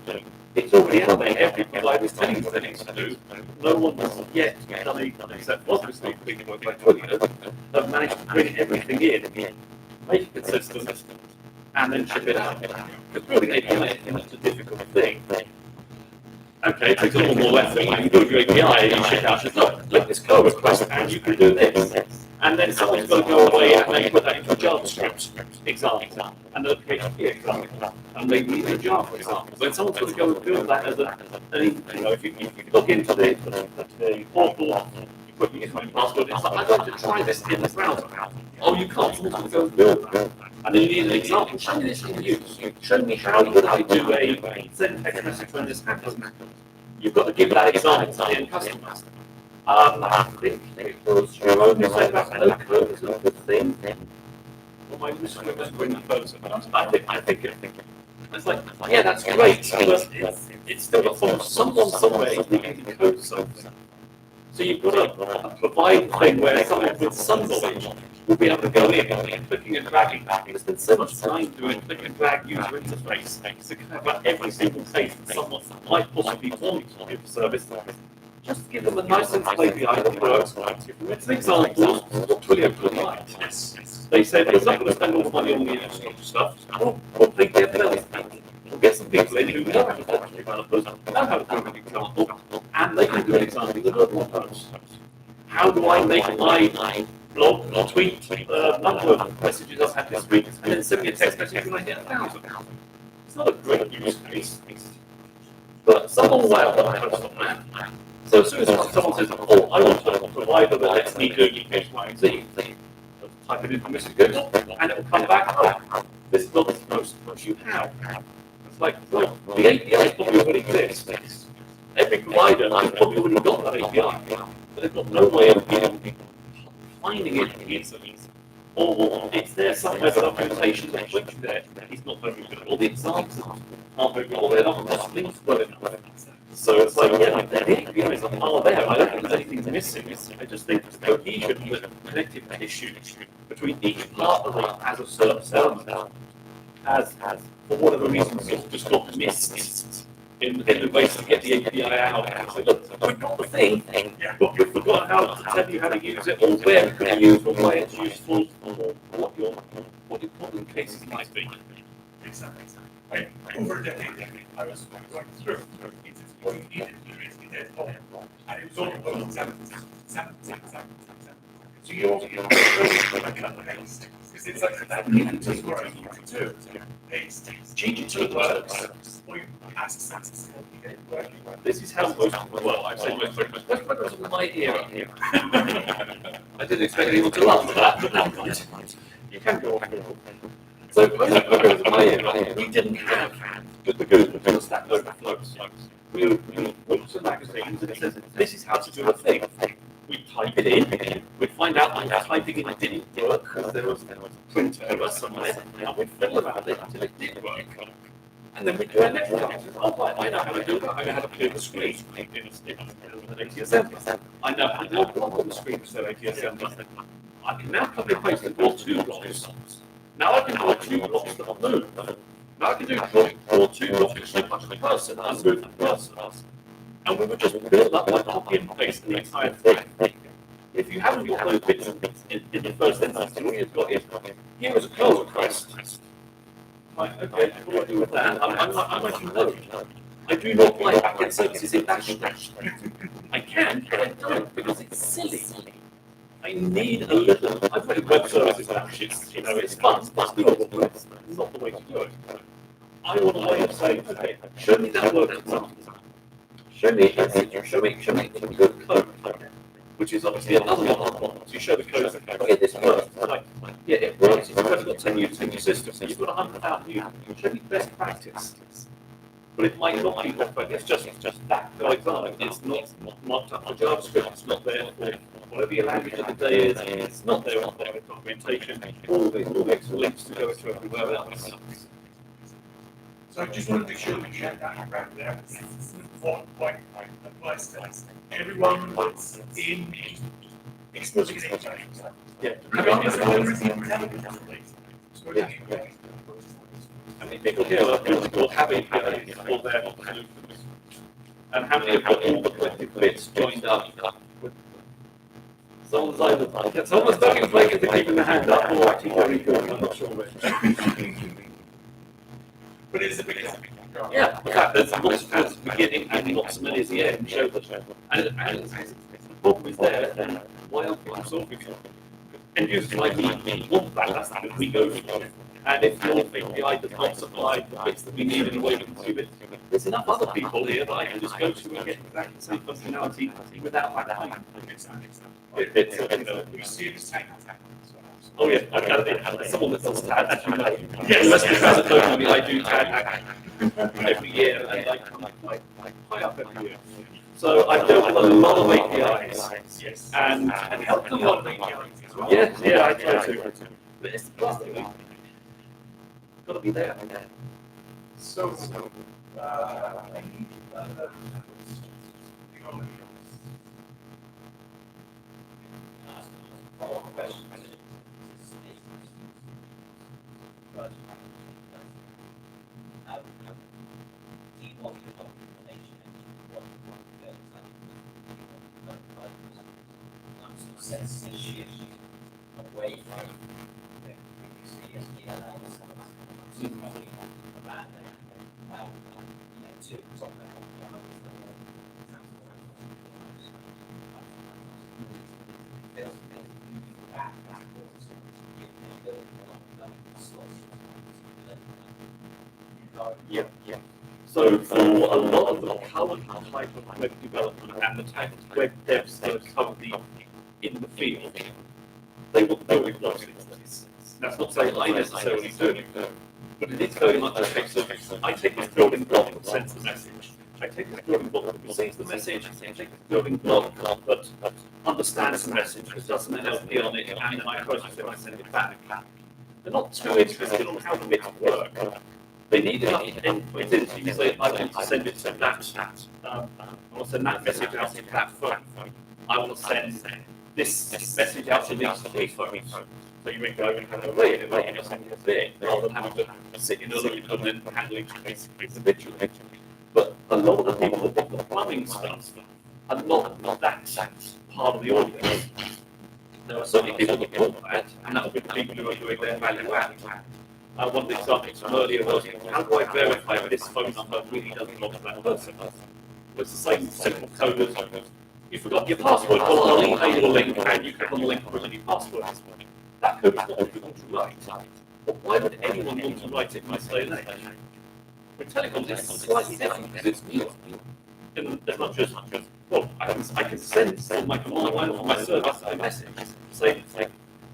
it's already out there. Every provider is telling you what it needs to do. No one has yet done it, except obviously people like Twilio, have managed to bring everything in, make it consistent, and then ship it out. Because building API is not a difficult thing. Okay, it takes a little more effort. You build your API and you ship out, look, click this code request and you can do this. And then someone's got to go away and maybe put that into a JavaScript example, and a PHP example, and maybe even a Java example. Then someone's got to go and build that as if you log into the portal, you put your username and password, it's like, I'd like to try this in the browser. Oh, you can't, someone's got to go and build that. And then you need an example. Show me this in use. Show me how would I do a send text message when this happens. You've got to give that example to the end customer. I think it was Jerome who said about no code is a good thing. Or my misremembering the photo. I think it's like, yeah, that's great, but it's still got someone somewhere needing to code something. So you've got to provide a thing where someone with some knowledge will be able to go in and clicking and dragging. There's been so much time doing click and drag user interface to cover every single case that someone might possibly want to give a service. Just give them a nice simple API that works. It's an example of what Twilio could like. They said, we're not going to spend all the money on the infrastructure stuff. We'll take their bills. We'll get some people in who know how to talk to developers, know how to do an example, and they can do an example of a blog post. How do I make my blog or tweet number of messages I've had this week, and then send me a text message when I get 1,000? It's not a great use case, but someone will have a post on that. So as soon as someone says, oh, I want a provider that lets me do X, Y, and Z, type it into the message, and it will come back, oh, this is not the post you have. It's like, well, the API probably already exists. Every provider has probably already got that API, but they've got no way of finding it easily. Or it's there somewhere, but documentation that links there, it's not very good. Or the examples aren't very good, or they're not just linked well enough. So it's like, yeah, the APIs are there. I don't think there's anything missing. I just think the cohesion and the connective tissue between each part of it as a service element has, for whatever reason, just got missed in the ways to get the API out. And say, look, we've got the thing, but we've forgotten how to tell you how to use it, or where it can be used, or why it's useful, or what your problem cases might be. Exactly. Over a decade, I was going through. What you needed to do is get it home. And it was all about examples. So you also get a cut the paste. Because it's like that is what I need to do. Paste. Change it to the works. Or you ask sentences to get it working. This is how most well, I've said most programs in my era. I didn't expect anyone to laugh at that, but never mind. You can go off. So most programs in my era, we didn't have the good Stack Overflows. We look to magazines and it says, this is how to do a thing. We type it in, we'd find out that typing it didn't work because there was a print error somewhere, and we'd fiddle about it until it did work. And then we'd do our next one. Oh, right, I know how to do that. I know how to clear the screen in an ATSM. I know how to do a block on the screen instead of ATSM. I can now copy and paste and draw two blocks. Now I can draw two blocks that will move. Now I can draw two blocks which look like the person and move the person. And we would just build up by copy and paste the entire thing. If you haven't got those bits in the first instance, all you've got is, here is a call request. Right, okay, what do I do with that? I'm writing Node. I do not like backend services in Bash. I can, but I don't, because it's silly. I need a little. I've written web services which is, it's fun, it's doable, but it's not the way to do it. I want a way of saying, okay, show me that work example. Show me good code, which is obviously another one I want. So you show the code, okay, this works. Like, yeah, it works. You've got 10 users in your system, you've got 100,000 users. Show me best practice. But it might not be perfect. It's just that code line. It's not marked up for JavaScript. It's not there for whatever your language of the day is. It's not there on the documentation. All the extra links to go to everywhere else. So I just want to make sure we get that around there. It's an important point applies to everyone that's in exposing it. Yeah. How many people here are comfortable having APIs for their solutions? And how many have got all the collective bits joined up? Someone's stuck in place to keeping the hand up, or actually very good, I'm not sure which. But it's a big Yeah, in fact, there's lots of hands at the beginning and not so many at the end. Show that, and the problem is there, then why aren't people solving it? And users like me want that, that's that we go for. And if your API does not supply the bits that we need in a way to consume it, there's enough other people here that I can just go to and get exactly the same functionality without that time. We see this happen. Oh yeah, someone that does TAD, as you know. Yeah, unless it hasn't told me I do TAD every year, and I come quite high up every year. So I've dealt with a lot of APIs, and helped a lot of APIs as well. Yeah, I try to. But it's the last thing. Got to be there. So, away from Yeah. So for a lot of the current type of web development and the type of web devs that are currently in the field, they want building blocks in place. That's not saying I necessarily do, but it is very much a case of I take this building block that sends the message. I take this building block that receives the message. I take this building block that understands the message, that does an NLP on it, and then I process it and I send it back. They're not too interested on how the bits work. They need enough endpoints in, so you say, I want to send it to that. I want to send that message out to that phone. I want to send this message out to these three phones. So you make go and have a read and make it a bit, rather than having to sit in a loop and then handle each piece individually. But a lot of the people that do the plumbing stuff are not that part of the audience. There are certainly people that want that, and that will be the people who are doing their value add. One of the examples from earlier was, how do I verify that this phone number really does belong to that person? Well, it's the same simple code as, you forgot your password, well, I'll email you a link and you click on the link to put in your password. That code is not difficult to write. But why would anyone want to write it in this day and age? With telecoms, it's slightly different because it's new. And as much as, well, I can send from my command line or my service a message, say,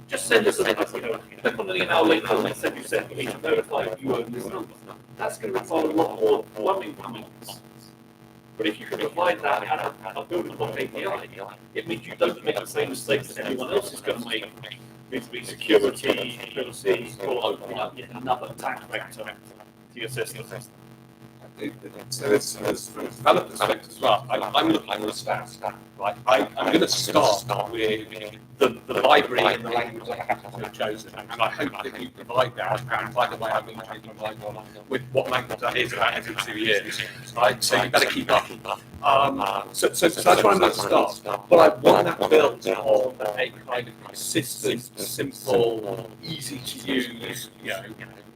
just send us a click on the email link and send you send me to verify if you own this number. That's going to require a lot more plumbing commands. But if you can provide that and a building block API, it means you don't make the same mistakes that anyone else is going to make with security, privacy, or opening up yet another attack vector to your system. So it's from a developer perspective as well. I'm looking for a stack, right? I'm going to start with the library and the language I happen to have chosen, and I hope that you provide that. And by the way, I'm going to provide one with what language that is about every 2 years, right? So you better keep up. So that's where I'm going to start. But I want that built on a kind of consistent, simple, easy to use,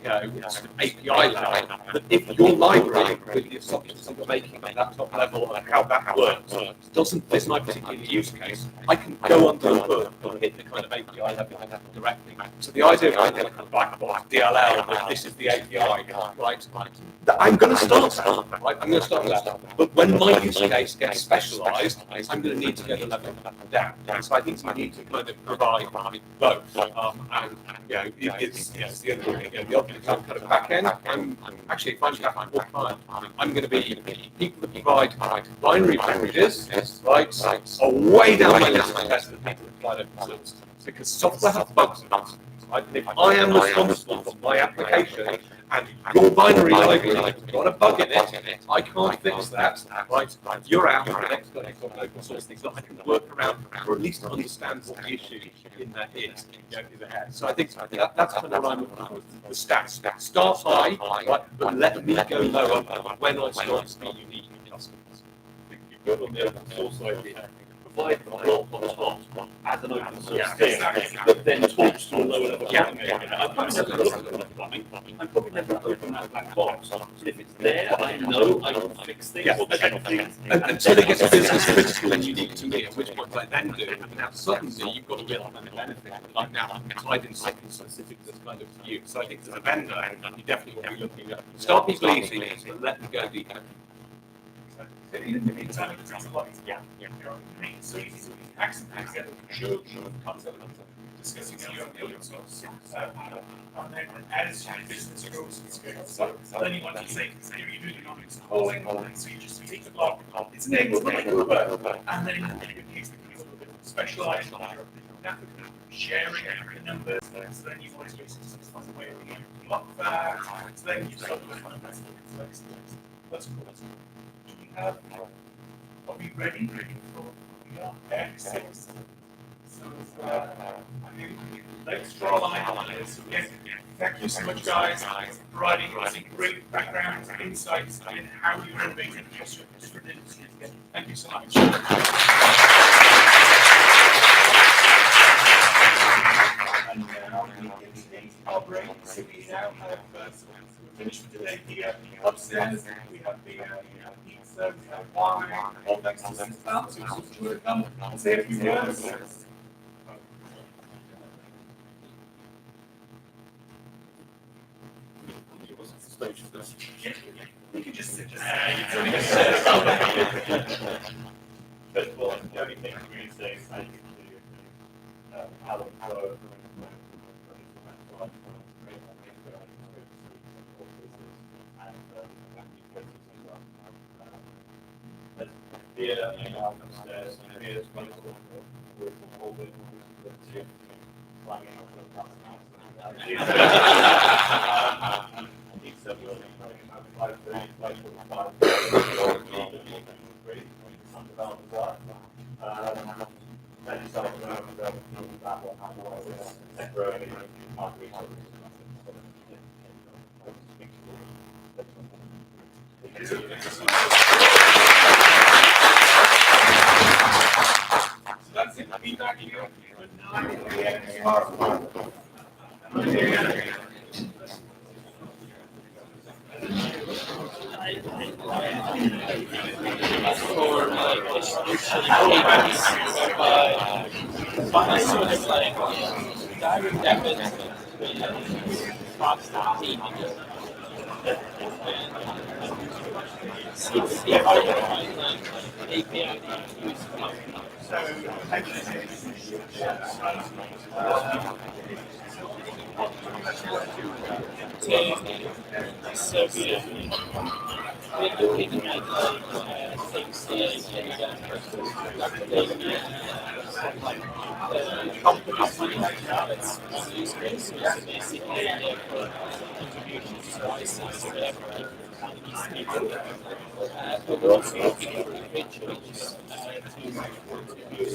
sort of API level, that if your library with the assumptions that you're making at that top level and how that works doesn't fit my particular use case, I can go under the hood and hit the kind of API level directly. So the idea of having a kind of black box DLL, that this is the API, right? That I'm going to start that, right? I'm going to start that. But when my use case gets specialized, I'm going to need to go the level down. And so I think you need to kind of provide both. And it's the other thing. The object kind of back end. Actually, if I'm Captain full time, I'm going to be people that provide binary packages, right? Are way down my list of best than people that provide open source. Because software has bugs in it. Right? And if I am responsible for my application and your binary library has got a bug in it, I can't fix that. Right? You're out. The next guy has got an open source things that I can work around, or at least understand what the issue in that is ahead. So I think that's kind of what I'm looking for with the stats. Start high, right? But let me go lower when I start to be unique customers. You've got on the open source idea. Provide the block on top as an open source thing, but then talks to a lower level application. I've probably never looked at that plumbing. I'm probably never opened that black box. So if it's there, I know I can fix things or check things. Until it gets business critical and unique to me, at which point I then do. And now suddenly you've got a real benefit. Like now, I'm tied in something specific that's kind of to you. So I think as a vendor, you definitely want to be looking at start people easy, but let them go deeper. So easy to accidentally get a joke concept of discussing your open source. And then as your business grows and scales, then you want to say, you're doing economics calling, so you just take the block, it's an X, and then in case it becomes a little bit specialized on your sharing the numbers, so then you want to use some way of being able to block that, so then you start with that's cool. Do we have, are we ready for X6? So, I mean, let's draw a line on this. Yes, thank you so much, guys, for providing some great background insights in how you're innovating different industries. Thank you so much. And now our break. So we now have finished for today here. Upstairs, we have the pizza, we have wine, all thanks to some staff. So it's sure to come and say a few words. We could just sit there. First of all, the only thing I'm going to say is thank you to Alan for upstairs, and here's wonderful with all the That's it. Be back here at 9 a.m. tomorrow. For distribution payments by sort of like direct debit constant payment. CC API use. So we're looking at things companies that use cases basically contributions to license whatever but we're also looking for individuals to